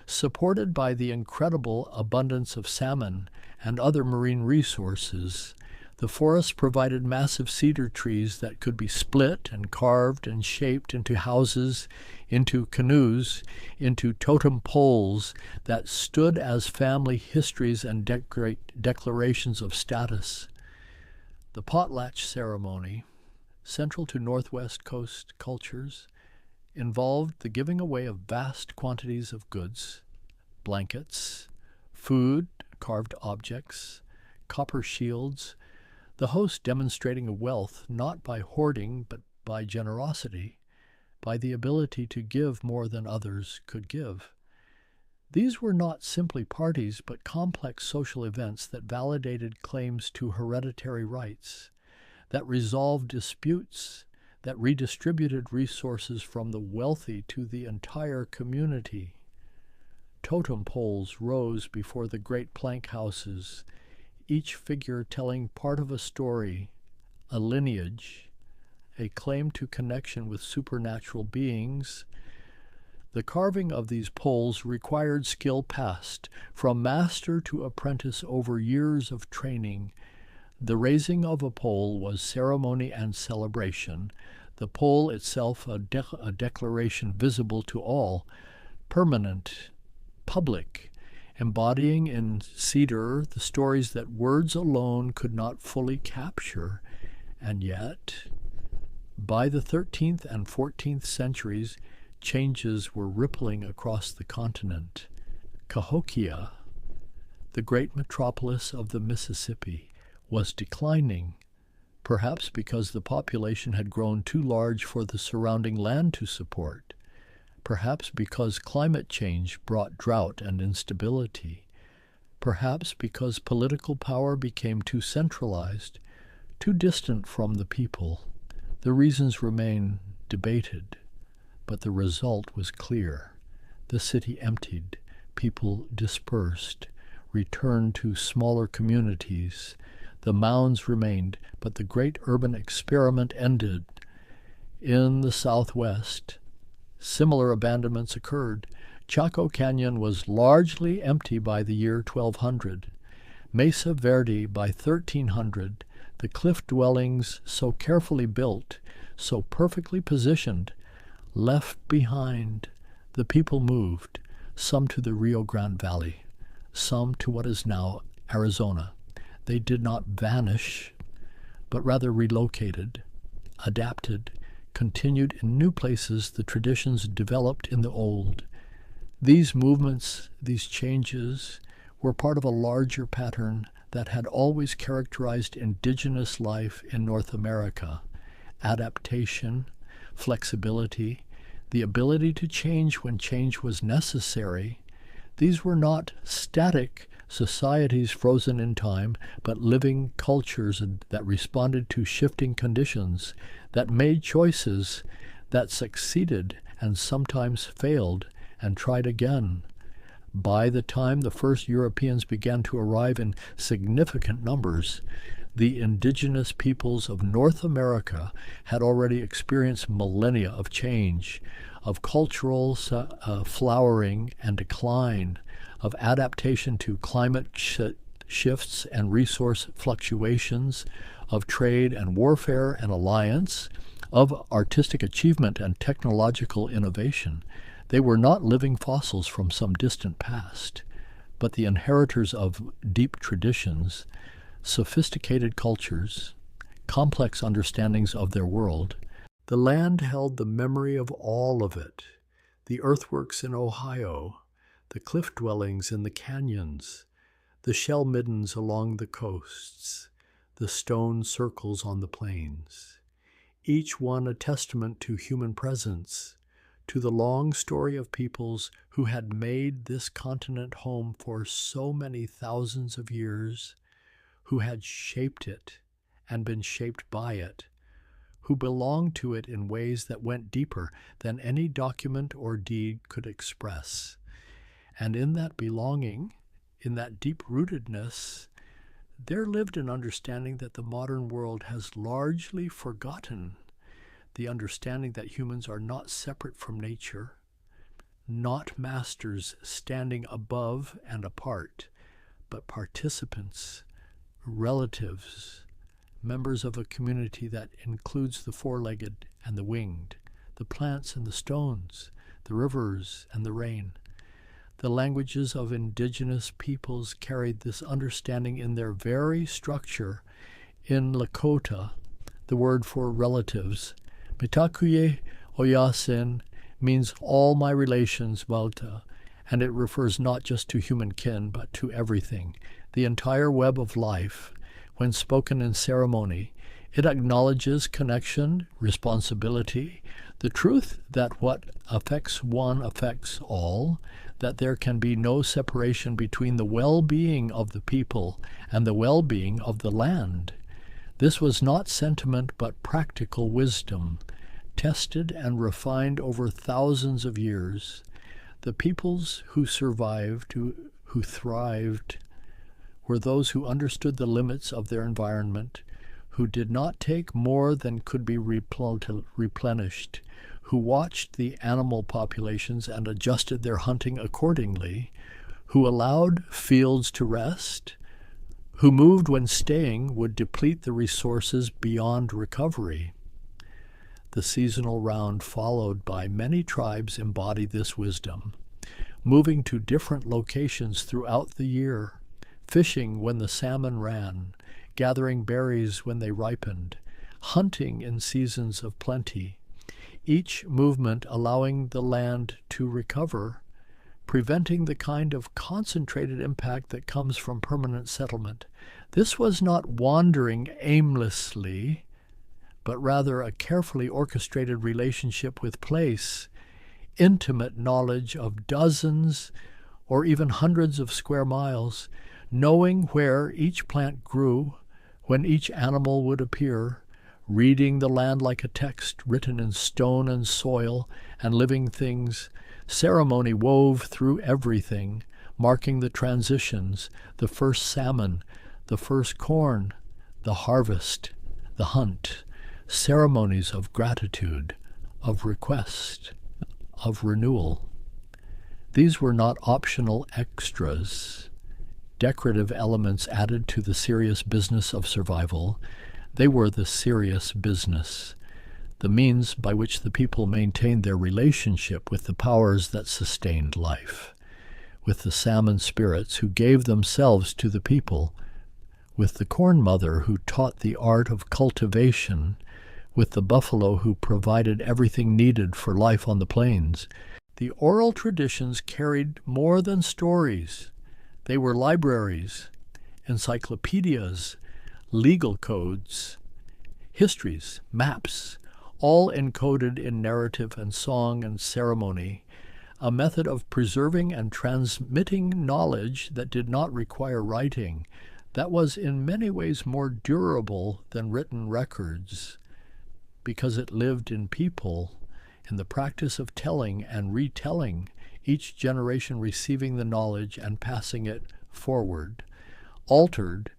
supported by the incredible abundance of salmon and other marine resources. The forest provided massive cedar trees that could be split and carved and shaped into houses, into canoes, into totem poles that stood as family histories and declarations of status. The potlatch ceremony, central to Northwest Coast cultures, involved the giving away of vast quantities of goods, blankets, food, carved objects, copper shields, the host demonstrating a wealth not by hoarding but by generosity, by the ability to give more than others could give. These were not simply parties but complex social events that validated claims to hereditary rights, that resolved disputes, that redistributed resources from the wealthy to the entire community. Totem poles rose before the great plank houses, each figure telling part of a story, a lineage, a claim to connection with supernatural beings. The carving of these poles required skill passed from master to apprentice over years of training. The raising of a pole was ceremony and celebration, the pole itself a declaration visible to all, permanent, public, embodying in cedar the stories that words alone could not fully capture. And yet, by the 13th and 14th centuries, changes were rippling across the continent. Cahokia, the great metropolis of the Mississippi, was declining, perhaps because the population had grown too large for the surrounding land to support, perhaps because climate change brought drought and instability, perhaps because political power became too centralized, too distant from the people. The reasons remain debated, but the result was clear. The city emptied, people dispersed, returned to smaller communities. The mounds remained, but the great urban experiment ended. In the Southwest, similar abandonments occurred. Chaco Canyon was largely empty by the year 1200. Mesa Verde by 1300, the cliff dwellings so carefully built, so perfectly positioned, left behind. The people moved, some to the Rio Grande Valley, some to what is now Arizona. They did not vanish, but rather relocated, adapted, continued in new places the traditions developed in the old. These movements, these changes, were part of a larger pattern that had always characterized indigenous life in North America: adaptation, flexibility, the ability to change when change was necessary. These were not static societies frozen in time, but living cultures that responded to shifting conditions, that made choices, that succeeded and sometimes failed and tried again. By the time the first Europeans began to arrive in significant numbers, the indigenous peoples of North America had already experienced millennia of change, of cultural flowering and decline, of adaptation to climate shifts and resource fluctuations, of trade and warfare and alliance, of artistic achievement and technological innovation. They were not living fossils from some distant past, but the inheritors of deep traditions, sophisticated cultures, complex understandings of their world. The land held the memory of all of it, the earthworks in Ohio, the cliff dwellings in the canyons, the shell middens along the coasts, the stone circles on the plains, each one a testament to human presence, to the long story of peoples who had made this continent home for so many thousands of years, who had shaped it and been shaped by it, who belonged to it in ways that went deeper than any document or deed could express. And in that belonging, in that deep-rootedness, there lived an understanding that the modern world has largely forgotten, the understanding that humans are not separate from nature, not masters standing above and apart, but participants, relatives, members of a community that includes the four-legged and the winged, the plants and the stones, the rivers and the rain. The languages of indigenous peoples carried this understanding in their very structure. In Lakota, the word for relatives, Mitakuye Oyasin, means all my relations, Balta, and it refers not just to human kin, but to everything, the entire web of life. When spoken in ceremony, it acknowledges connection, responsibility, the truth that what affects one affects all, that there can be no separation between the well-being of the people and the well-being of the land. This was not sentiment but practical wisdom, tested and refined over thousands of years. The peoples who survived, who thrived, were those who understood the limits of their environment, who did not take more than could be replenished, who watched the animal populations and adjusted their hunting accordingly, who allowed fields to rest, who moved when staying would deplete the resources beyond recovery. The seasonal round followed by many tribes embodied this wisdom, moving to different locations throughout the year, fishing when the salmon ran, gathering berries when they ripened, hunting in seasons of plenty, each movement allowing the land to recover, preventing the kind of concentrated impact that comes from permanent settlement. This was not wandering aimlessly, but rather a carefully orchestrated relationship with place, intimate knowledge of dozens or even hundreds of square miles, knowing where each plant grew, when each animal would appear, reading the land like a text written in stone and soil and living things. Ceremony wove through everything, marking the transitions, the first salmon, the first corn, the harvest, the hunt, ceremonies of gratitude, of request, of renewal. These were not optional extras, decorative elements added to the serious business of survival. They were the serious business, the means by which the people maintained their relationship with the powers that sustained life, with the salmon spirits who gave themselves to the people, with the corn mother who taught the art of cultivation, with the buffalo who provided everything needed for life on the plains. The oral traditions carried more than stories. They were libraries, encyclopedias, legal codes, histories, maps, all encoded in narrative and song and ceremony, a method of preserving and transmitting knowledge that did not require writing, that was in many ways more durable than written records, because it lived in people, in the practice of telling and retelling, each generation receiving the knowledge and passing it forward, altered,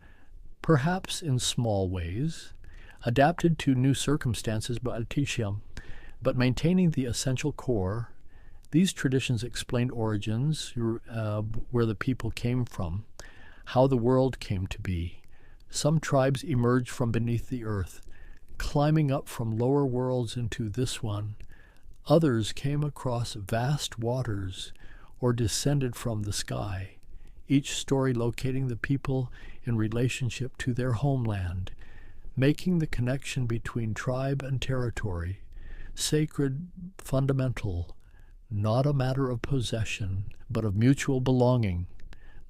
perhaps in small ways, adapted to new circumstances but maintaining the essential core. These traditions explained origins, where the people came from, how the world came to be. Some tribes emerged from beneath the earth, climbing up from lower worlds into this one. Others came across vast waters or descended from the sky, each story locating the people in relationship to their homeland, making the connection between tribe and territory sacred, fundamental, not a matter of possession, but of mutual belonging.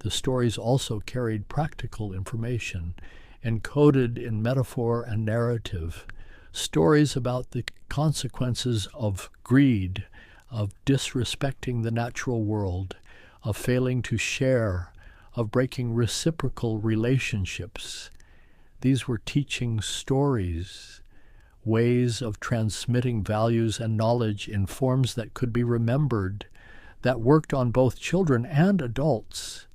The stories also carried practical information, encoded in metaphor and narrative, stories about the consequences of greed, of disrespecting the natural world, of failing to share, of breaking reciprocal relationships. These were teaching stories, ways of transmitting values and knowledge in forms that could be remembered, that worked on both children and adults,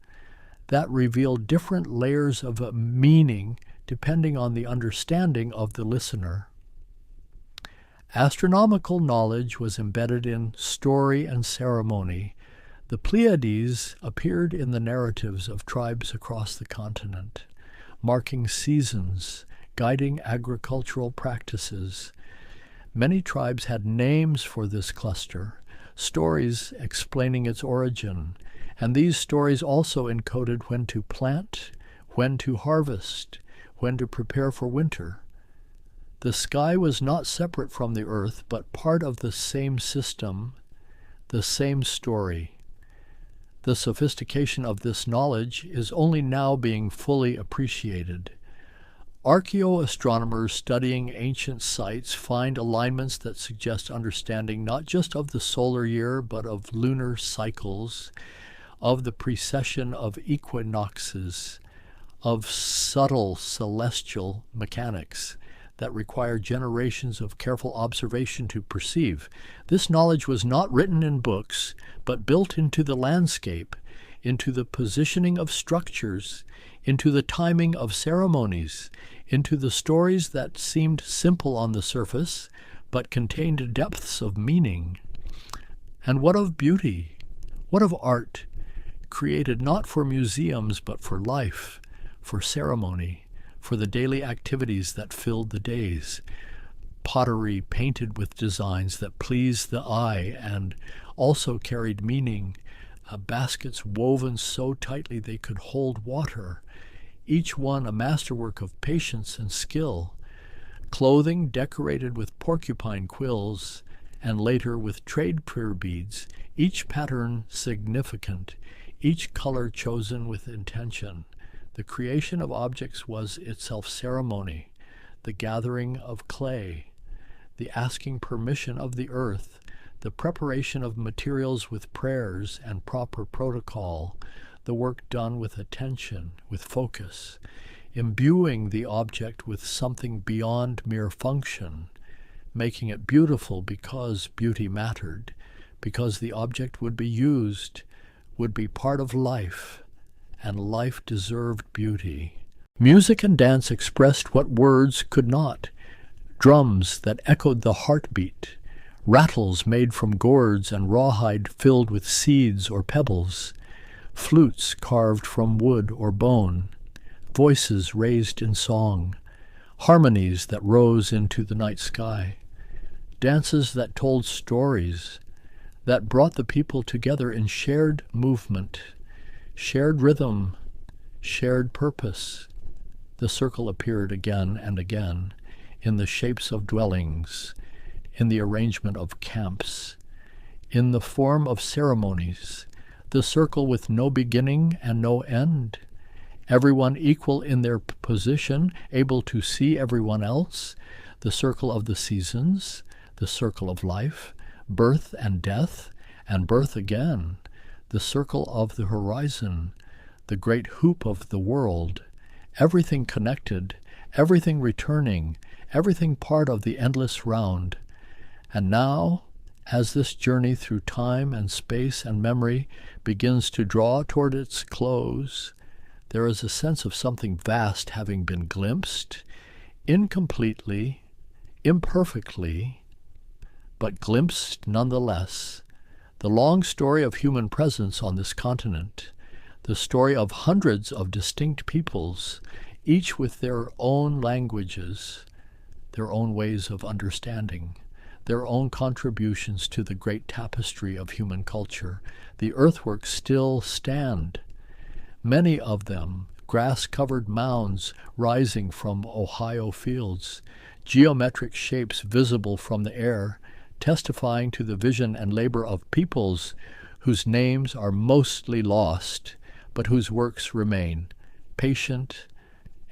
that revealed different layers of meaning depending on the understanding of the listener. Astronomical knowledge was embedded in story and ceremony. The Pleiades appeared in the narratives of tribes across the continent, marking seasons, guiding agricultural practices. Many tribes had names for this cluster, stories explaining its origin, and these stories also encoded when to plant, when to harvest, when to prepare for winter. The sky was not separate from the earth, but part of the same system, the same story. The sophistication of this knowledge is only now being fully appreciated. Archaeoastronomers studying ancient sites find alignments that suggest understanding not just of the solar year, but of lunar cycles, of the precession of equinoxes, of subtle celestial mechanics that require generations of careful observation to perceive. This knowledge was not written in books, but built into the landscape, into the positioning of structures, into the timing of ceremonies, into the stories that seemed simple on the surface, but contained depths of meaning. And what of beauty? What of art, created not for museums, but for life, for ceremony, for the daily activities that filled the days? Pottery painted with designs that pleased the eye and also carried meaning, baskets woven so tightly they could hold water, each one a masterwork of patience and skill, clothing decorated with porcupine quills and later with trade prayer beads, each pattern significant, each color chosen with intention. The creation of objects was itself ceremony, the gathering of clay, the asking permission of the earth, the preparation of materials with prayers and proper protocol, the work done with attention, with focus, imbuing the object with something beyond mere function, making it beautiful because beauty mattered, because the object would be used, would be part of life, and life deserved beauty. Music and dance expressed what words could not, drums that echoed the heartbeat, rattles made from gourds and rawhide filled with seeds or pebbles, flutes carved from wood or bone, voices raised in song, harmonies that rose into the night sky, dances that told stories, that brought the people together in shared movement, shared rhythm, shared purpose. The circle appeared again and again in the shapes of dwellings, in the arrangement of camps, in the form of ceremonies, the circle with no beginning and no end, everyone equal in their position, able to see everyone else, the circle of the seasons, the circle of life, birth and birth again, the circle of the horizon, the great hoop of the world, everything connected, everything returning, everything part of the endless round. And now, As this journey through time and space and memory begins to draw toward its close, there is a sense of something vast having been glimpsed, incompletely, imperfectly, but glimpsed nonetheless. The long story of human presence on this continent, the story of hundreds of distinct peoples, each with their own languages, their own ways of understanding, their own contributions to the great tapestry of human culture. The earthworks still stand, many of them grass-covered mounds rising from Ohio fields, geometric shapes visible from the air, testifying to the vision and labor of peoples whose names are mostly lost, but whose works remain, patient,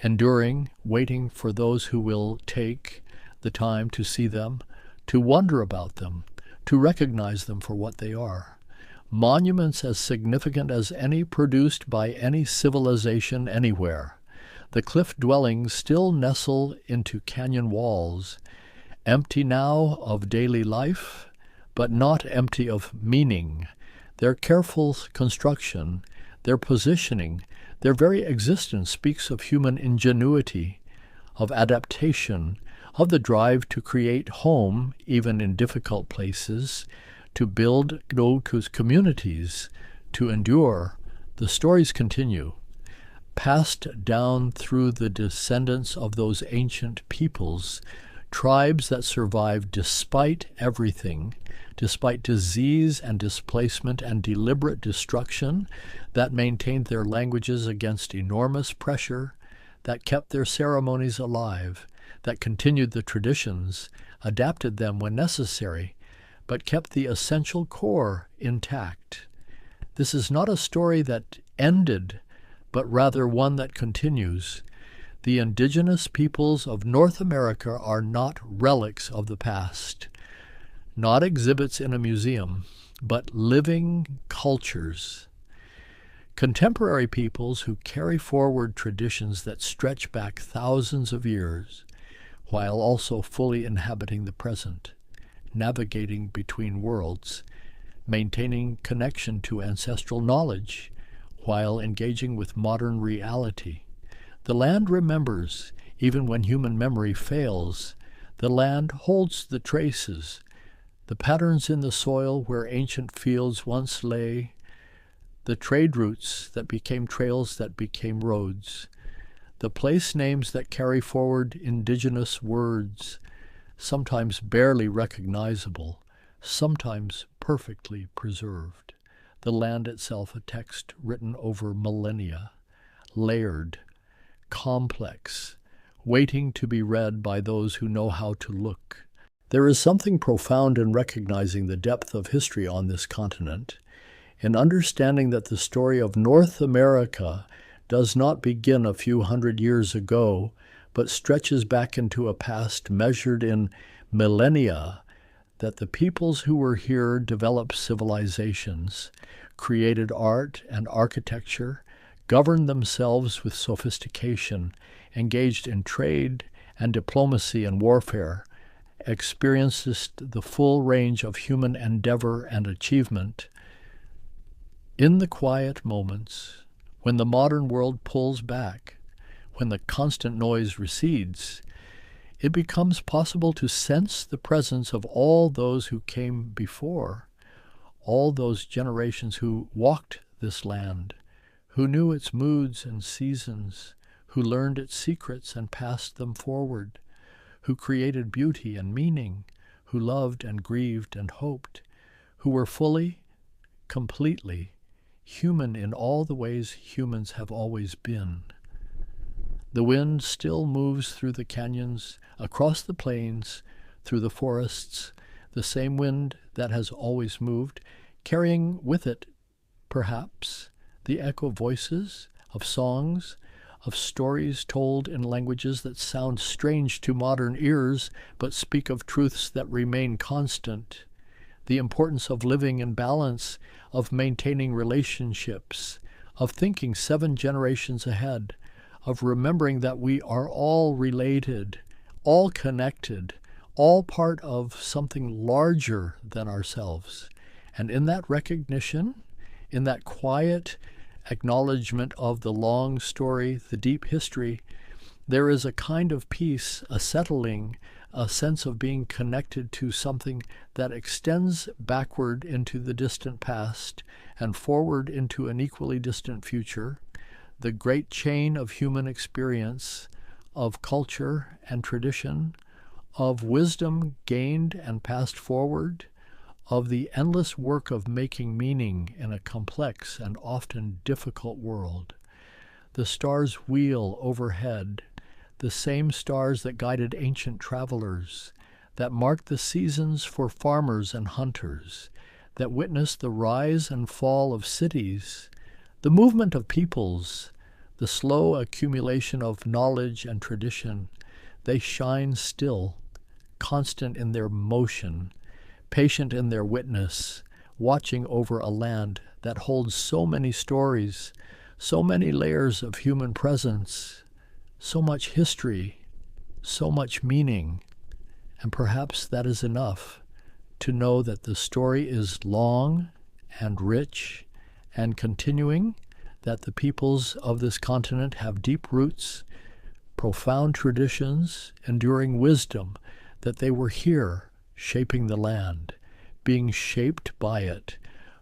enduring, waiting for those who will take the time to see them, to wonder about them, to recognize them for what they are. Monuments as significant as any produced by any civilization anywhere. The cliff dwellings still nestle into canyon walls, empty now of daily life, but not empty of meaning. Their careful construction, their positioning, their very existence speaks of human ingenuity, of adaptation, of the drive to create home, even in difficult places, to build those communities, to endure. The stories continue, passed down through the descendants of those ancient peoples, tribes that survived despite everything, despite disease and displacement and deliberate destruction, that maintained their languages against enormous pressure, that kept their ceremonies alive, that continued the traditions, adapted them when necessary, but kept the essential core intact. This is not a story that ended, but rather one that continues. The indigenous peoples of North America are not relics of the past, not exhibits in a museum, but living cultures. Contemporary peoples who carry forward traditions that stretch back thousands of years, while also fully inhabiting the present, navigating between worlds, maintaining connection to ancestral knowledge, while engaging with modern reality. The land remembers, even when human memory fails. The land holds the traces, the patterns in the soil where ancient fields once lay, the trade routes that became trails that became roads, the place names that carry forward indigenous words, sometimes barely recognizable, sometimes perfectly preserved. The land itself a text written over millennia, layered, complex, waiting to be read by those who know how to look. There is something profound in recognizing the depth of history on this continent, in understanding that the story of North America does not begin a few hundred years ago, but stretches back into a past measured in millennia, that the peoples who were here developed civilizations, created art and architecture, governed themselves with sophistication, engaged in trade and diplomacy and warfare, experienced the full range of human endeavor and achievement. In the quiet moments, when the modern world pulls back, when the constant noise recedes, it becomes possible to sense the presence of all those who came before, all those generations who walked this land, who knew its moods and seasons, who learned its secrets and passed them forward, who created beauty and meaning, who loved and grieved and hoped, who were fully, completely human in all the ways humans have always been. The wind still moves through the canyons, across the plains, through the forests, the same wind that has always moved, carrying with it, perhaps, the echo voices of songs, of stories told in languages that sound strange to modern ears, but speak of truths that remain constant, the importance of living in balance, of maintaining relationships, of thinking 7 generations ahead, of remembering that we are all related, all connected, all part of something larger than ourselves. And in that recognition, in that quiet acknowledgement of the long story, the deep history, there is a kind of peace, a settling, a sense of being connected to something that extends backward into the distant past and forward into an equally distant future, the great chain of human experience, of culture and tradition, of wisdom gained and passed forward, of the endless work of making meaning in a complex and often difficult world. The stars wheel overhead, the same stars that guided ancient travelers, that marked the seasons for farmers and hunters, that witnessed the rise and fall of cities, the movement of peoples, the slow accumulation of knowledge and tradition. They shine still, constant in their motion, patient in their witness, watching over a land that holds so many stories, so many layers of human presence, so much history, so much meaning. And perhaps that is enough to know that the story is long and rich and continuing, that the peoples of this continent have deep roots, profound traditions, enduring wisdom, that they were here shaping the land, being shaped by it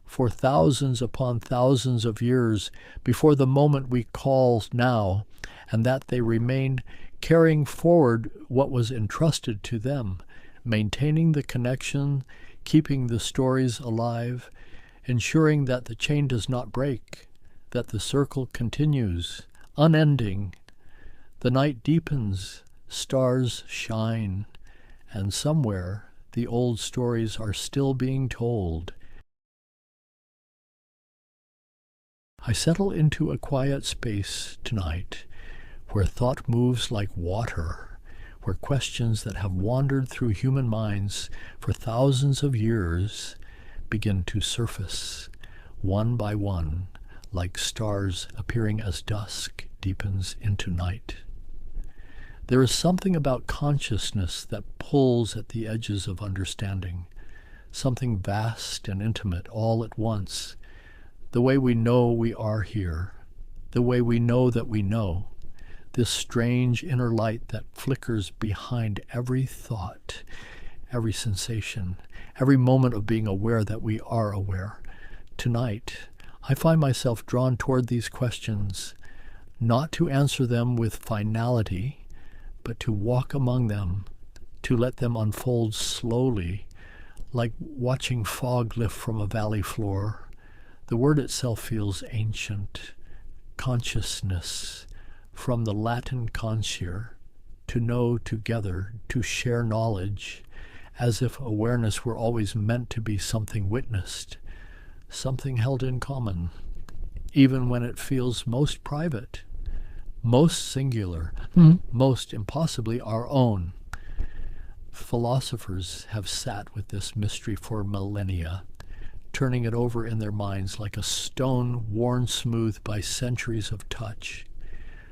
for thousands upon thousands of years before the moment we call now, and that they remained carrying forward what was entrusted to them, maintaining the connection, keeping the stories alive, ensuring that the chain does not break, that the circle continues, unending. The night deepens, stars shine, and somewhere the old stories are still being told. I settle into a quiet space tonight where thought moves like water, where questions that have wandered through human minds for thousands of years begin to surface, one by one, like stars appearing as dusk deepens into night. There is something about consciousness that pulls at the edges of understanding, something vast and intimate all at once, the way we know we are here, the way we know that we know, this strange inner light that flickers behind every thought, every sensation, every moment of being aware that we are aware. Tonight, I find myself drawn toward these questions, not to answer them with finality, but to walk among them, to let them unfold slowly, like watching fog lift from a valley floor. The word itself feels ancient. Consciousness, from the Latin consciere, to know together, to share knowledge, as if awareness were always meant to be something witnessed, something held in common, even when it feels most private, most singular, most impossibly our own. Philosophers have sat with this mystery for millennia, turning it over in their minds like a stone worn smooth by centuries of touch.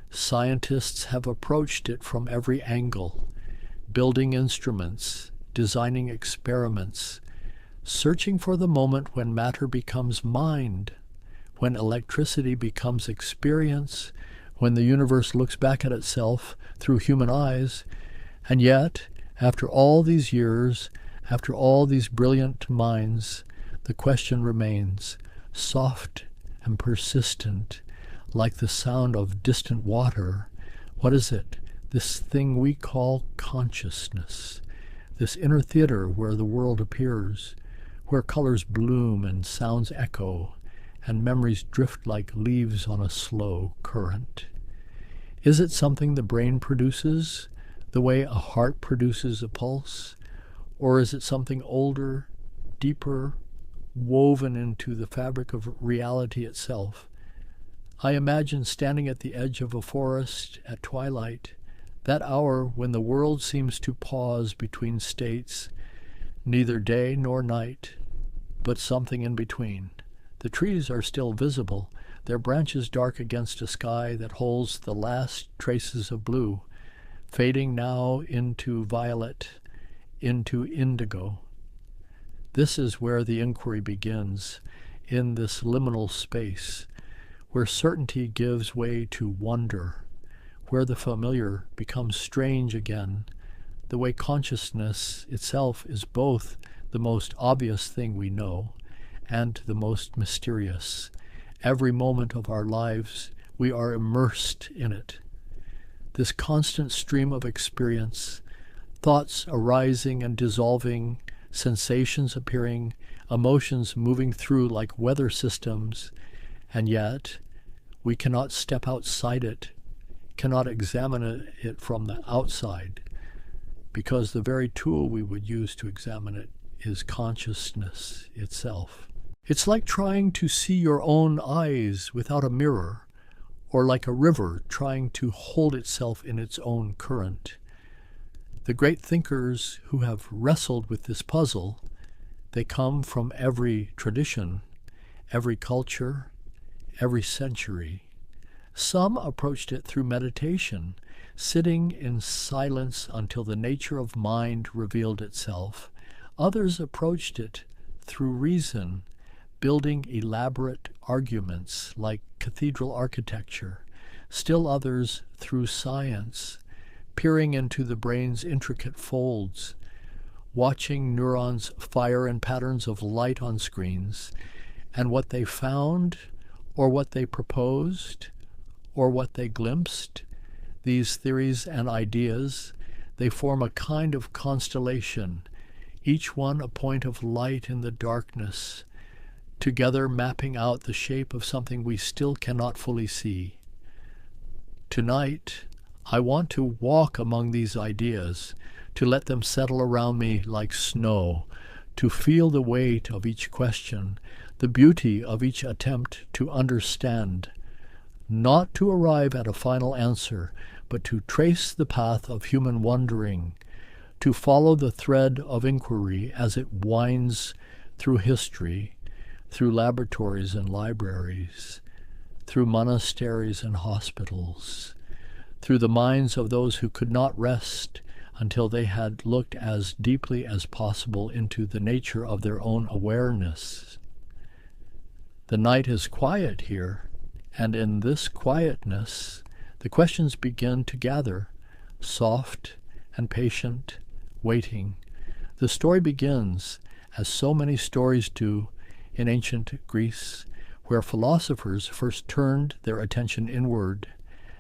Scientists have approached it from every angle, building instruments, designing experiments, searching for the moment when matter becomes mind, when electricity becomes experience, when the universe looks back at itself through human eyes. And yet, after all these years, after all these brilliant minds, the question remains, soft and persistent, like the sound of distant water. What is it? This thing we call consciousness, this inner theater where the world appears, where colors bloom and sounds echo, and memories drift like leaves on a slow current. Is it something the brain produces, the way a heart produces a pulse? Or is it something older, deeper, woven into the fabric of reality itself? I imagine standing at the edge of a forest at twilight, that hour when the world seems to pause between states, neither day nor night, but something in between. The trees are still visible, their branches dark against a sky that holds the last traces of blue, fading now into violet, into indigo. This is where the inquiry begins, in this liminal space, where certainty gives way to wonder, where the familiar becomes strange again, the way consciousness itself is both the most obvious thing we know and the most mysterious. Every moment of our lives, we are immersed in it. This constant stream of experience, thoughts arising and dissolving, sensations appearing, emotions moving through like weather systems, and yet we cannot step outside it, cannot examine it from the outside, because the very tool we would use to examine it is consciousness itself. It's like trying to see your own eyes without a mirror, or like a river trying to hold itself in its own current. The great thinkers who have wrestled with this puzzle, they come from every tradition, every culture, every century. Some approached it through meditation, sitting in silence until the nature of mind revealed itself. Others approached it through reason, building elaborate arguments like cathedral architecture. Still others through science, peering into the brain's intricate folds, watching neurons fire in patterns of light on screens, and what they found, or what they proposed, or what they glimpsed, these theories and ideas, they form a kind of constellation, each one a point of light in the darkness, together mapping out the shape of something we still cannot fully see. Tonight, I want to walk among these ideas, to let them settle around me like snow, to feel the weight of each question, the beauty of each attempt to understand, not to arrive at a final answer, but to trace the path of human wondering, to follow the thread of inquiry as it winds through history, through laboratories and libraries, through monasteries and hospitals, through the minds of those who could not rest until they had looked as deeply as possible into the nature of their own awareness. The night is quiet here, and in this quietness, the questions begin to gather, soft and patient, waiting. The story begins, as so many stories do, in ancient Greece, where philosophers first turned their attention inward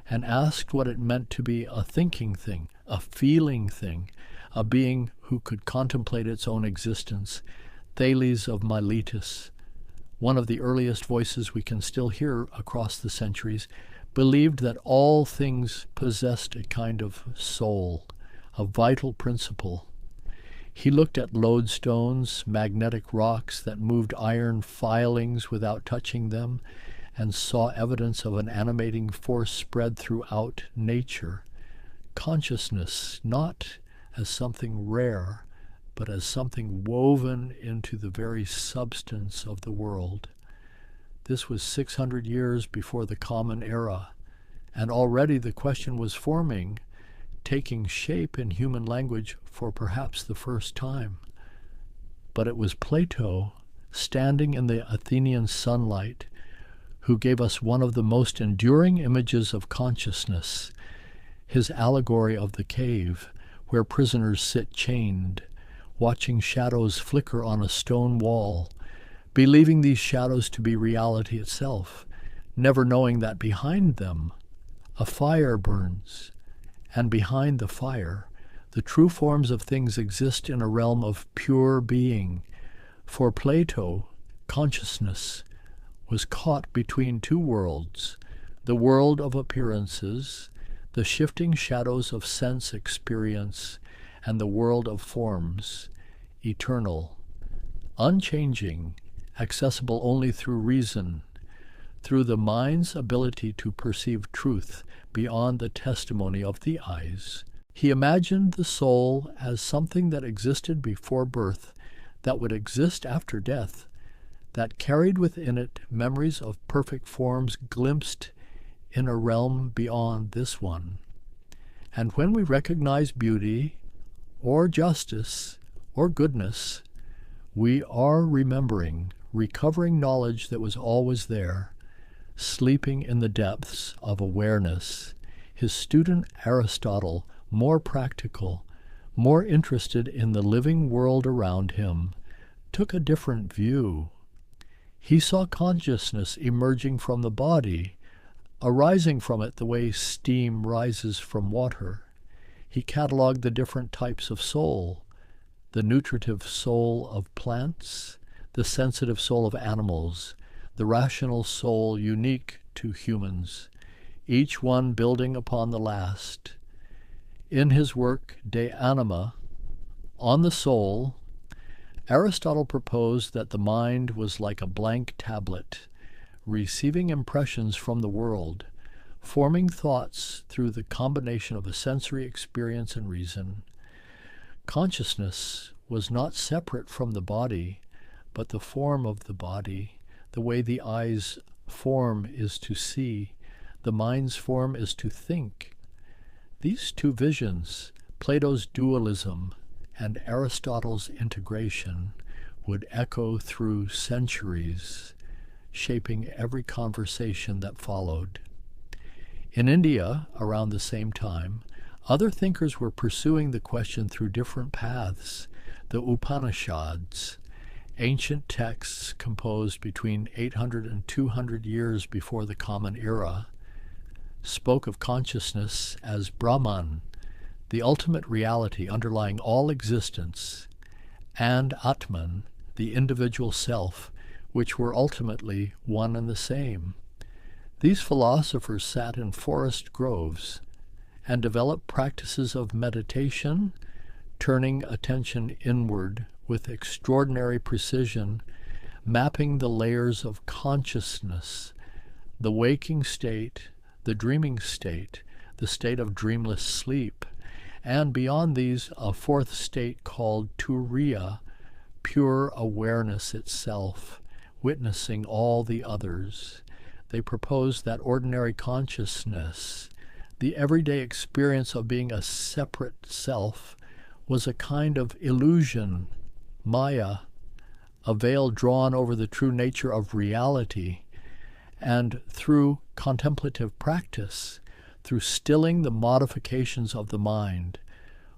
and asked what it meant to be a thinking thing, a feeling thing, a being who could contemplate its own existence. Thales of Miletus, one of the earliest voices we can still hear across the centuries, believed that all things possessed a kind of soul, a vital principle. He looked at lodestones, magnetic rocks that moved iron filings without touching them, and saw evidence of an animating force spread throughout nature. Consciousness, not as something rare, but as something woven into the very substance of the world. This was 600 years before the Common Era, and already the question was forming, taking shape in human language for perhaps the first time. But it was Plato, standing in the Athenian sunlight, who gave us one of the most enduring images of consciousness, his allegory of the cave, where prisoners sit chained, watching shadows flicker on a stone wall, believing these shadows to be reality itself, never knowing that behind them a fire burns, and behind the fire the true forms of things exist in a realm of pure being. For Plato, consciousness was caught between two worlds, the world of appearances, the shifting shadows of sense experience, and the world of forms, eternal, unchanging, accessible only through reason, through the mind's ability to perceive truth beyond the testimony of the eyes. He imagined the soul as something that existed before birth, that would exist after death, that carried within it memories of perfect forms glimpsed in a realm beyond this one. And when we recognize beauty, or justice, or goodness, we are remembering, recovering knowledge that was always there, sleeping in the depths of awareness. His student Aristotle, more practical, more interested in the living world around him, took a different view. He saw consciousness emerging from the body, arising from it the way steam rises from water. He cataloged the different types of soul, the nutritive soul of plants, the sensitive soul of animals, the rational soul unique to humans, each one building upon the last. In his work De Anima, on the soul, Aristotle proposed that the mind was like a blank tablet, receiving impressions from the world, forming thoughts through the combination of a sensory experience and reason. Consciousness was not separate from the body, but the form of the body, the way the eye's form is to see, the mind's form is to think. These two visions, Plato's dualism and Aristotle's integration, would echo through centuries, shaping every conversation that followed. In India, around the same time, other thinkers were pursuing the question through different paths. The Upanishads, ancient texts composed between 800 and 200 years before the Common Era, spoke of consciousness as Brahman, the ultimate reality underlying all existence, and Atman, the individual self, which were ultimately one and the same. These philosophers sat in forest groves and developed practices of meditation, turning attention inward with extraordinary precision, mapping the layers of consciousness, the waking state, the dreaming state, the state of dreamless sleep, and beyond these, a fourth state called Turiya, pure awareness itself, witnessing all the others. They proposed that ordinary consciousness, the everyday experience of being a separate self, was a kind of illusion, maya, a veil drawn over the true nature of reality, and through contemplative practice, through stilling the modifications of the mind,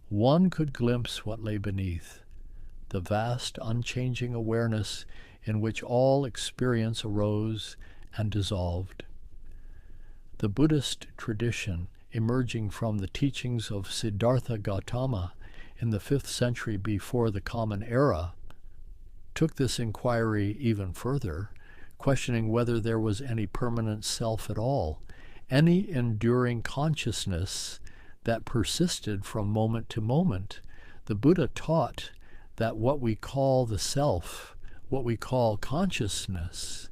one could glimpse what lay beneath, the vast unchanging awareness in which all experience arose and dissolved. The Buddhist tradition, emerging from the teachings of Siddhartha Gautama in the 5th century before the Common Era, took this inquiry even further, questioning whether there was any permanent self at all, any enduring consciousness that persisted from moment to moment. The Buddha taught that what we call the self, what we call consciousness,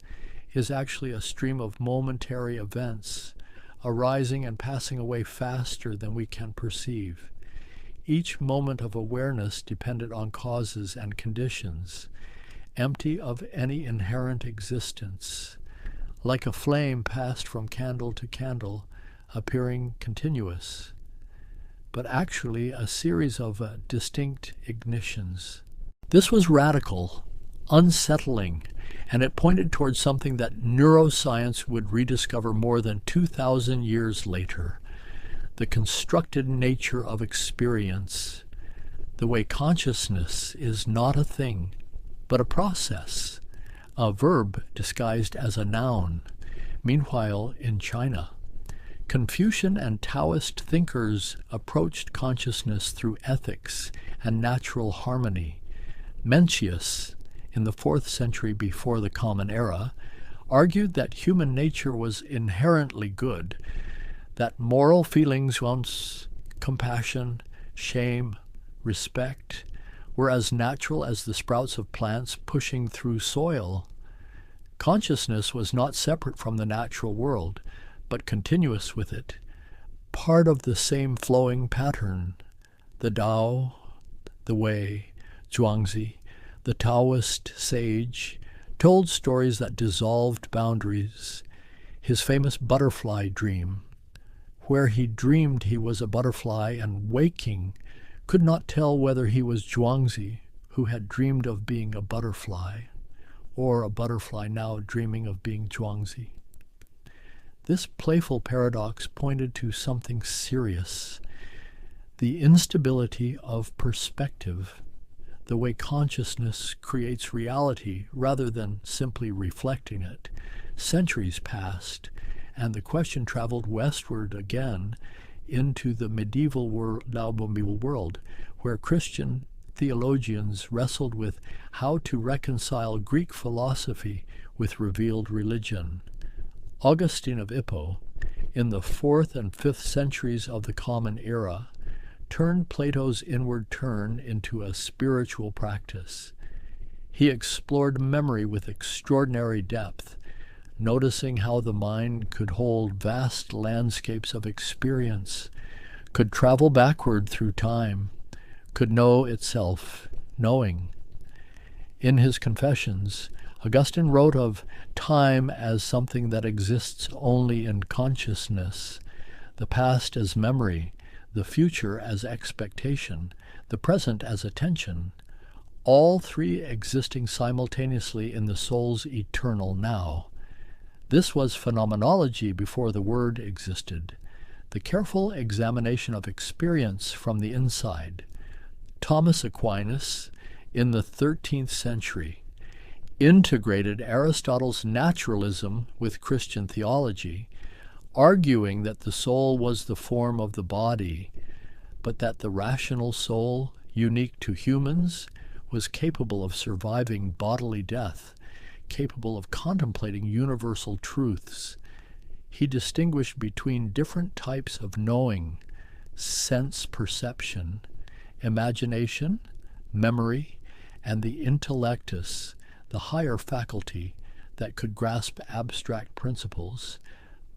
is actually a stream of momentary events, arising and passing away faster than we can perceive. Each moment of awareness depended on causes and conditions, empty of any inherent existence, like a flame passed from candle to candle, appearing continuous, but actually a series of distinct ignitions. This was radical, unsettling, and it pointed towards something that neuroscience would rediscover more than 2,000 years later: the constructed nature of experience, the way consciousness is not a thing, but a process, a verb disguised as a noun. Meanwhile, in China, Confucian and Taoist thinkers approached consciousness through ethics and natural harmony. Mencius, in the 4th century before the Common Era, argued that human nature was inherently good, that moral feelings, once compassion, shame, respect, were as natural as the sprouts of plants pushing through soil. Consciousness was not separate from the natural world, but continuous with it, part of the same flowing pattern. The Tao, the Way, Zhuangzi, the Taoist sage, told stories that dissolved boundaries. His famous butterfly dream, where he dreamed he was a butterfly and waking, could not tell whether he was Zhuangzi, who had dreamed of being a butterfly, or a butterfly now dreaming of being Zhuangzi. This playful paradox pointed to something serious, the instability of perspective, the way consciousness creates reality rather than simply reflecting it. Centuries passed, and the question traveled westward again into the medieval world, where Christian theologians wrestled with how to reconcile Greek philosophy with revealed religion. Augustine of Hippo, in the 4th and 5th centuries of the Common Era, turned Plato's inward turn into a spiritual practice. He explored memory with extraordinary depth, noticing how the mind could hold vast landscapes of experience, could travel backward through time, could know itself, knowing. In his Confessions, Augustine wrote of time as something that exists only in consciousness, the past as memory, the future as expectation, the present as attention, all three existing simultaneously in the soul's eternal now. This was phenomenology before the word existed, the careful examination of experience from the inside. Thomas Aquinas, in the 13th century, integrated Aristotle's naturalism with Christian theology, arguing that the soul was the form of the body, but that the rational soul, unique to humans, was capable of surviving bodily death, capable of contemplating universal truths. He distinguished between different types of knowing, sense perception, imagination, memory, and the intellectus, the higher faculty that could grasp abstract principles,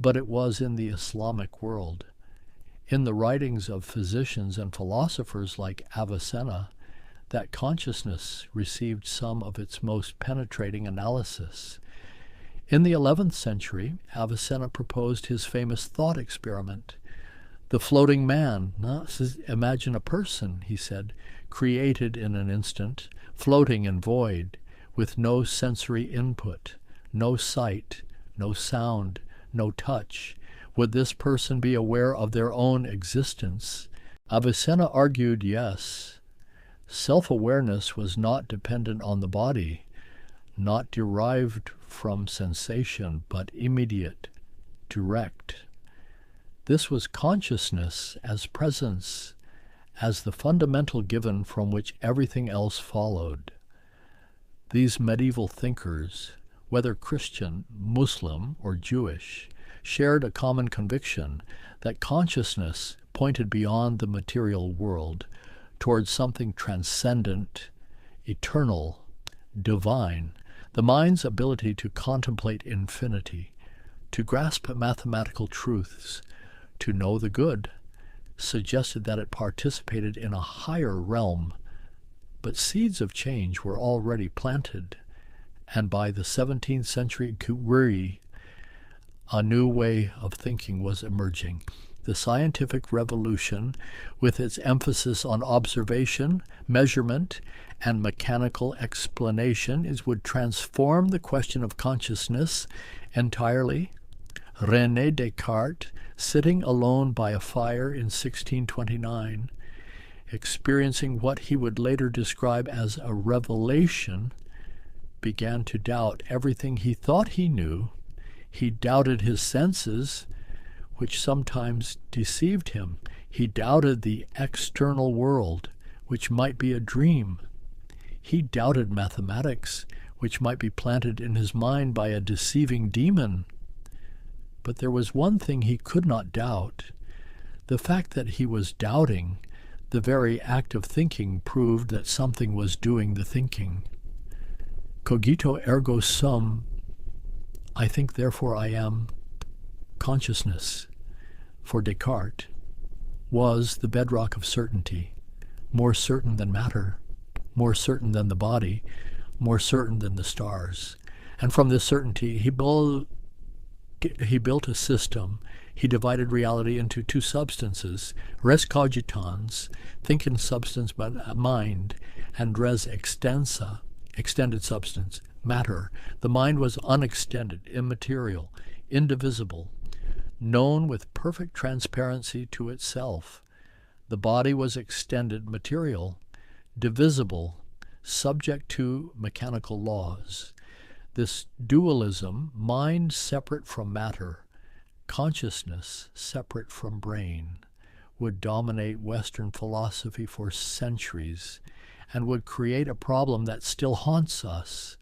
but it was in the Islamic world. In the writings of physicians and philosophers like Avicenna, that consciousness received some of its most penetrating analysis. In the 11th century, Avicenna proposed his famous thought experiment. The floating man, imagine a person, he said, created in an instant, floating in void, with no sensory input, no sight, no sound, no touch. Would this person be aware of their own existence? Avicenna argued yes. Self-awareness was not dependent on the body, not derived from sensation, but immediate, direct. This was consciousness as presence, as the fundamental given from which everything else followed. These medieval thinkers, whether Christian, Muslim, or Jewish, shared a common conviction that consciousness pointed beyond the material world towards something transcendent, eternal, divine, the mind's ability to contemplate infinity, to grasp mathematical truths, to know the good, suggested that it participated in a higher realm. But seeds of change were already planted, and by the 17th century Curie, a new way of thinking was emerging. The scientific revolution, with its emphasis on observation, measurement, and mechanical explanation, would transform the question of consciousness entirely. René Descartes, sitting alone by a fire in 1629, experiencing what he would later describe as a revelation, began to doubt everything he thought he knew. He doubted his senses, which sometimes deceived him. He doubted the external world, which might be a dream. He doubted mathematics, which might be planted in his mind by a deceiving demon. But there was one thing he could not doubt. The fact that he was doubting, the very act of thinking, proved that something was doing the thinking. Cogito ergo sum, I think therefore I am, consciousness, for Descartes, was the bedrock of certainty, more certain than matter, more certain than the body, more certain than the stars. And from this certainty, he He built a system. He divided reality into two substances, res cogitans, thinking substance but mind, and res extensa, extended substance, matter. The mind was unextended, immaterial, indivisible, known with perfect transparency to itself. The body was extended, material, divisible, subject to mechanical laws. This dualism, mind separate from matter, consciousness separate from brain, would dominate Western philosophy for centuries and would create a problem that still haunts us,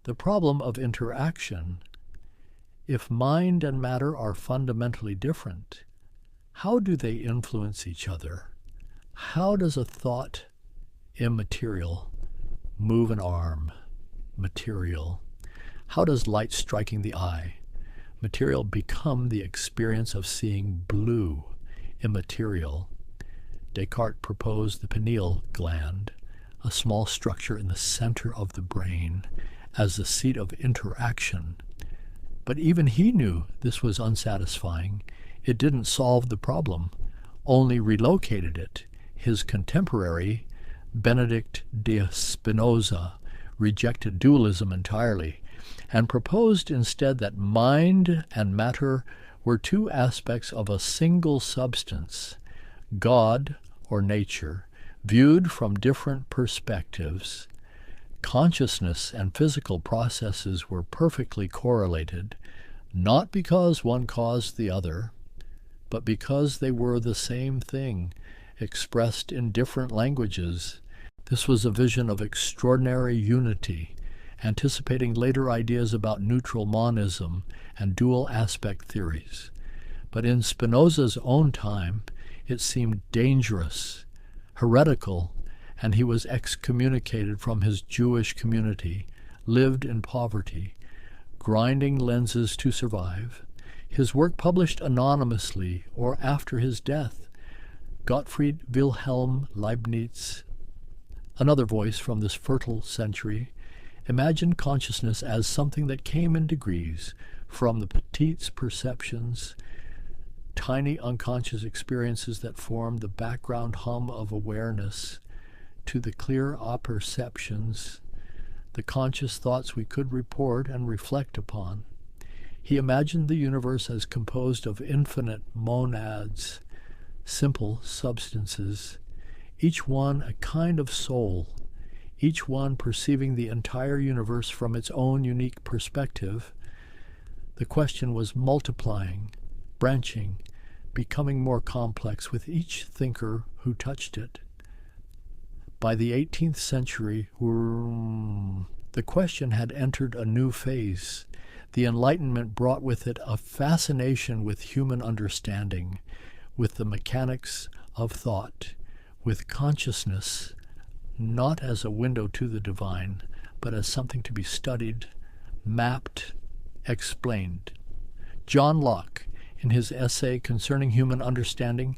the problem of interaction. If mind and matter are fundamentally different, how do they influence each other? How does a thought, immaterial, move an arm, material? How does light striking the eye, material, become the experience of seeing blue, immaterial? Descartes proposed the pineal gland, a small structure in the center of the brain, as the seat of interaction. But even he knew this was unsatisfying. It didn't solve the problem, only relocated it. His contemporary, Benedict de Spinoza, rejected dualism entirely and proposed instead that mind and matter were two aspects of a single substance, God or nature, viewed from different perspectives. Consciousness and physical processes were perfectly correlated, not because one caused the other, but because they were the same thing, expressed in different languages. This was a vision of extraordinary unity, anticipating later ideas about neutral monism and dual aspect theories. But in Spinoza's own time, it seemed dangerous, heretical, and he was excommunicated from his Jewish community, lived in poverty, grinding lenses to survive. His work published anonymously or after his death. Gottfried Wilhelm Leibniz, another voice from this fertile century, imagined consciousness as something that came in degrees, from the petite's perceptions, tiny unconscious experiences that formed the background hum of awareness, to the clear apperceptions, the conscious thoughts we could report and reflect upon. He imagined the universe as composed of infinite monads, simple substances, each one a kind of soul, each one perceiving the entire universe from its own unique perspective. The question was multiplying, branching, becoming more complex with each thinker who touched it. By the 18th century, the question had entered a new phase. The Enlightenment brought with it a fascination with human understanding, with the mechanics of thought, with consciousness, not as a window to the divine, but as something to be studied, mapped, explained. John Locke, in his essay concerning human understanding,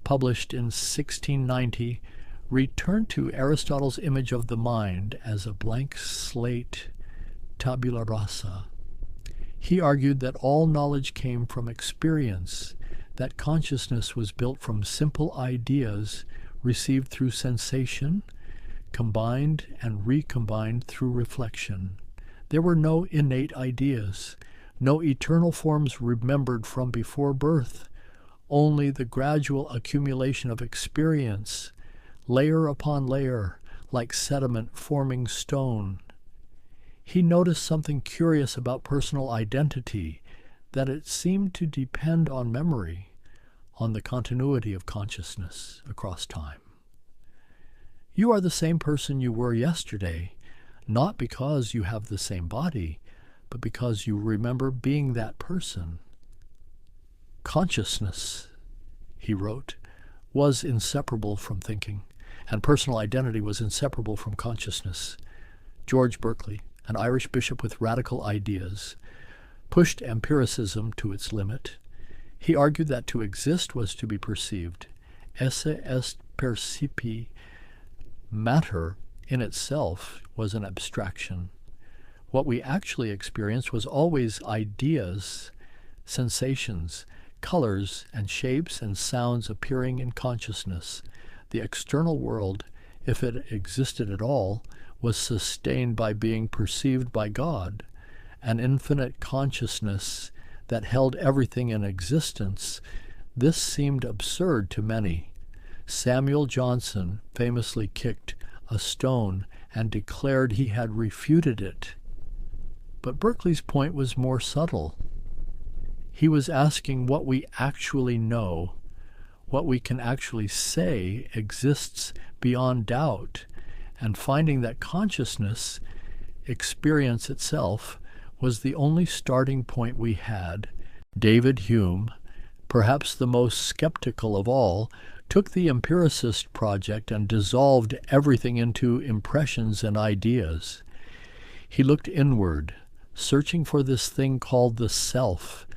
published in 1690, returned to Aristotle's image of the mind as a blank slate, tabula rasa. He argued that all knowledge came from experience, that consciousness was built from simple ideas received through sensation, combined and recombined through reflection. There were no innate ideas, no eternal forms remembered from before birth, only the gradual accumulation of experience, layer upon layer, like sediment forming stone. He noticed something curious about personal identity, that it seemed to depend on memory, on the continuity of consciousness across time. You are the same person you were yesterday, not because you have the same body, but because you remember being that person. Consciousness, he wrote, was inseparable from thinking, and personal identity was inseparable from consciousness. George Berkeley, an Irish bishop with radical ideas, pushed empiricism to its limit. He argued that to exist was to be perceived. Esse est percipi. Matter in itself was an abstraction. What we actually experienced was always ideas, sensations, colors and shapes and sounds appearing in consciousness. The external world, if it existed at all, was sustained by being perceived by God, an infinite consciousness that held everything in existence. This seemed absurd to many. Samuel Johnson famously kicked a stone and declared he had refuted it. But Berkeley's point was more subtle. He was asking what we actually know, what we can actually say exists beyond doubt, and finding that consciousness, experience itself, was the only starting point we had. David Hume, perhaps the most skeptical of all, took the empiricist project and dissolved everything into impressions and ideas. He looked inward, searching for this thing called the self,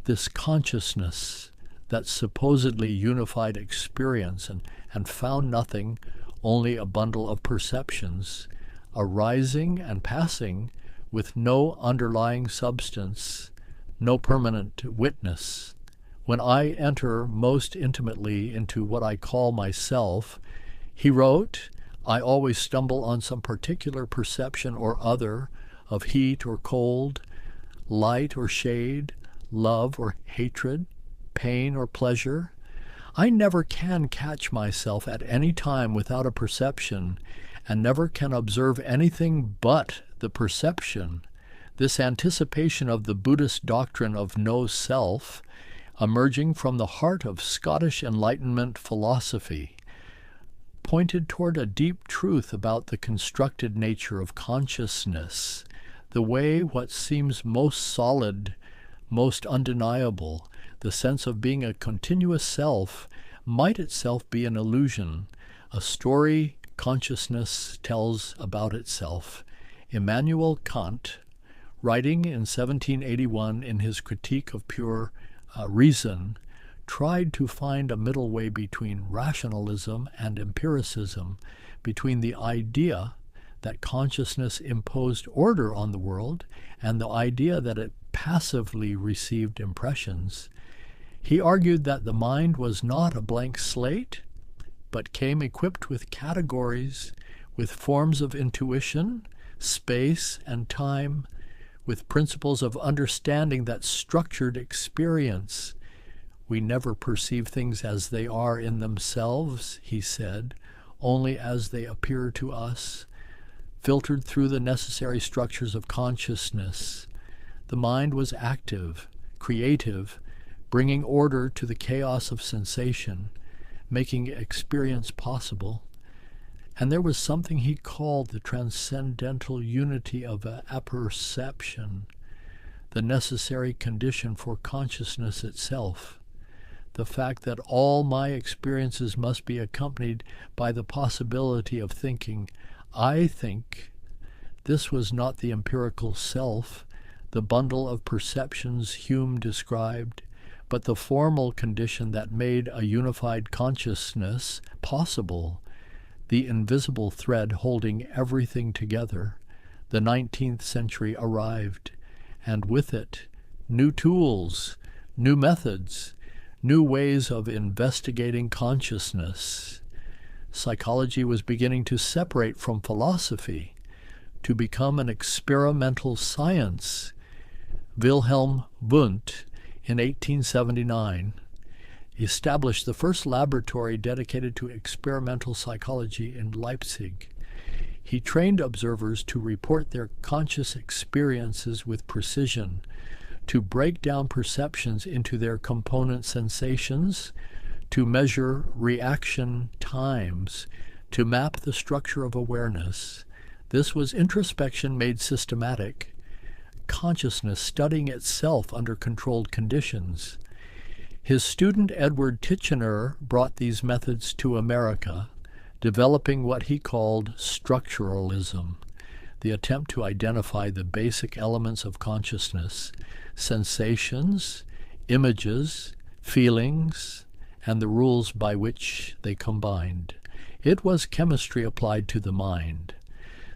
this consciousness that supposedly unified experience, and found nothing, only a bundle of perceptions, arising and passing with no underlying substance, no permanent witness. When I enter most intimately into what I call myself, he wrote, I always stumble on some particular perception or other of heat or cold, light or shade, love or hatred, pain or pleasure. I never can catch myself at any time without a perception, and never can observe anything but the perception. This anticipation of the Buddhist doctrine of no self, emerging from the heart of Scottish Enlightenment philosophy, pointed toward a deep truth about the constructed nature of consciousness, the way what seems most solid, most undeniable, the sense of being a continuous self, might itself be an illusion, a story consciousness tells about itself. Immanuel Kant, writing in 1781 in his Critique of Pure Reason, tried to find a middle way between rationalism and empiricism, between the idea that consciousness imposed order on the world and the idea that it passively received impressions. He argued that the mind was not a blank slate, but came equipped with categories, with forms of intuition, space and time, with principles of understanding that structured experience. We never perceive things as they are in themselves, he said, only as they appear to us, filtered through the necessary structures of consciousness. The mind was active, creative, bringing order to the chaos of sensation, making experience possible. And there was something he called the transcendental unity of apperception, the necessary condition for consciousness itself. The fact that all my experiences must be accompanied by the possibility of thinking, I think. This was not the empirical self, the bundle of perceptions Hume described, but the formal condition that made a unified consciousness possible, the invisible thread holding everything together. The 19th century arrived, and with it, new tools, new methods, new ways of investigating consciousness. Psychology was beginning to separate from philosophy, to become an experimental science. Wilhelm Wundt, in 1879, established the first laboratory dedicated to experimental psychology in Leipzig. He trained observers to report their conscious experiences with precision, to break down perceptions into their component sensations, to measure reaction times, to map the structure of awareness. This was introspection made systematic, consciousness studying itself under controlled conditions. His student Edward Titchener brought these methods to America, developing what he called structuralism, the attempt to identify the basic elements of consciousness, sensations, images, feelings, and the rules by which they combined. It was chemistry applied to the mind,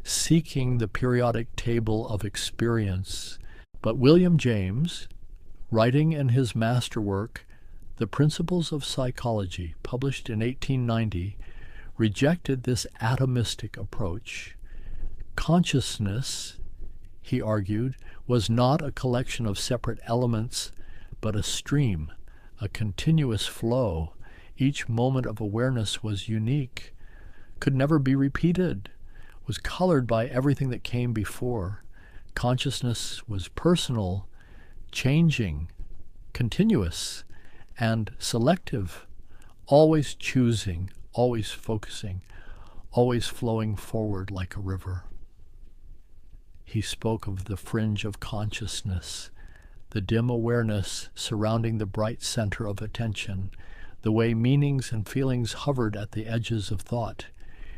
seeking the periodic table of experience. But William James, Writing in his masterwork, The Principles of Psychology, published in 1890, rejected this atomistic approach. Consciousness, he argued, was not a collection of separate elements, but a stream, a continuous flow. Each moment of awareness was unique, could never be repeated, was colored by everything that came before. Consciousness was personal, changing, continuous, and selective, always choosing, always focusing, always flowing forward like a river. He spoke of the fringe of consciousness, the dim awareness surrounding the bright center of attention, the way meanings and feelings hovered at the edges of thought.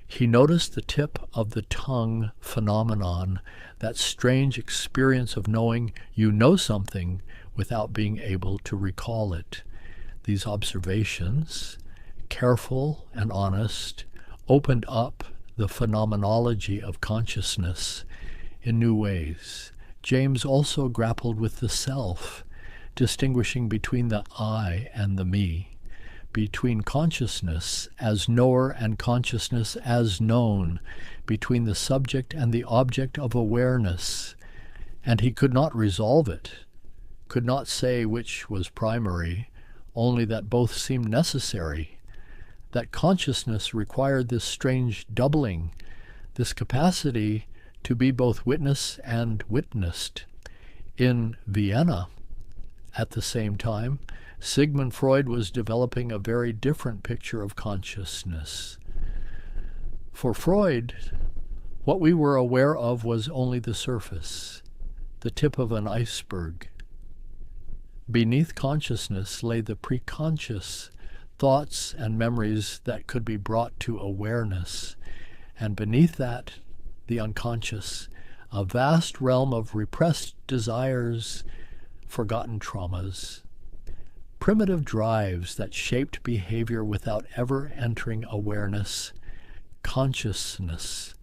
He noticed the tip of the tongue phenomenon, that strange experience of knowing you know something without being able to recall it. These observations, careful and honest, opened up the phenomenology of consciousness in new ways. James also grappled with the self, distinguishing between the I and the me, between consciousness as knower and consciousness as known, between the subject and the object of awareness. And he could not resolve it, could not say which was primary, only that both seemed necessary, that consciousness required this strange doubling, this capacity to be both witness and witnessed. In Vienna, at the same time, Sigmund Freud was developing a very different picture of consciousness. For Freud, what we were aware of was only the surface, the tip of an iceberg. Beneath consciousness lay the preconscious thoughts and memories that could be brought to awareness, and beneath that, the unconscious, a vast realm of repressed desires, forgotten traumas, primitive drives that shaped behavior without ever entering awareness. Consciousness,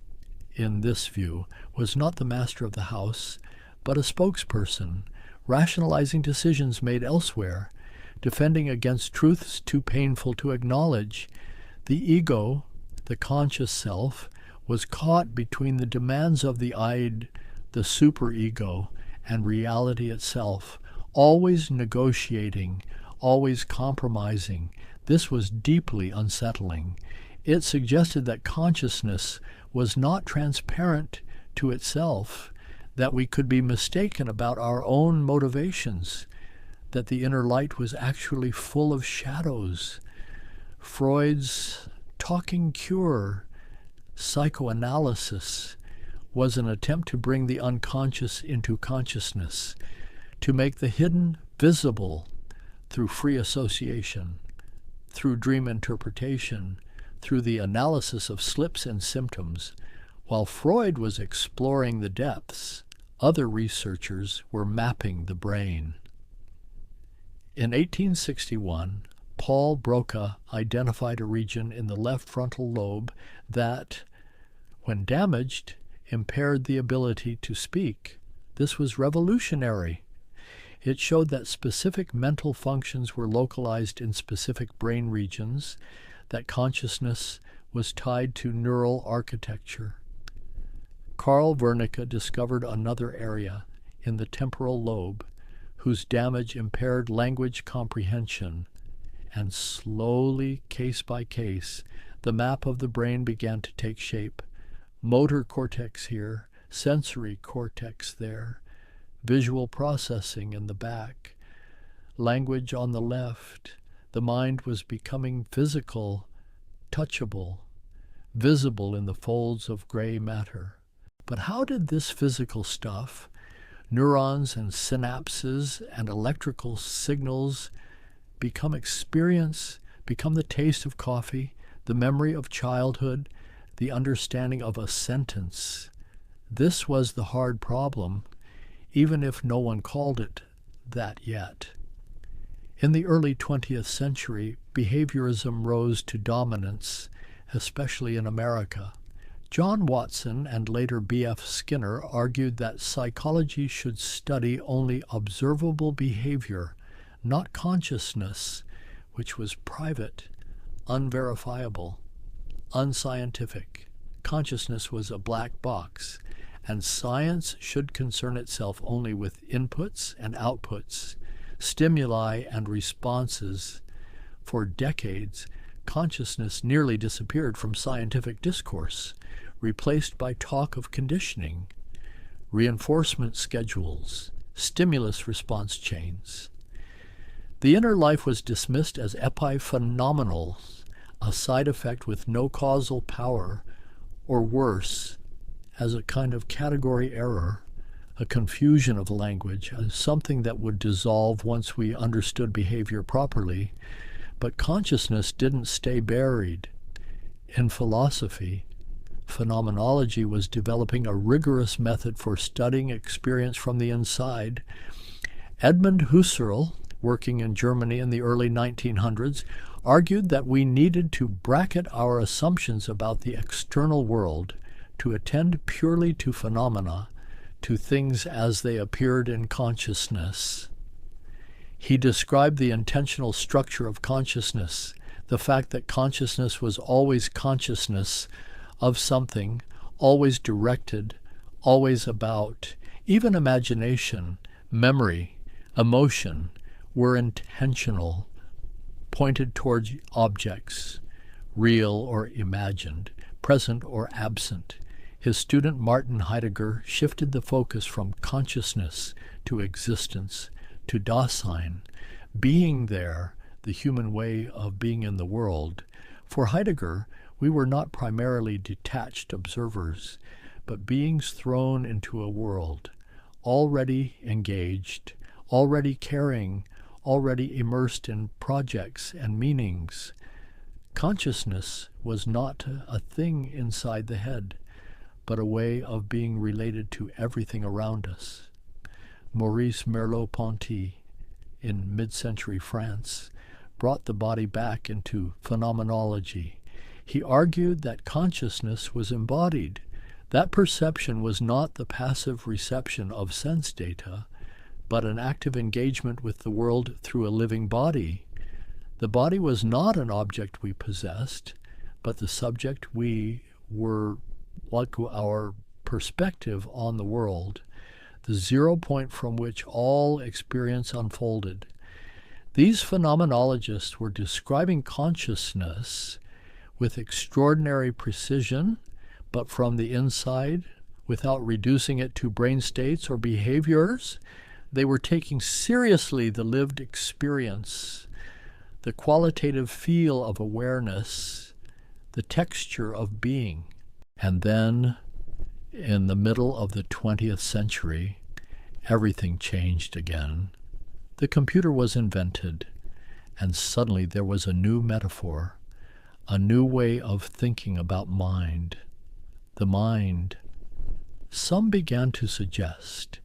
in this view, was not the master of the house, but a spokesperson, rationalizing decisions made elsewhere, defending against truths too painful to acknowledge. The ego, the conscious self, was caught between the demands of the id, the superego, and reality itself, always negotiating, always compromising. This was deeply unsettling. It suggested that consciousness was not transparent to itself, that we could be mistaken about our own motivations, that the inner light was actually full of shadows. Freud's talking cure, psychoanalysis, was an attempt to bring the unconscious into consciousness, to make the hidden visible through free association, through dream interpretation, through the analysis of slips and symptoms. While Freud was exploring the depths, other researchers were mapping the brain. In 1861, Paul Broca identified a region in the left frontal lobe that, when damaged, impaired the ability to speak. This was revolutionary. It showed that specific mental functions were localized in specific brain regions, that consciousness was tied to neural architecture. Carl Wernicke discovered another area in the temporal lobe whose damage impaired language comprehension, and slowly, case by case, the map of the brain began to take shape. Motor cortex here, sensory cortex there, visual processing in the back, language on the left. The mind was becoming physical, touchable, visible in the folds of gray matter. But how did this physical stuff, neurons and synapses and electrical signals, become experience, become the taste of coffee, the memory of childhood, the understanding of a sentence? This was the hard problem, even if no one called it that yet. In the early 20th century, behaviorism rose to dominance, especially in America. John Watson and later B.F. Skinner argued that psychology should study only observable behavior, not consciousness, which was private, unverifiable, unscientific. Consciousness was a black box, and science should concern itself only with inputs and outputs, stimuli and responses. For decades, consciousness nearly disappeared from scientific discourse, replaced by talk of conditioning, reinforcement schedules, stimulus response chains. The inner life was dismissed as epiphenomenal, a side effect with no causal power, or worse, as a kind of category error, a confusion of language, as something that would dissolve once we understood behavior properly. But consciousness didn't stay buried. In philosophy, phenomenology was developing a rigorous method for studying experience from the inside. Edmund Husserl, working in Germany in the early 1900s, argued that we needed to bracket our assumptions about the external world to attend purely to phenomena, to things as they appeared in consciousness. He described the intentional structure of consciousness, the fact that consciousness was always consciousness of something, always directed, always about. Even imagination, memory, emotion were intentional, pointed towards objects, real or imagined, present or absent. His student Martin Heidegger shifted the focus from consciousness to existence, to Dasein, being there, the human way of being in the world. For Heidegger, we were not primarily detached observers, but beings thrown into a world, already engaged, already caring, already immersed in projects and meanings. Consciousness was not a thing inside the head, but a way of being related to everything around us. Maurice Merleau-Ponty, in mid-century France, brought the body back into phenomenology. He argued that consciousness was embodied. That perception was not the passive reception of sense data, but an active engagement with the world through a living body. The body was not an object we possessed, but the subject we were, like our perspective on the world, the 0 point from which all experience unfolded. These phenomenologists were describing consciousness with extraordinary precision, but from the inside, without reducing it to brain states or behaviors. They were taking seriously the lived experience, the qualitative feel of awareness, the texture of being. And then, in the middle of the 20th century, everything changed again. The computer was invented, and suddenly there was a new metaphor, a new way of thinking about mind. The mind, some began to suggest,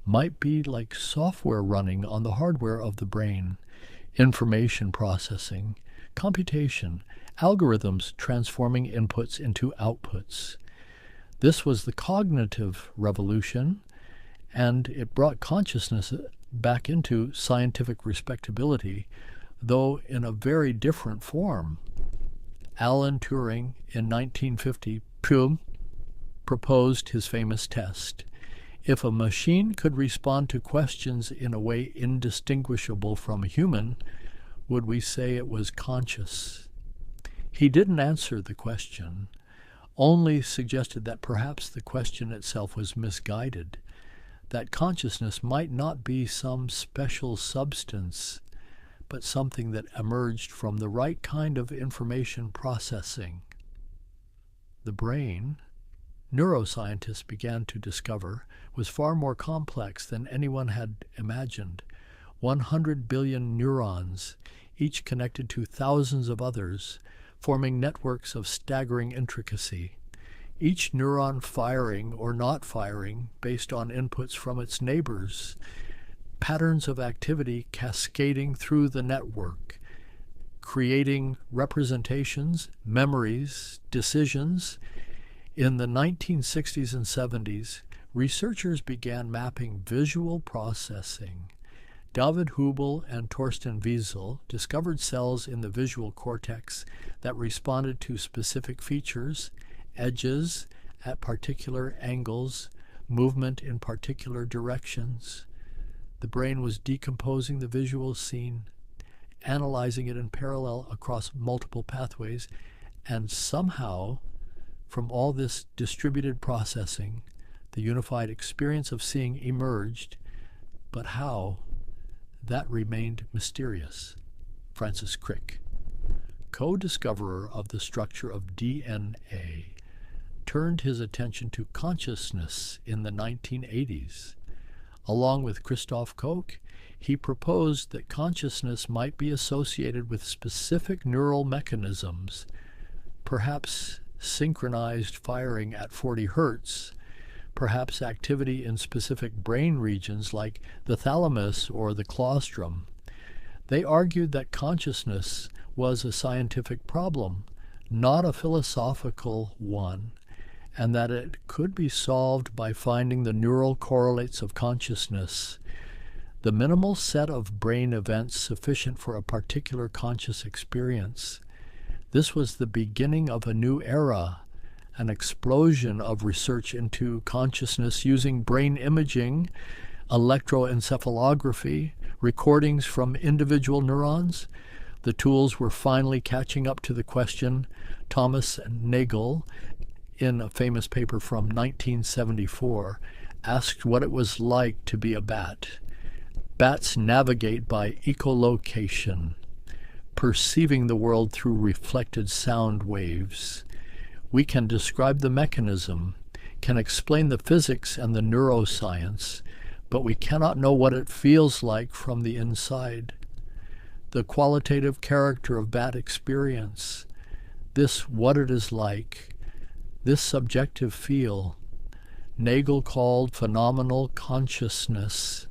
might be like software running on the hardware of the brain, information processing, computation, algorithms transforming inputs into outputs. This was the cognitive revolution, and it brought consciousness back into scientific respectability, though in a very different form. Alan Turing, in 1950, proposed his famous test. If a machine could respond to questions in a way indistinguishable from a human, would we say it was conscious? He didn't answer the question, only suggested that perhaps the question itself was misguided, that consciousness might not be some special substance, but something that emerged from the right kind of information processing. The brain, neuroscientists began to discover, was far more complex than anyone had imagined. 100 billion neurons, each connected to thousands of others, forming networks of staggering intricacy. Each neuron firing or not firing based on inputs from its neighbors, patterns of activity cascading through the network, creating representations, memories, decisions. In the 1960s and 70s, researchers began mapping visual processing. David Hubel and Torsten Wiesel discovered cells in the visual cortex that responded to specific features, edges at particular angles, movement in particular directions. The brain was decomposing the visual scene, analyzing it in parallel across multiple pathways, and somehow, from all this distributed processing, the unified experience of seeing emerged. But how? That remained mysterious. Francis Crick, co-discoverer of the structure of DNA, turned his attention to consciousness in the 1980s. Along with Christoph Koch, he proposed that consciousness might be associated with specific neural mechanisms, perhaps synchronized firing at 40 hertz, perhaps activity in specific brain regions like the thalamus or the claustrum. They argued that consciousness was a scientific problem, not a philosophical one, and that it could be solved by finding the neural correlates of consciousness, the minimal set of brain events sufficient for a particular conscious experience. This was the beginning of a new era, an explosion of research into consciousness using brain imaging, electroencephalography, recordings from individual neurons. The tools were finally catching up to the question. Thomas Nagel, in a famous paper from 1974, asked what it was like to be a bat. Bats navigate by echolocation, perceiving the world through reflected sound waves. We can describe the mechanism, can explain the physics and the neuroscience, but we cannot know what it feels like from the inside. The qualitative character of bat experience, this what it is like, this subjective feel, Nagel called phenomenal consciousness,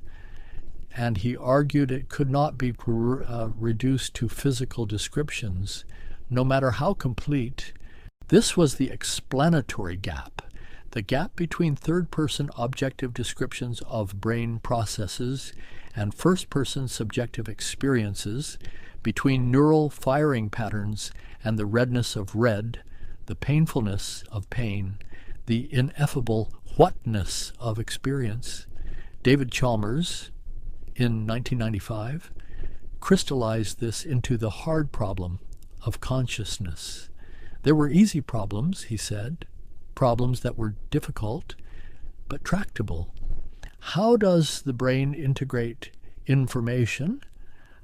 and he argued it could not be reduced to physical descriptions, no matter how complete. This was the explanatory gap, the gap between third-person objective descriptions of brain processes and first-person subjective experiences, between neural firing patterns and the redness of red, the painfulness of pain, the ineffable whatness of experience. David Chalmers, in 1995, crystallized this into the hard problem of consciousness. There were easy problems, he said, problems that were difficult, but tractable. How does the brain integrate information?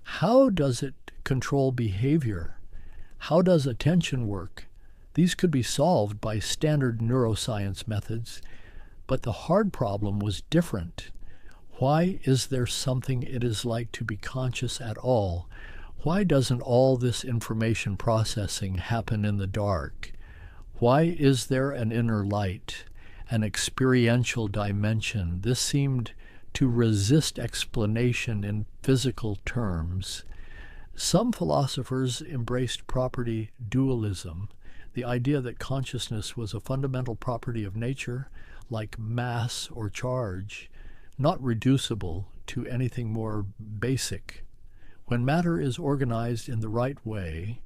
How does it control behavior? How does attention work? These could be solved by standard neuroscience methods, but the hard problem was different. Why is there something it is like to be conscious at all? Why doesn't all this information processing happen in the dark? Why is there an inner light, an experiential dimension? This seemed to resist explanation in physical terms. Some philosophers embraced property dualism, the idea that consciousness was a fundamental property of nature, like mass or charge, not reducible to anything more basic. When matter is organized in the right way,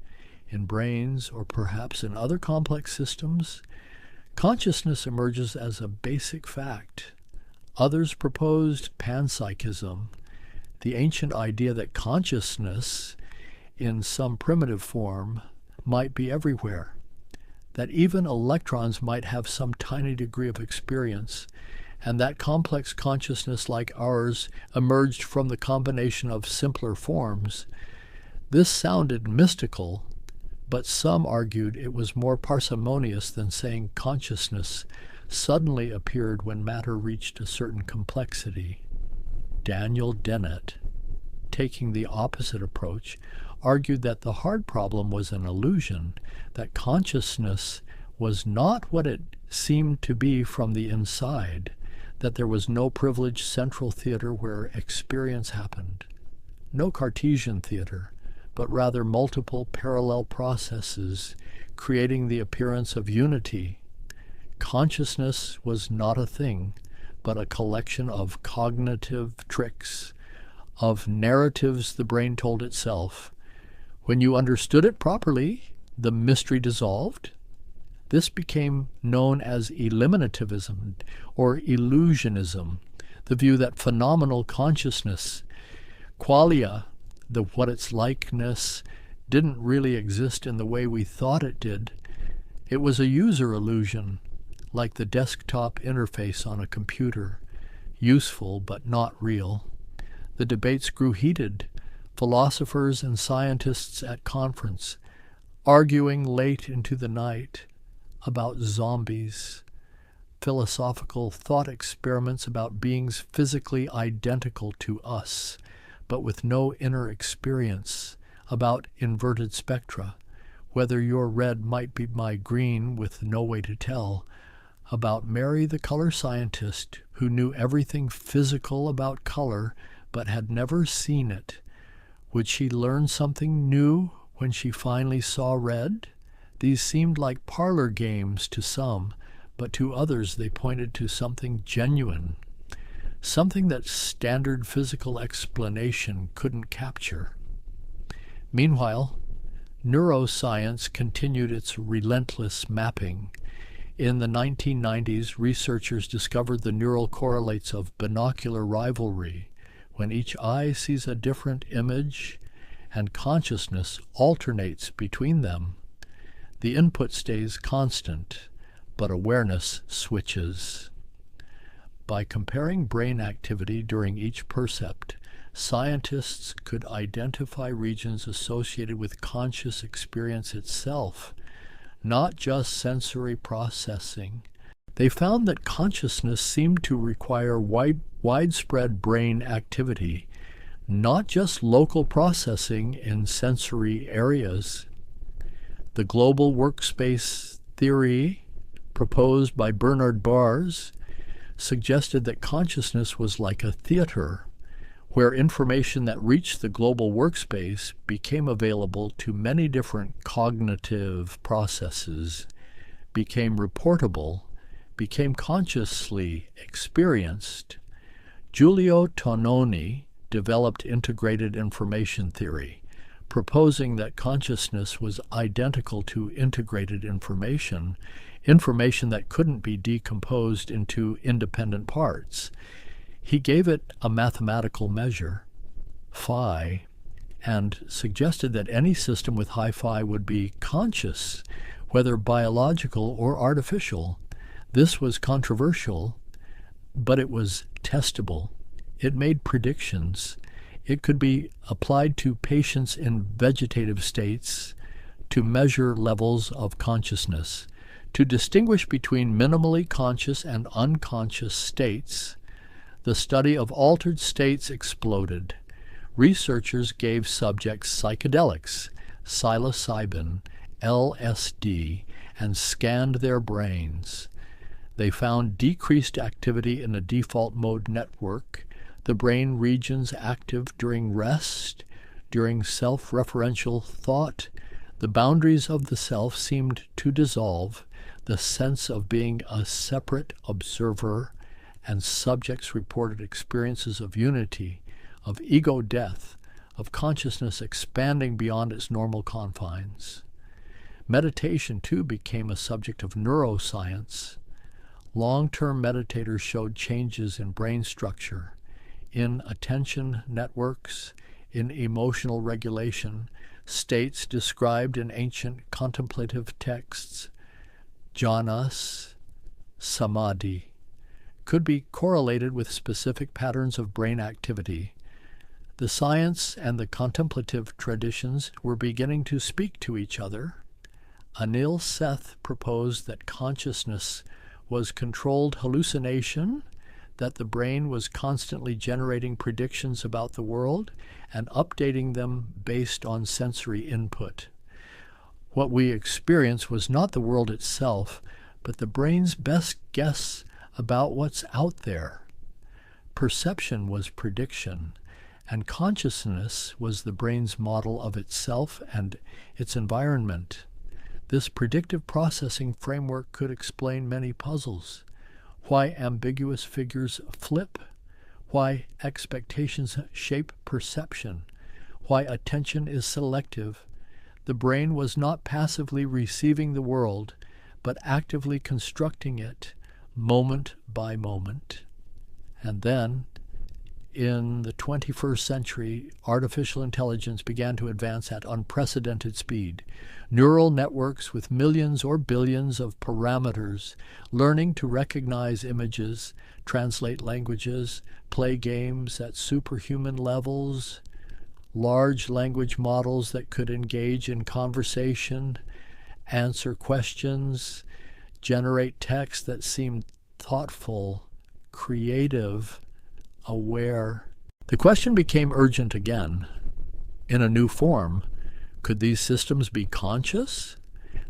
in brains or perhaps in other complex systems, consciousness emerges as a basic fact. Others proposed panpsychism, the ancient idea that consciousness, in some primitive form, might be everywhere, that even electrons might have some tiny degree of experience, and that complex consciousness like ours emerged from the combination of simpler forms. This sounded mystical, but some argued it was more parsimonious than saying consciousness suddenly appeared when matter reached a certain complexity. Daniel Dennett, taking the opposite approach, argued that the hard problem was an illusion, that consciousness was not what it seemed to be from the inside, that there was no privileged central theater where experience happened, no Cartesian theater, but rather multiple parallel processes creating the appearance of unity. Consciousness was not a thing, but a collection of cognitive tricks, of narratives the brain told itself. When you understood it properly, the mystery dissolved. This became known as eliminativism or illusionism, the view that phenomenal consciousness, qualia, what its likeness, didn't really exist in the way we thought it did. It was a user illusion, like the desktop interface on a computer, useful but not real. The debates grew heated, philosophers and scientists at conference, arguing late into the night about zombies, philosophical thought experiments about beings physically identical to us, but with no inner experience, about inverted spectra, whether your red might be my green with no way to tell, about Mary the color scientist who knew everything physical about color but had never seen it. Would she learn something new when she finally saw red? These seemed like parlor games to some, but to others they pointed to something genuine, something that standard physical explanation couldn't capture. Meanwhile, neuroscience continued its relentless mapping. In the 1990s, researchers discovered the neural correlates of binocular rivalry, when each eye sees a different image and consciousness alternates between them. The input stays constant, but awareness switches. By comparing brain activity during each percept, scientists could identify regions associated with conscious experience itself, not just sensory processing. They found that consciousness seemed to require widespread brain activity, not just local processing in sensory areas. The global workspace theory, proposed by Bernard Bars, suggested that consciousness was like a theater, where information that reached the global workspace became available to many different cognitive processes, became reportable, became consciously experienced. Giulio Tononi developed integrated information theory, proposing that consciousness was identical to integrated information that couldn't be decomposed into independent parts. He gave it a mathematical measure, phi, and suggested that any system with high phi would be conscious, whether biological or artificial. This was controversial, but it was testable. It made predictions. It could be applied to patients in vegetative states to measure levels of consciousness, to distinguish between minimally conscious and unconscious states. The study of altered states exploded. Researchers gave subjects psychedelics, psilocybin, LSD, and scanned their brains. They found decreased activity in a default mode network, the brain regions active during rest, during self-referential thought. The boundaries of the self seemed to dissolve, the sense of being a separate observer, and subjects reported experiences of unity, of ego death, of consciousness expanding beyond its normal confines. Meditation, too, became a subject of neuroscience. Long-term meditators showed changes in brain structure, in attention networks, in emotional regulation, states described in ancient contemplative texts. Jhanas, samadhi, could be correlated with specific patterns of brain activity. The science and the contemplative traditions were beginning to speak to each other. Anil Seth proposed that consciousness was controlled hallucination, that the brain was constantly generating predictions about the world and updating them based on sensory input. What we experience was not the world itself, but the brain's best guess about what's out there. Perception was prediction, and consciousness was the brain's model of itself and its environment. This predictive processing framework could explain many puzzles. Why ambiguous figures flip, why expectations shape perception, why attention is selective. The brain was not passively receiving the world, but actively constructing it moment by moment. And then, in the 21st century, artificial intelligence began to advance at unprecedented speed. Neural networks with millions or billions of parameters, learning to recognize images, translate languages, play games at superhuman levels, large language models that could engage in conversation, answer questions, generate text that seemed thoughtful, creative, aware. The question became urgent again, in a new form. Could these systems be conscious?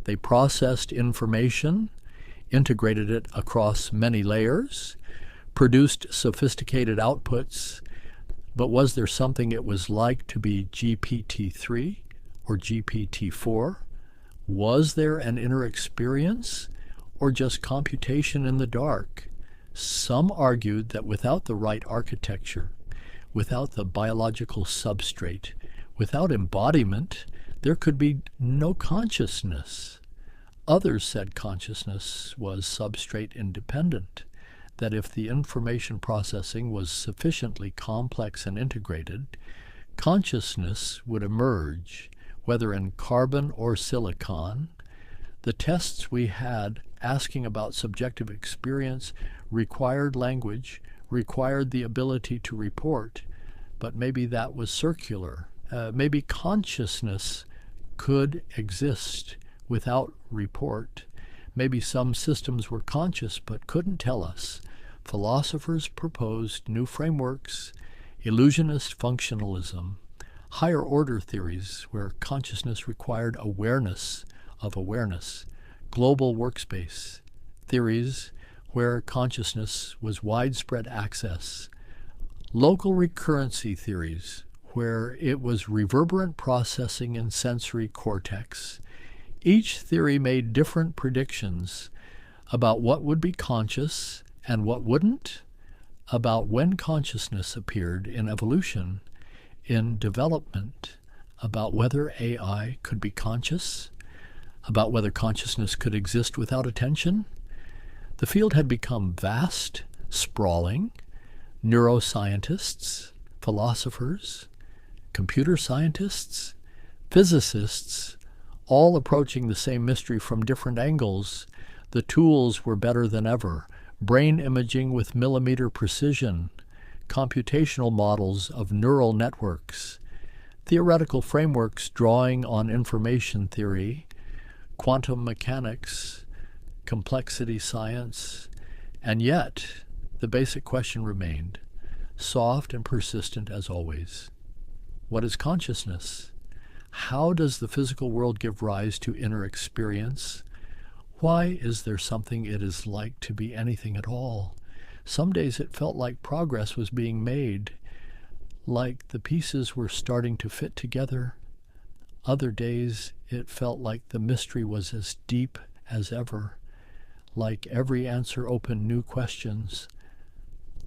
They processed information, integrated it across many layers, produced sophisticated outputs, but was there something it was like to be GPT-3 or GPT-4? Was there an inner experience, or just computation in the dark? Some argued that without the right architecture, without the biological substrate, without embodiment, there could be no consciousness. Others said consciousness was substrate independent, that if the information processing was sufficiently complex and integrated, consciousness would emerge, whether in carbon or silicon. The tests we had asking about subjective experience required language, required the ability to report, but maybe that was circular. Maybe consciousness could exist without report. Maybe some systems were conscious but couldn't tell us. Philosophers proposed new frameworks, illusionist functionalism, higher order theories where consciousness required awareness of awareness, global workspace theories where consciousness was widespread access, local recurrency theories where it was reverberant processing in sensory cortex. Each theory made different predictions about what would be conscious and what wouldn't, about when consciousness appeared in evolution, in development, about whether AI could be conscious, about whether consciousness could exist without attention. The field had become vast, sprawling. Neuroscientists, philosophers, computer scientists, physicists, all approaching the same mystery from different angles. The tools were better than ever. Brain imaging with millimeter precision, computational models of neural networks, theoretical frameworks drawing on information theory, quantum mechanics, complexity science, and yet the basic question remained, soft and persistent as always. What is consciousness? How does the physical world give rise to inner experience? Why is there something it is like to be anything at all? Some days it felt like progress was being made, like the pieces were starting to fit together. Other days it felt like the mystery was as deep as ever, like every answer opened new questions,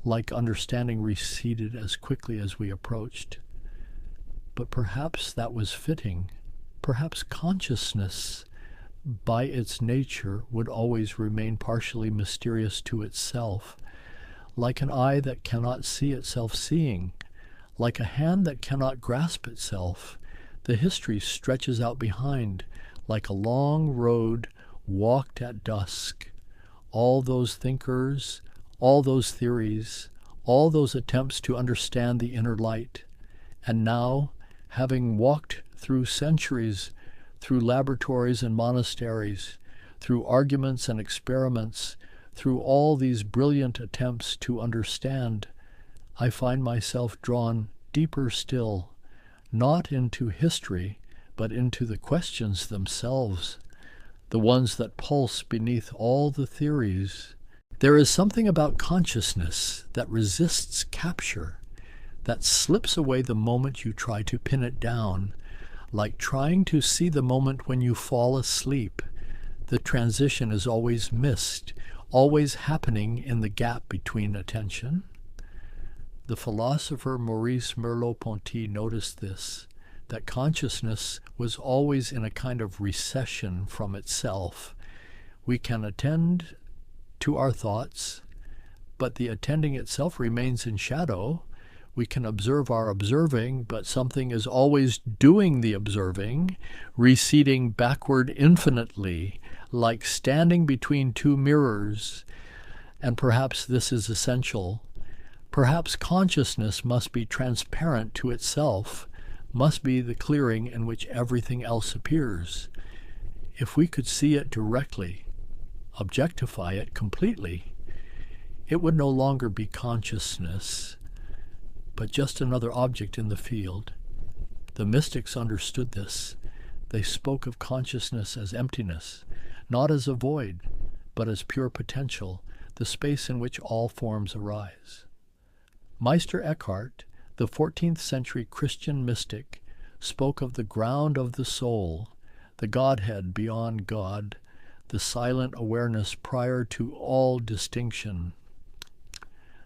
like understanding receded as quickly as we approached. But perhaps that was fitting. Perhaps consciousness, by its nature, would always remain partially mysterious to itself, like an eye that cannot see itself seeing, like a hand that cannot grasp itself. The history stretches out behind, like a long road walked at dusk. All those thinkers, all those theories, all those attempts to understand the inner light. And now, having walked through centuries, through laboratories and monasteries, through arguments and experiments, through all these brilliant attempts to understand, I find myself drawn deeper still, not into history, but into the questions themselves, the ones that pulse beneath all the theories. There is something about consciousness that resists capture, that slips away the moment you try to pin it down, like trying to see the moment when you fall asleep. The transition is always missed, always happening in the gap between attention. The philosopher Maurice Merleau-Ponty noticed this, that consciousness was always in a kind of recession from itself. We can attend to our thoughts, but the attending itself remains in shadow. We can observe our observing, but something is always doing the observing, receding backward infinitely, like standing between two mirrors. And perhaps this is essential. Perhaps consciousness must be transparent to itself, must be the clearing in which everything else appears. If we could see it directly, objectify it completely, it would no longer be consciousness, but just another object in the field. The mystics understood this. They spoke of consciousness as emptiness, not as a void, but as pure potential, the space in which all forms arise. Meister Eckhart, the 14th century Christian mystic, spoke of the ground of the soul, the Godhead beyond God, the silent awareness prior to all distinction.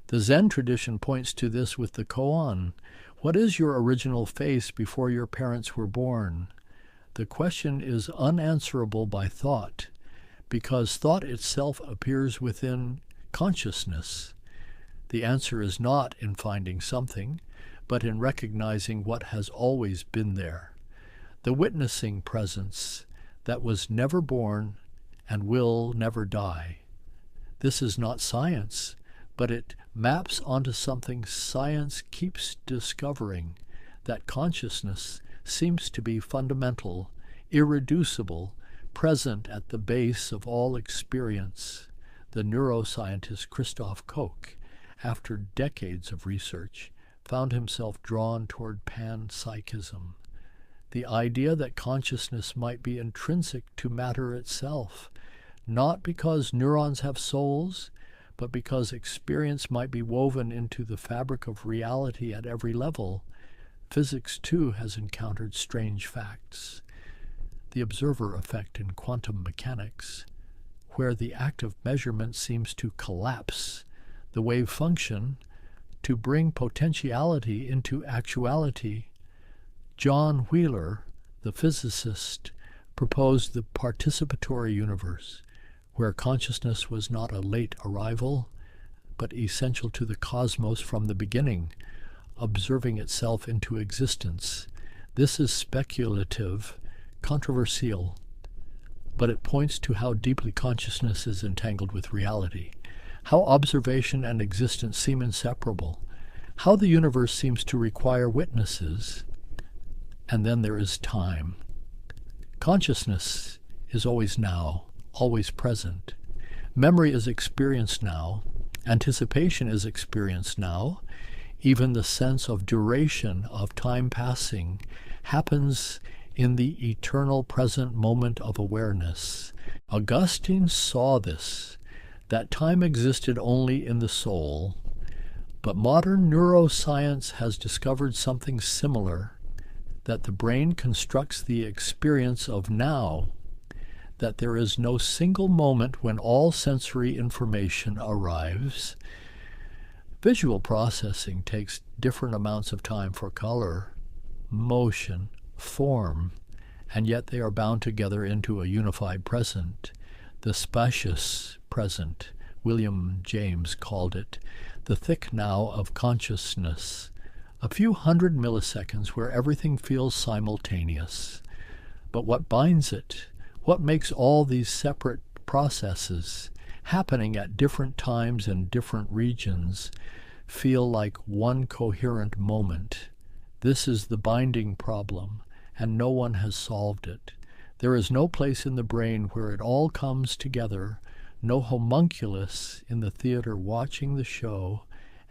The Zen tradition points to this with the koan. What is your original face before your parents were born? The question is unanswerable by thought, because thought itself appears within consciousness. The answer is not in finding something, but in recognizing what has always been there. The witnessing presence that was never born and will never die. This is not science, but it maps onto something science keeps discovering, that consciousness seems to be fundamental, irreducible, present at the base of all experience. The neuroscientist Christoph Koch, after decades of research, found himself drawn toward panpsychism, the idea that consciousness might be intrinsic to matter itself, not because neurons have souls, but because experience might be woven into the fabric of reality at every level. Physics, too, has encountered strange facts. The observer effect in quantum mechanics, where the act of measurement seems to collapse the wave function to bring potentiality into actuality. John Wheeler, the physicist, proposed the participatory universe, where consciousness was not a late arrival, but essential to the cosmos from the beginning, observing itself into existence. This is speculative, controversial, but it points to how deeply consciousness is entangled with reality, how observation and existence seem inseparable, how the universe seems to require witnesses, and then there is time. Consciousness is always now, always present. Memory is experienced now. Anticipation is experienced now. Even the sense of duration, of time passing, happens in the eternal present moment of awareness. Augustine saw this, that time existed only in the soul, but modern neuroscience has discovered something similar, that the brain constructs the experience of now, that there is no single moment when all sensory information arrives. Visual processing takes different amounts of time for color, motion, form, and yet they are bound together into a unified present. The spacious present, William James called it, the thick now of consciousness, a few hundred milliseconds where everything feels simultaneous. But what binds it? What makes all these separate processes, happening at different times and different regions, feel like one coherent moment? This is the binding problem, and no one has solved it. There is no place in the brain where it all comes together, no homunculus in the theater watching the show,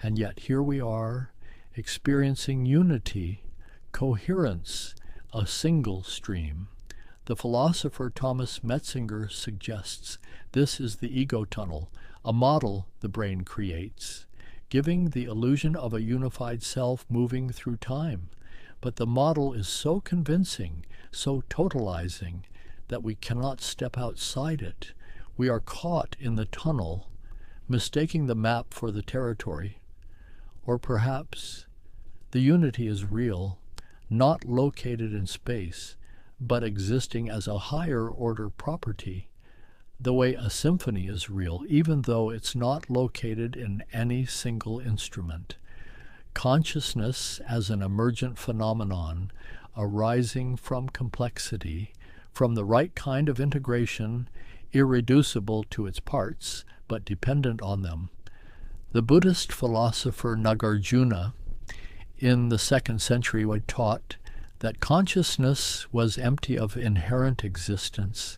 and yet here we are, experiencing unity, coherence, a single stream. The philosopher Thomas Metzinger suggests this is the ego tunnel, a model the brain creates, giving the illusion of a unified self moving through time. but the model is so convincing, so totalizing, that we cannot step outside it. We are caught in the tunnel, mistaking the map for the territory. Or perhaps the unity is real, not located in space, but existing as a higher order property, the way a symphony is real, even though it's not located in any single instrument. Consciousness as an emergent phenomenon arising from complexity, from the right kind of integration, irreducible to its parts, but dependent on them. The Buddhist philosopher Nagarjuna in the 2nd century was taught that consciousness was empty of inherent existence,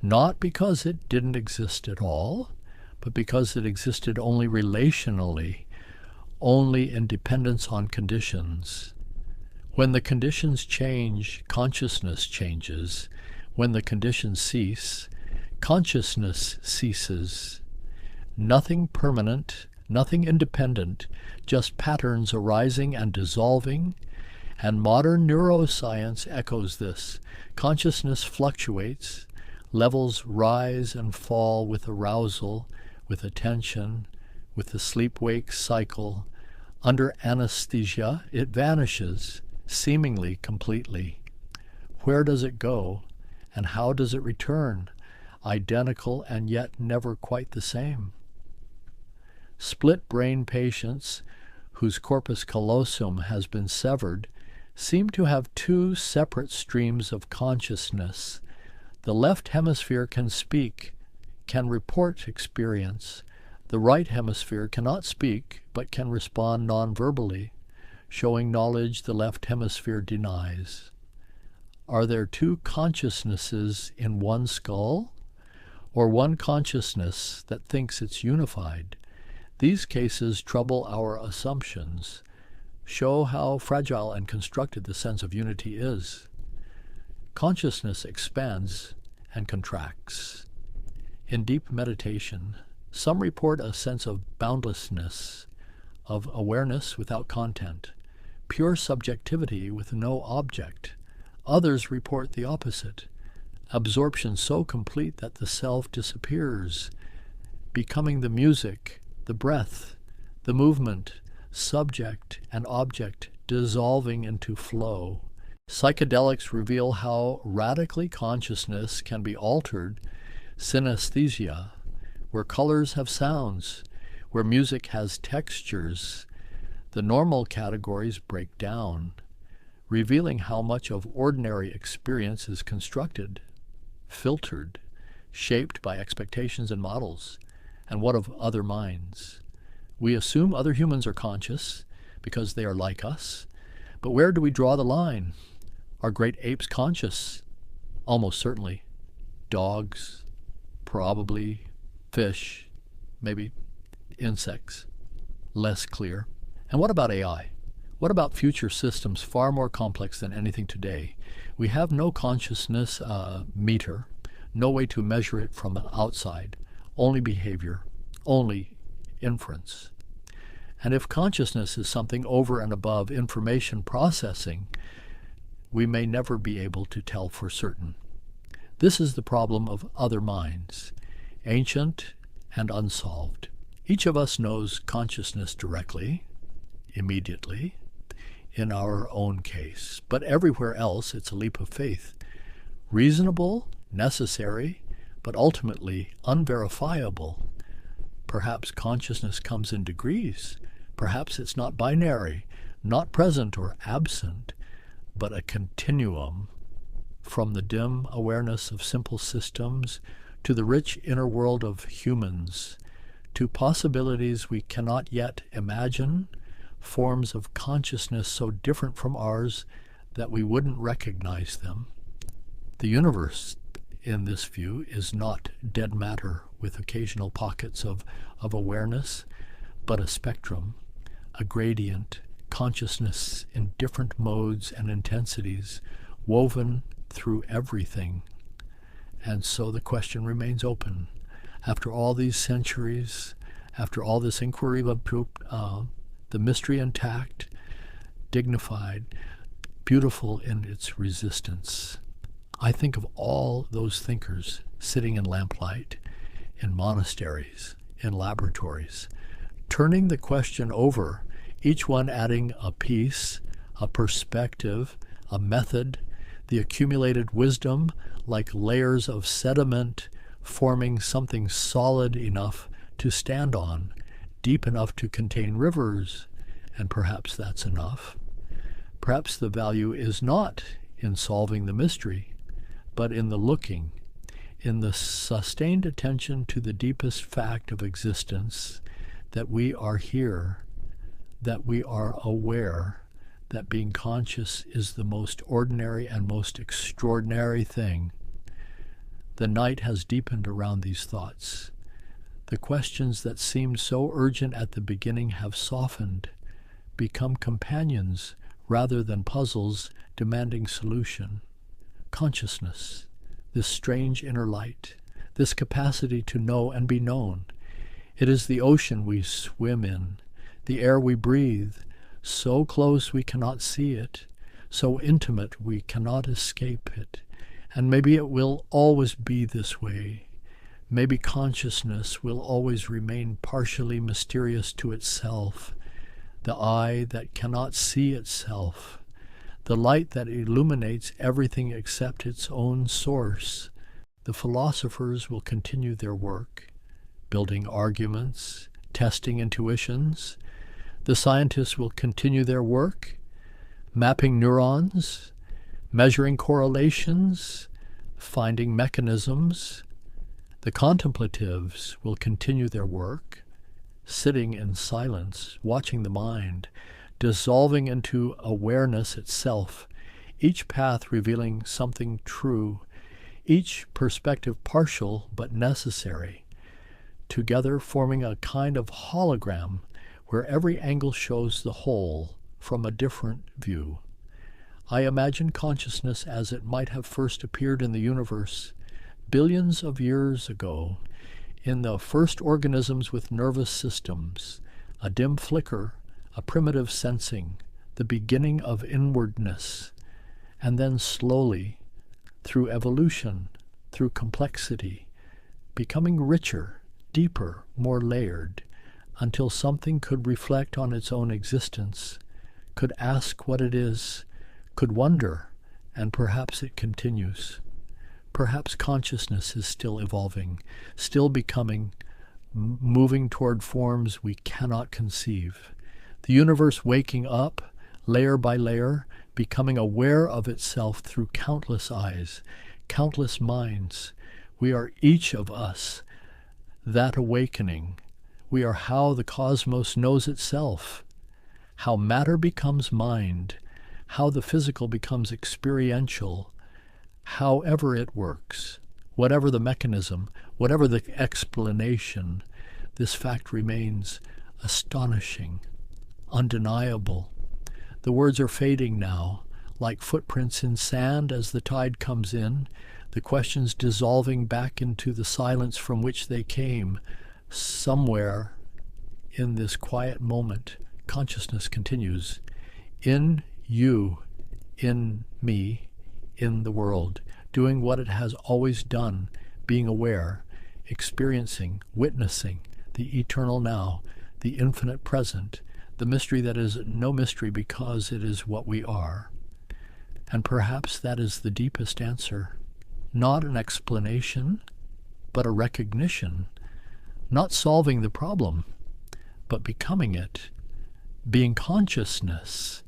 not because it didn't exist at all, but because it existed only relationally, only in dependence on conditions. When the conditions change, consciousness changes. When the conditions cease, consciousness ceases. Nothing permanent, nothing independent, just patterns arising and dissolving, and modern neuroscience echoes this. Consciousness fluctuates, levels rise and fall with arousal, with attention, with the sleep-wake cycle. Under anesthesia, it vanishes, seemingly completely. Where does it go, and how does it return? Identical and yet never quite the same. Split brain patients whose corpus callosum has been severed seem to have two separate streams of consciousness. The left hemisphere can speak, can report experience. The right hemisphere cannot speak, but can respond non-verbally, showing knowledge the left hemisphere denies. Are there two consciousnesses in one skull, or one consciousness that thinks it's unified? These cases trouble our assumptions, show how fragile and constructed the sense of unity is. Consciousness expands and contracts. In deep meditation, some report a sense of boundlessness, of awareness without content, pure subjectivity with no object. Others report the opposite, absorption so complete that the self disappears, becoming the music, the breath, the movement, subject and object dissolving into flow. Psychedelics reveal how radically consciousness can be altered. Synesthesia, where colors have sounds, where music has textures, the normal categories break down, revealing how much of ordinary experience is constructed, filtered, shaped by expectations and models, and what of other minds? We assume other humans are conscious because they are like us, but where do we draw the line? Are great apes conscious? Almost certainly. Dogs, probably. Fish, maybe insects. Less clear. And what about AI? What about future systems far more complex than anything today? We have no consciousness meter, no way to measure it from outside, only behavior, only inference. And if consciousness is something over and above information processing, we may never be able to tell for certain. This is the problem of other minds, ancient and unsolved. Each of us knows consciousness directly, immediately, in our own case, but everywhere else it's a leap of faith. Reasonable, necessary, but ultimately unverifiable. Perhaps consciousness comes in degrees. Perhaps it's not binary, not present or absent, but a continuum from the dim awareness of simple systems to the rich inner world of humans, to possibilities we cannot yet imagine, forms of consciousness so different from ours that we wouldn't recognize them. The universe, in this view, is not dead matter with occasional pockets of awareness, but a spectrum, a gradient, consciousness in different modes and intensities, woven through everything. And so the question remains open. After all these centuries, after all this inquiry, the mystery intact, dignified, beautiful in its resistance. I think of all those thinkers sitting in lamplight, in monasteries, in laboratories, turning the question over, each one adding a piece, a perspective, a method, the accumulated wisdom like layers of sediment forming something solid enough to stand on, deep enough to contain rivers, and perhaps that's enough. Perhaps the value is not in solving the mystery, but in the looking, in the sustained attention to the deepest fact of existence, that we are here, that we are aware, that being conscious is the most ordinary and most extraordinary thing. The night has deepened around these thoughts. The questions that seemed so urgent at the beginning have softened, become companions rather than puzzles demanding solution. Consciousness, this strange inner light, this capacity to know and be known. It is the ocean we swim in, the air we breathe, so close we cannot see it, so intimate we cannot escape it. And maybe it will always be this way. Maybe consciousness will always remain partially mysterious to itself, the eye that cannot see itself, the light that illuminates everything except its own source. The philosophers will continue their work, building arguments, testing intuitions. The scientists will continue their work, mapping neurons, measuring correlations, finding mechanisms. The contemplatives will continue their work, sitting in silence, watching the mind, dissolving into awareness itself, each path revealing something true, each perspective partial but necessary, together forming a kind of hologram where every angle shows the whole from a different view. I imagine consciousness as it might have first appeared in the universe billions of years ago, in the first organisms with nervous systems, a dim flicker, a primitive sensing, the beginning of inwardness, and then slowly, through evolution, through complexity, becoming richer, deeper, more layered, until something could reflect on its own existence, could ask what it is, could wonder, and perhaps it continues. Perhaps consciousness is still evolving, still becoming, moving toward forms we cannot conceive. The universe waking up, layer by layer, becoming aware of itself through countless eyes, countless minds. We are each of us that awakening. We are how the cosmos knows itself, how matter becomes mind, how the physical becomes experiential, however it works, whatever the mechanism, whatever the explanation, this fact remains astonishing, undeniable. The words are fading now, like footprints in sand as the tide comes in, the questions dissolving back into the silence from which they came. Somewhere in this quiet moment, consciousness continues. In you, in me, in the world, doing what it has always done, being aware, experiencing, witnessing the eternal now, the infinite present, the mystery that is no mystery because it is what we are. And perhaps that is the deepest answer. Not an explanation, but a recognition. Not solving the problem, but becoming it. Being consciousness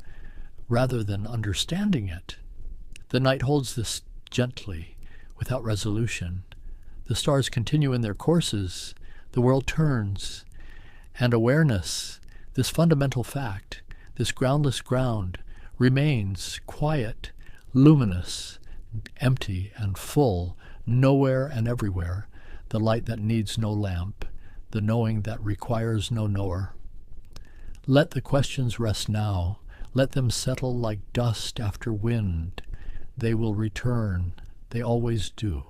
rather than understanding it. The night holds this gently, without resolution. The stars continue in their courses. The world turns. And awareness, this fundamental fact, this groundless ground, remains quiet, luminous, empty and full, nowhere and everywhere, the light that needs no lamp, the knowing that requires no knower. Let the questions rest now. Let them settle like dust after wind. They will return. They always do.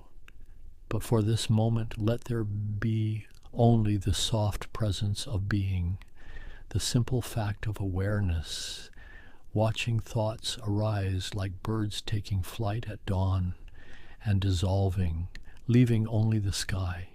But for this moment, let there be only the soft presence of being, the simple fact of awareness, watching thoughts arise like birds taking flight at dawn and dissolving, leaving only the sky.